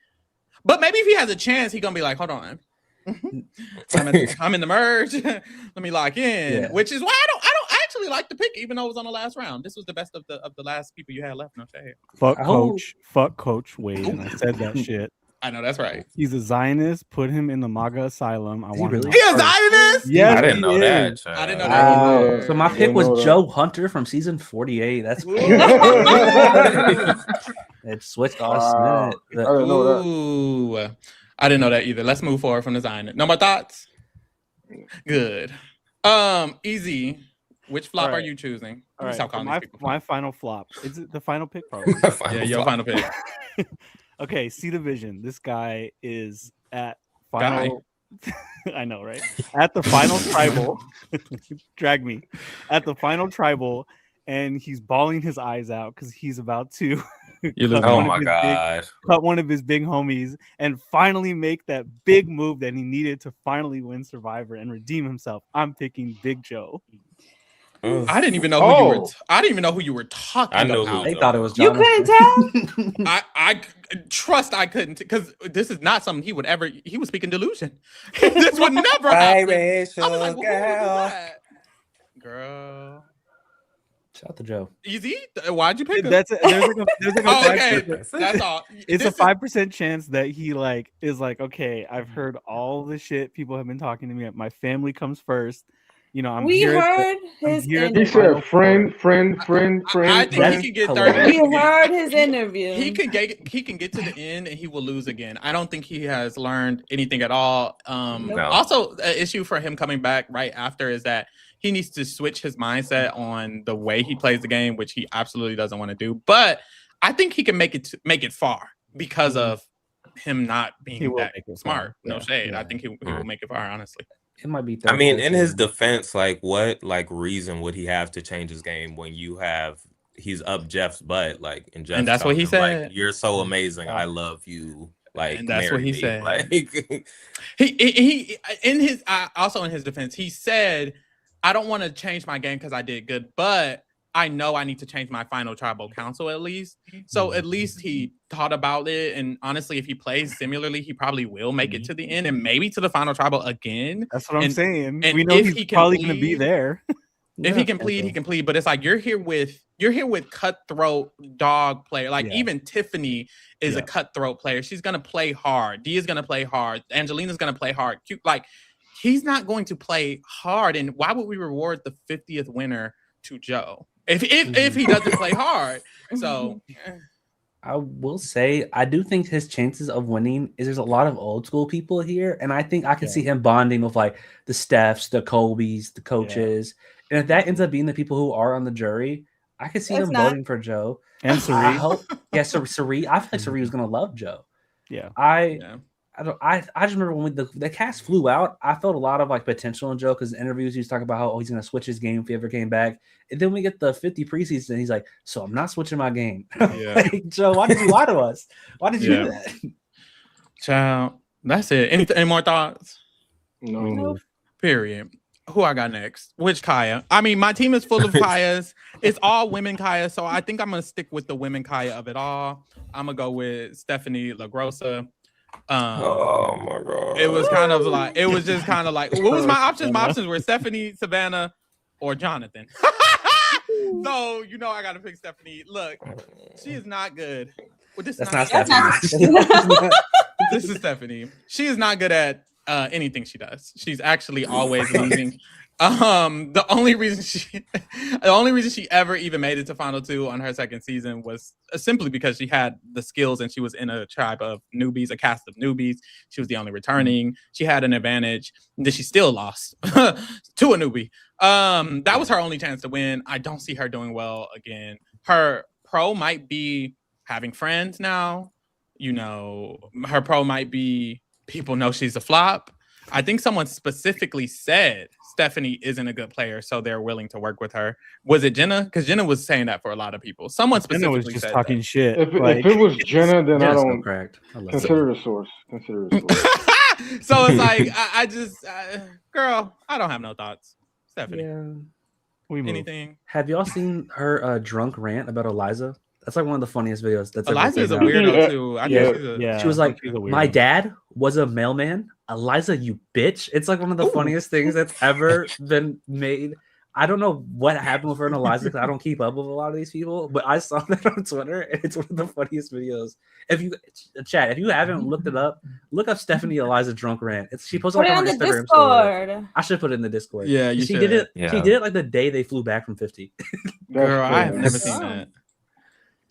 But maybe if he has a chance, he's gonna be like, "Hold on, I'm in the merge. Let me lock in." Yeah. Which is why I don't actually like the pick, even though it was on the last round. This was the best of the last people you had left. No shade. Fuck I hope- Coach. Fuck Coach Wade. And I said that shit. I know that's right. He's a Zionist. Put him in the MAGA asylum. I Is he want really? him He out is first. Zionist. Yes, I didn't he know is. that. I didn't know child. that. So my I pick didn't was know that. Joe Hunter from season 48. That's it switched last Wow. minute. I didn't know that. Ooh, I didn't know that either. Let's move forward from the Zionist. No more thoughts. Good. Easy. Which flop All are right. you choosing? All right, Stop so calling my, these people my flops. final flop. Is it the final pick? Probably. Yeah, your final pick. Okay, C Division. This guy is at Guy. final. I know, right? At the final tribal. Drag me. At the final tribal, and he's bawling his eyes out because he's about to You lose. cut Oh one of my his god. cut one of his big homies and finally make that big move that he needed to finally win Survivor and redeem himself. I'm picking Big Joe. I didn't even know who you were. Oh. I didn't even know who you were talking I know who about. They thought it was You Jonathan. couldn't tell? I trust I couldn't because this is not something he would ever. He was speaking delusion. This would never happen. I was like, well, who was that? Girl, Shout out to Joe. easy. Why'd you pick him? There's like a Oh, okay, 5%. that's all. It's a This is- 5% chance that he is like, okay, I've heard all the shit people have been talking to me. My family comes first. I'm We here. heard his here at He the interview. said friend. I think friend. he can get Hilarious. 30. We heard his interview. He can get to the end and he will lose again. I don't think he has learned anything at all. No. Also, an issue for him coming back right after is that he needs to switch his mindset on the way he plays the game, which he absolutely doesn't want to do. But I think he can make it far because of him not He being will that make it smart. far. No Yeah, shade. yeah. I think he will make it far, honestly. It might be. I mean, third in his season. defense, like what reason would he have to change his game when he's up Jeff's butt, like, and Jeff's that's what telling he him, said. like, you're so amazing, I love you, like, And that's what marry he me. said. Like, He in his also in his defense, he said, I don't want to change my game because I did good, but I know I need to change my final tribal council at least. So at least he thought about it. And honestly, if he plays similarly, he probably will make it to the end and maybe to the final tribal again. That's what I'm And- saying. and We know if he's he can probably going to be plead- there. If he can plead, he can plead. But it's like you're here with cutthroat dog player. Like Yeah. even Tiffany is a Yeah. cutthroat player. She's gonna play hard. Dia's gonna play hard. Angelina's gonna play hard. Cute. Like he's not going to play hard. And why would we reward the 50th winner to Joe if he doesn't play hard? So I will say I do think his chances of winning is there's a lot of old school people here, and I think I can see him bonding with like the Stephs, the Kobe's, the coaches, and if that ends up being the people who are on the jury, I could see It's him not. voting for Joe. And I Sari. hope, yeah, Sari. I feel like Sari was gonna love Joe. Yeah. I just remember when the cast flew out, I felt a lot of like potential in Joe because in interviews he was talking about how he's gonna switch his game if he ever came back. And then we get the 50 preseason, and he's like, so I'm not switching my game. Yeah. Like, Joe, why did you lie to us? Why did you do Yeah. that? child, that's it. Any more thoughts? No. Nope. Period. Who I got next? Which Kaya? I mean, my team is full of Kayas. It's all women Kaya, so I think I'm gonna stick with the women Kaya of it all. I'm gonna go with Stephanie LaGrossa. oh my god, It was kind of like what was my options? My options were Stephanie, Savannah, or Jonathan. So I gotta pick Stephanie. Look, she is not good. Well, this is That's not That's Stephanie. not- This is Stephanie. She is not good at anything she does. She's actually always losing. The only reason she ever even made it to Final Two on her second season was simply because she had the skills and she was in a tribe of newbies, a cast of newbies. She was the only returning. She had an advantage. That she still lost to a newbie. That was her only chance to win. I don't see her doing well again. Her pro might be having friends now. Her pro might be people know she's a flop. I think someone specifically said Stephanie isn't a good player, so they're willing to work with her. Was it Jenna? Because Jenna was saying that for a lot of people. Someone Jenna specifically was just said talking that. shit. If like, it was Jenna, then I Jenna's so don't correct. I love consider the source. Consider the source. So it's like I just, girl, I don't have no thoughts. Stephanie, Yeah. we move. anything? Have y'all seen her drunk rant about Eliza? That's like one of the funniest videos. That's ever Eliza is a came out. weirdo too. I Yeah. think she's a, Yeah, She was like, she's a weirdo. my dad was a mailman. Eliza, you bitch. It's like one of the funniest things that's ever been made. I don't know what happened with her and Eliza because I don't keep up with a lot of these people, but I saw that on Twitter and it's one of the funniest videos. If you haven't looked it up, look up Stephanie Eliza drunk rant. She posted Put like it on on her the Instagram story. Discord. I should put it in the Discord. Yeah, you she should. did it. Yeah. She did it like the day they flew back from 50. That's Girl, I have crazy. never seen that.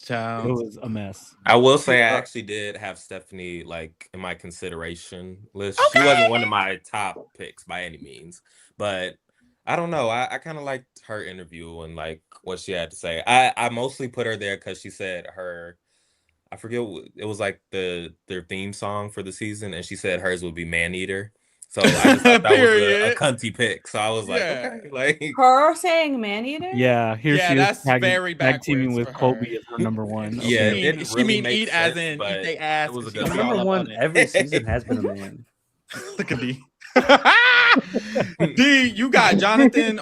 It Child. was a mess. I will say I actually did have Stephanie like in my consideration list. She wasn't one of my top picks by any means, but I don't know. I kind of liked her interview and like what she had to say. I mostly put her there because she said I forget, it was like their theme song for the season, and she said hers would be Man Eater. So I just thought that was a Period. cunty pick. So I was like, Yeah. okay, like Her saying man eater? Yeah, here Yeah, she is that's tag very teaming backwards with for her. Kobe as her number one. Yeah, she it mean, didn't really make eat as sense, in but eat they ass. it was a 'cause good she song. all Number up one on it. every season has been a man. Look at D. D, you got Jonathan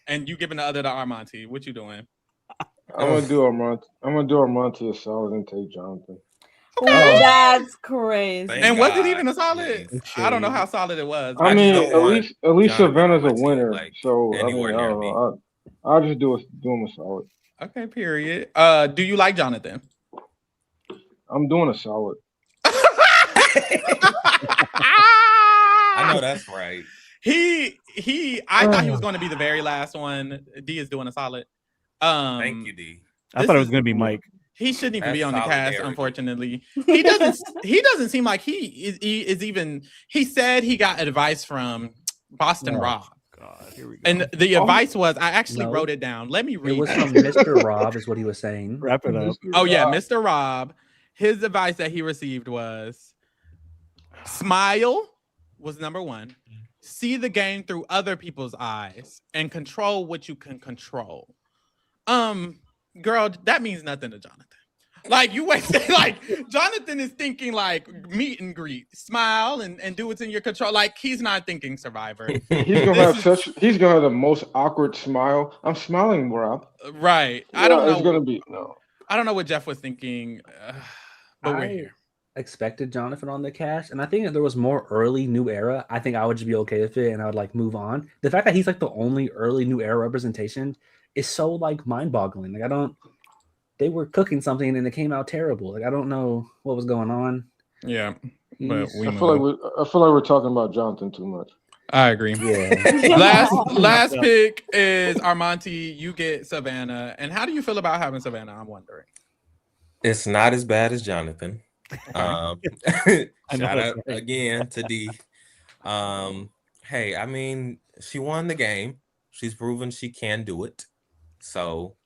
and you giving the other to Armonte. What you doing? I'm gonna do Armonte a solid and take Jonathan. Oh, that's crazy. Thank And was it God. even a solid? Yes. I don't know how solid it was. I I mean, just don't want at least Jonathan Savannah's on a my team, winner, like, so I anywhere mean, I near don't me. know. I'll just do him a solid. Okay, period. Do you like Jonathan? I'm doing a solid. I know that's right. I thought he was going to be the very last one. D is doing a solid. Thank you, D. I thought it was going to be Mike. He shouldn't even That's be on the cast, solidarity. unfortunately. He doesn't seem like he is even. He said he got advice from Boston Rob. God, here we go. And the advice was, I actually No. wrote it down. Let me It read was it. from Mr. Rob, is what he was saying. Wrap it up. Oh yeah, Mr. Rob. His advice that he received was smile was number one. See the game through other people's eyes and control what you can control. Girl, that means nothing to Jonathan. Like you wasted, like Jonathan is thinking like meet and greet, smile and do what's in your control. Like he's not thinking Survivor. He's gonna have the most awkward smile. I'm smiling, Rob. Right. Yeah, I don't know. It's gonna be no. I don't know what Jeff was thinking, but we're I here. expected Jonathan on the cast, and I think if there was more early New Era, I think I would just be okay with it, and I would like move on. The fact that he's like the only early New Era representation is so like mind-boggling. Like I don't. They were cooking something and it came out terrible. Like I don't know what was going on. Yeah, but He's- we I feel like we're talking about Jonathan too much. I agree. yeah. Last pick is Armanti. You get Savannah. And how do you feel about having Savannah? I'm wondering. It's not as bad as Jonathan. I know Shout that's out right. again to D. Hey, I mean, she won the game. She's proven she can do it. So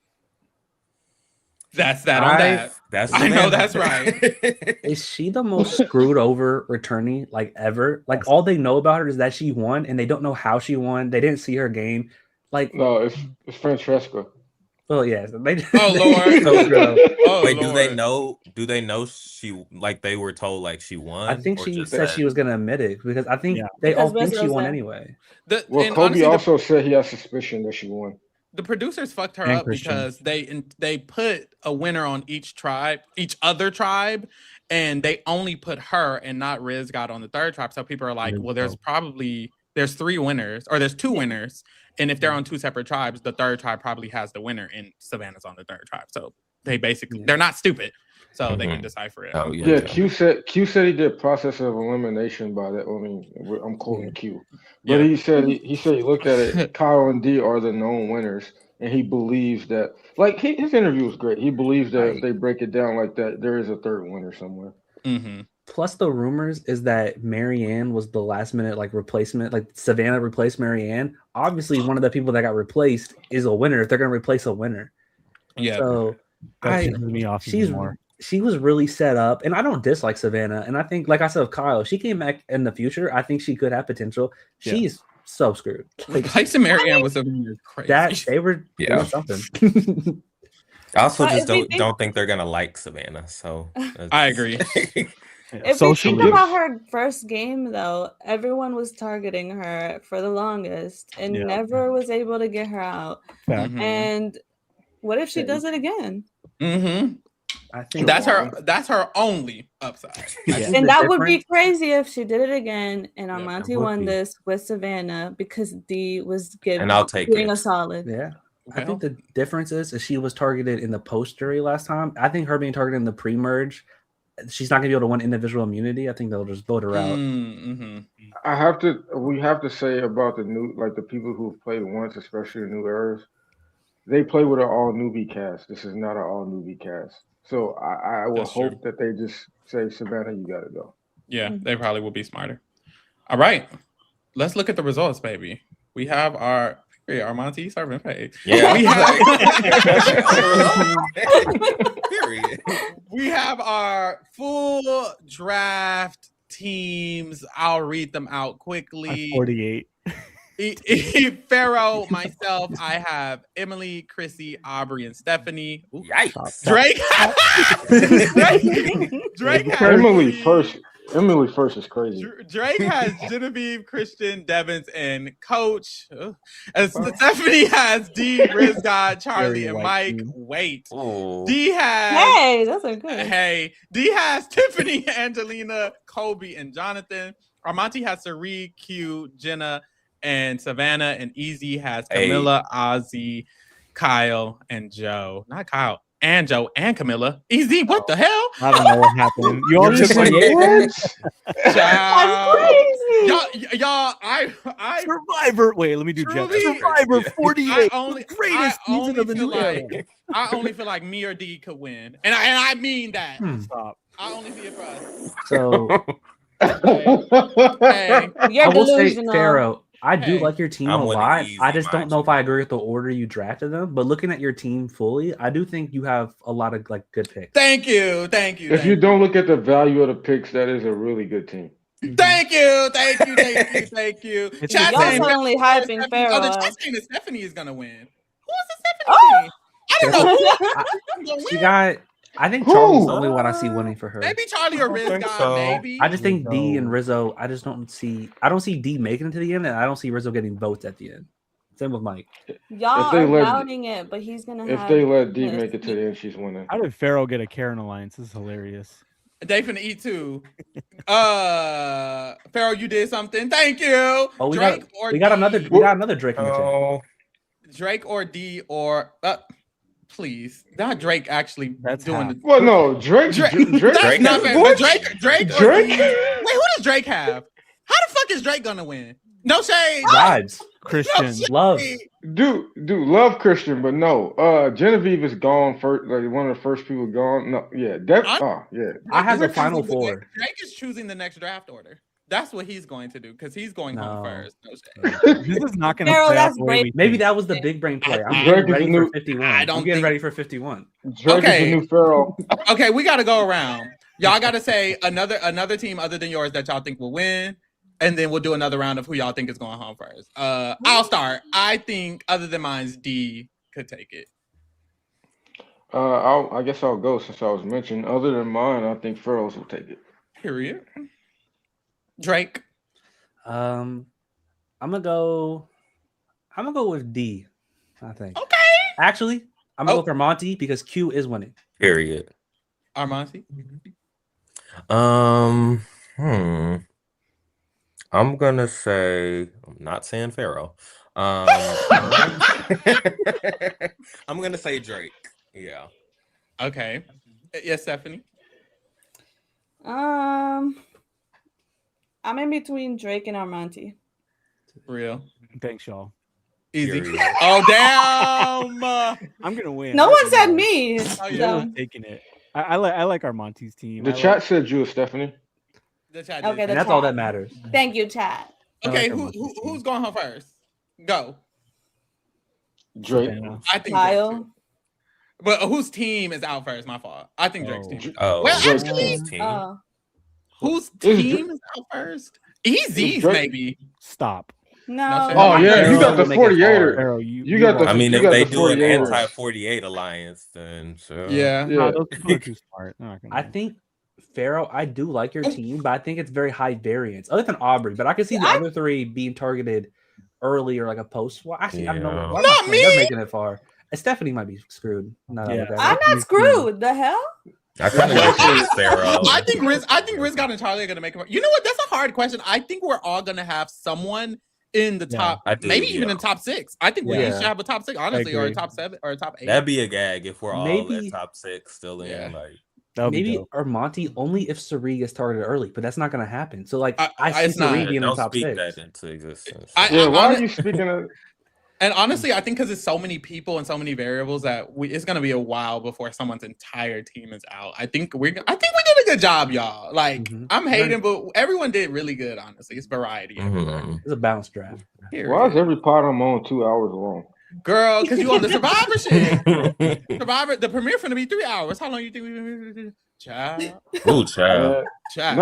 That's that on that. that's I know Savannah. that's right. Is she the most screwed over returnee like ever? Like all they know about her is that she won, and they don't know how she won. They didn't see her game. Like, No, it's Francesca. well, yeah. They, Oh, Lord. so screwed up. Oh, Wait, do they Lord. know? Do they know she like they were told like she won? I think or she just said that- she was gonna admit it because I think Yeah. they all Because think she Westeros won said. anyway. Well, And Kobe honestly, also said he has suspicion that she won. the producers fucked her And up Christian. because they put a winner on each other tribe, and they only put her and not Riz got on the third tribe. So people are like, There you well, go. there's three winners, or there's two winners, and if they're on two separate tribes, the third tribe probably has the winner, and Savannah's on the third tribe. So they basically they're not stupid, so they can decipher it. Oh yeah. Yeah, Q said he did process of elimination by that. I mean, I'm quoting Q, but Yeah. he said he looked at it. Kyle and D are the known winners, and he believes that. Like his interview was great. He believes that if they break it down like that, there is a third winner somewhere. Mm-hmm. Plus, the rumors is that Marianne was the last minute like replacement. Like Savannah replaced Marianne. Obviously, one of the people that got replaced is a winner. If they're gonna replace a winner, Yeah. so That pisses me off even she's more. she was really set up, and I don't dislike Savannah. And I think, like I said, with Kyle, if she came back in the future, I think she could have potential. Yeah. She's so screwed. Like Replacing Marianne was crazy. that they were Yeah. doing something. I also But just if we think- don't think they're gonna like Savannah. So I agree. Yeah. If Socially, we think about her first game, though, everyone was targeting her for the longest and Yeah. never was able to get her out. fact. Mhm. And what if she does it again? Mhm. I think That's her only upside. Yeah. And The that would be difference- crazy if she did it again and Yeah, Armanti it would won be. this with Savannah because D was giving And I'll take doing it. a solid. Yeah. I Well. think the difference is she was targeted in the post jury last time. I think her being targeted in the pre-merge, she's not gonna be able to win individual immunity. I think they'll just vote her out. Mm-hmm. We have to say about the people who've played once, especially the new eras, they play with an all newbie cast. This is not an all newbie cast. So I will That's true. hope that they just say, Savannah, you gotta go. Yeah, they probably will be smarter. All right, let's look at the results, baby. We have our Armanti serving page. Yeah. We Period. We have our full draft teams. I'll read them out I'm quickly. 48. Pharaoh, myself, I have Emily, Chrissy, Aubrey, and Stephanie. Ooh. Yikes. Drake. Drake has Emily first is crazy. Drake has Genevieve, Christian, Devins, and Coach. And Stephanie has D, Riz God, Charlie, Very and white Mike. team. Wait. Ooh. D has Hey, those are good. Hey, D has Tiffany, Angelina, Kobe, and Jonathan. Armanti has Sari, Q, Jenna, and Savannah. And Easy has Hey. Camilla, Ozzy, Kyle, and Joe. Not Kyle. and Joe and Camilla. Easy, what the hell? I don't know what happened. You all just like Child. Crazy. Y'all, I Survivor. Wait, let me do Jeff. Truly, Survivor 48. only- the greatest I season of the feel new like- era. I only feel like me or D could win, and I mean that. Stop. I only see it for us. So Hey, You're I will say, delusional. Pharaoh, I do Hey. like your team I'm a winning lot. easy, I just don't mind know you. if I agree with the order you drafted them. But looking at your team fully, I do think you have a lot of like good picks. thank you. If thank you don't look at the value of the picks, that is a really good team. Thank you. Thank you. It's Chat Y'all saying suddenly Stephanie- hyping Pharaoh Oh, the up. chat saying that Stephanie is gonna win. Who is the Stephanie Oh! team? I don't know who is gonna She win. got. I think Who? Charlie's the only one I see winning for her. Maybe Charlie or Riz think God, so. maybe. I just think D Rizzo. and Rizzo. I just don't see. I don't see D making it to the end, and I don't see Rizzo getting votes at the end. Same with Mike. Y'all If they are let- doubting it, but he's gonna If have. they let D this. make it to the end, she's winning. How did Pharaoh get a Karen alliance? This is hilarious. They finna eat too. Pharaoh, you did something. Thank you. Oh, we Drake got or we got D. another Drake in the chat. Oh, Drake or D or please, not Drake actually That's doing half. the Well, no, Drake. Drake. Drake. That's not fair. But What? Drake or Drake? D. Wait, who does Drake have? How the fuck is Drake gonna win? No shade. Vibes, Christian. love. Dude, love Christian, but no. Genevieve is gone first. Like one of the first people gone. No, yeah, yeah. I have We're the final choosing the four. next- Drake is choosing the next draft order. That's what he's going to do because he's going home No. first. No shade. This is not going to Pharaoh, play out that's the way brave. we Maybe think. that was the big brain play. I'm Drake getting is ready the new- for 51. I don't I'm getting think- ready for 51. Drake Okay. is the new Pharaoh. Okay, we got to go around. Y'all got to say another team other than yours that y'all think will win, and then we'll do another round of who y'all think is going home first. I'll start. I think other than mine's D could take it. I guess I'll go since I was mentioned. Other than mine, I think Pharaohs will take it. Period. Drake. I'm gonna go with D. I think. Okay. Actually, I'm gonna Oh. go for Monty because Q is winning. period. Armanti. I'm gonna say I'm not saying Pharaoh. I'm gonna say Drake. Yeah. Okay. Yes, Stephanie. I'm in between Drake and Armanti. Real. Thanks, y'all. Easy. Period. Oh damn. I'm going to win. No I one said know. me. Oh, yeah. so- I'm taking it. I like Armanti's team. The I chat said you, Stephanie. The chat Okay, did. And that's all chat. that matters. Thank you, chat. Okay, I like who's Armanti's going home first? Go. Drake. Savannah. I think Drake Kyle. too. But whose team is out first? My fault. I think Drake's Oh. team. Oh, Well, Drake. actually, team. Oh, whose Is team is out first? Easy's Drake- maybe. Stop. no. shit. Oh yeah, you got the Pharaoh make it 48er. Pharaoh, You got the- I mean, you if got they the do an 48ers. anti-48 alliance, then sure. Yeah. Yeah. Those people are too smart. They're not gonna I win. think Pharaoh, I do like your team, but I think it's very high variance. Other than Aubrey, but I can see the other three being targeted early or like a post. Well, actually, I don't know. Yeah. Why Not am I- me! They're making it far. Stephanie might be screwed. No, Yeah. look at I'm it. not screwed. The hell? I kind of think Pharaoh. I think Riz God and Charlie are gonna make it. You know what? That's a hard question. I think we're all gonna have someone in the Yeah, top, I do, maybe even yeah. in top 6. I think we Yeah. each should have a top 6, honestly, or a agree. top 7 or a top 8. That'd be a gag if we're all Maybe- at top 6 still in. Yeah. Like, That would be Maybe dope. Armanti only if Sari gets targeted early, but that's not going to happen. So, like, I see it's not. Sari being in don't top speak 6. that into existence. Yeah, why are you speaking of? And honestly, I think because it's so many people and so many variables that it's gonna be a while before someone's entire team is out. I think we did a good job, y'all. Like Mhm. I'm hating, but everyone did really good. Honestly, it's variety. everywhere. Mhm. It's a balanced draft. Period. Why is every pod I'm on 2 hours long? Girl, because you on the Survivor shit. Survivor, the premiere finna be 3 hours. How long you think we child? Ooh, child. Child.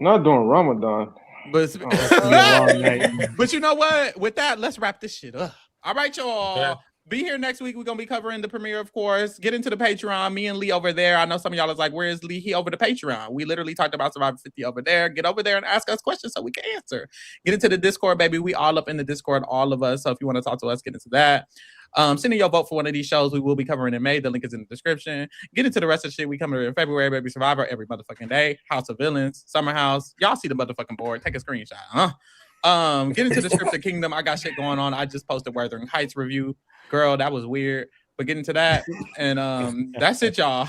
Not during Ramadan. But, It's gonna be a long night. but you know what? With that, let's wrap this shit up. All right, y'all. Yeah. Be here next week. We're gonna be covering the premiere, of course. Get into the Patreon. Me and Lee over there. I know some of y'all is like, where is Lee? He over the Patreon. We literally talked about Survivor 50 over there. Get over there and ask us questions so we can answer. Get into the Discord, baby. We all up in the Discord, all of us. So if you want to talk to us, get into that. Send in your vote for one of these shows we will be covering in May. The link is in the description. Get into the rest of the shit. We come in February, baby. Survivor every motherfucking day. House of Villains, Summer House. Y'all see the motherfucking board. Take a screenshot, huh? Get into the Scripted Kingdom. I got shit going on. I just posted Wuthering Heights review. Girl, that was weird. But get into that. And that's it, y'all.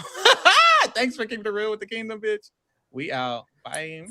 Thanks for keeping it real with the kingdom, bitch. We out. Bye.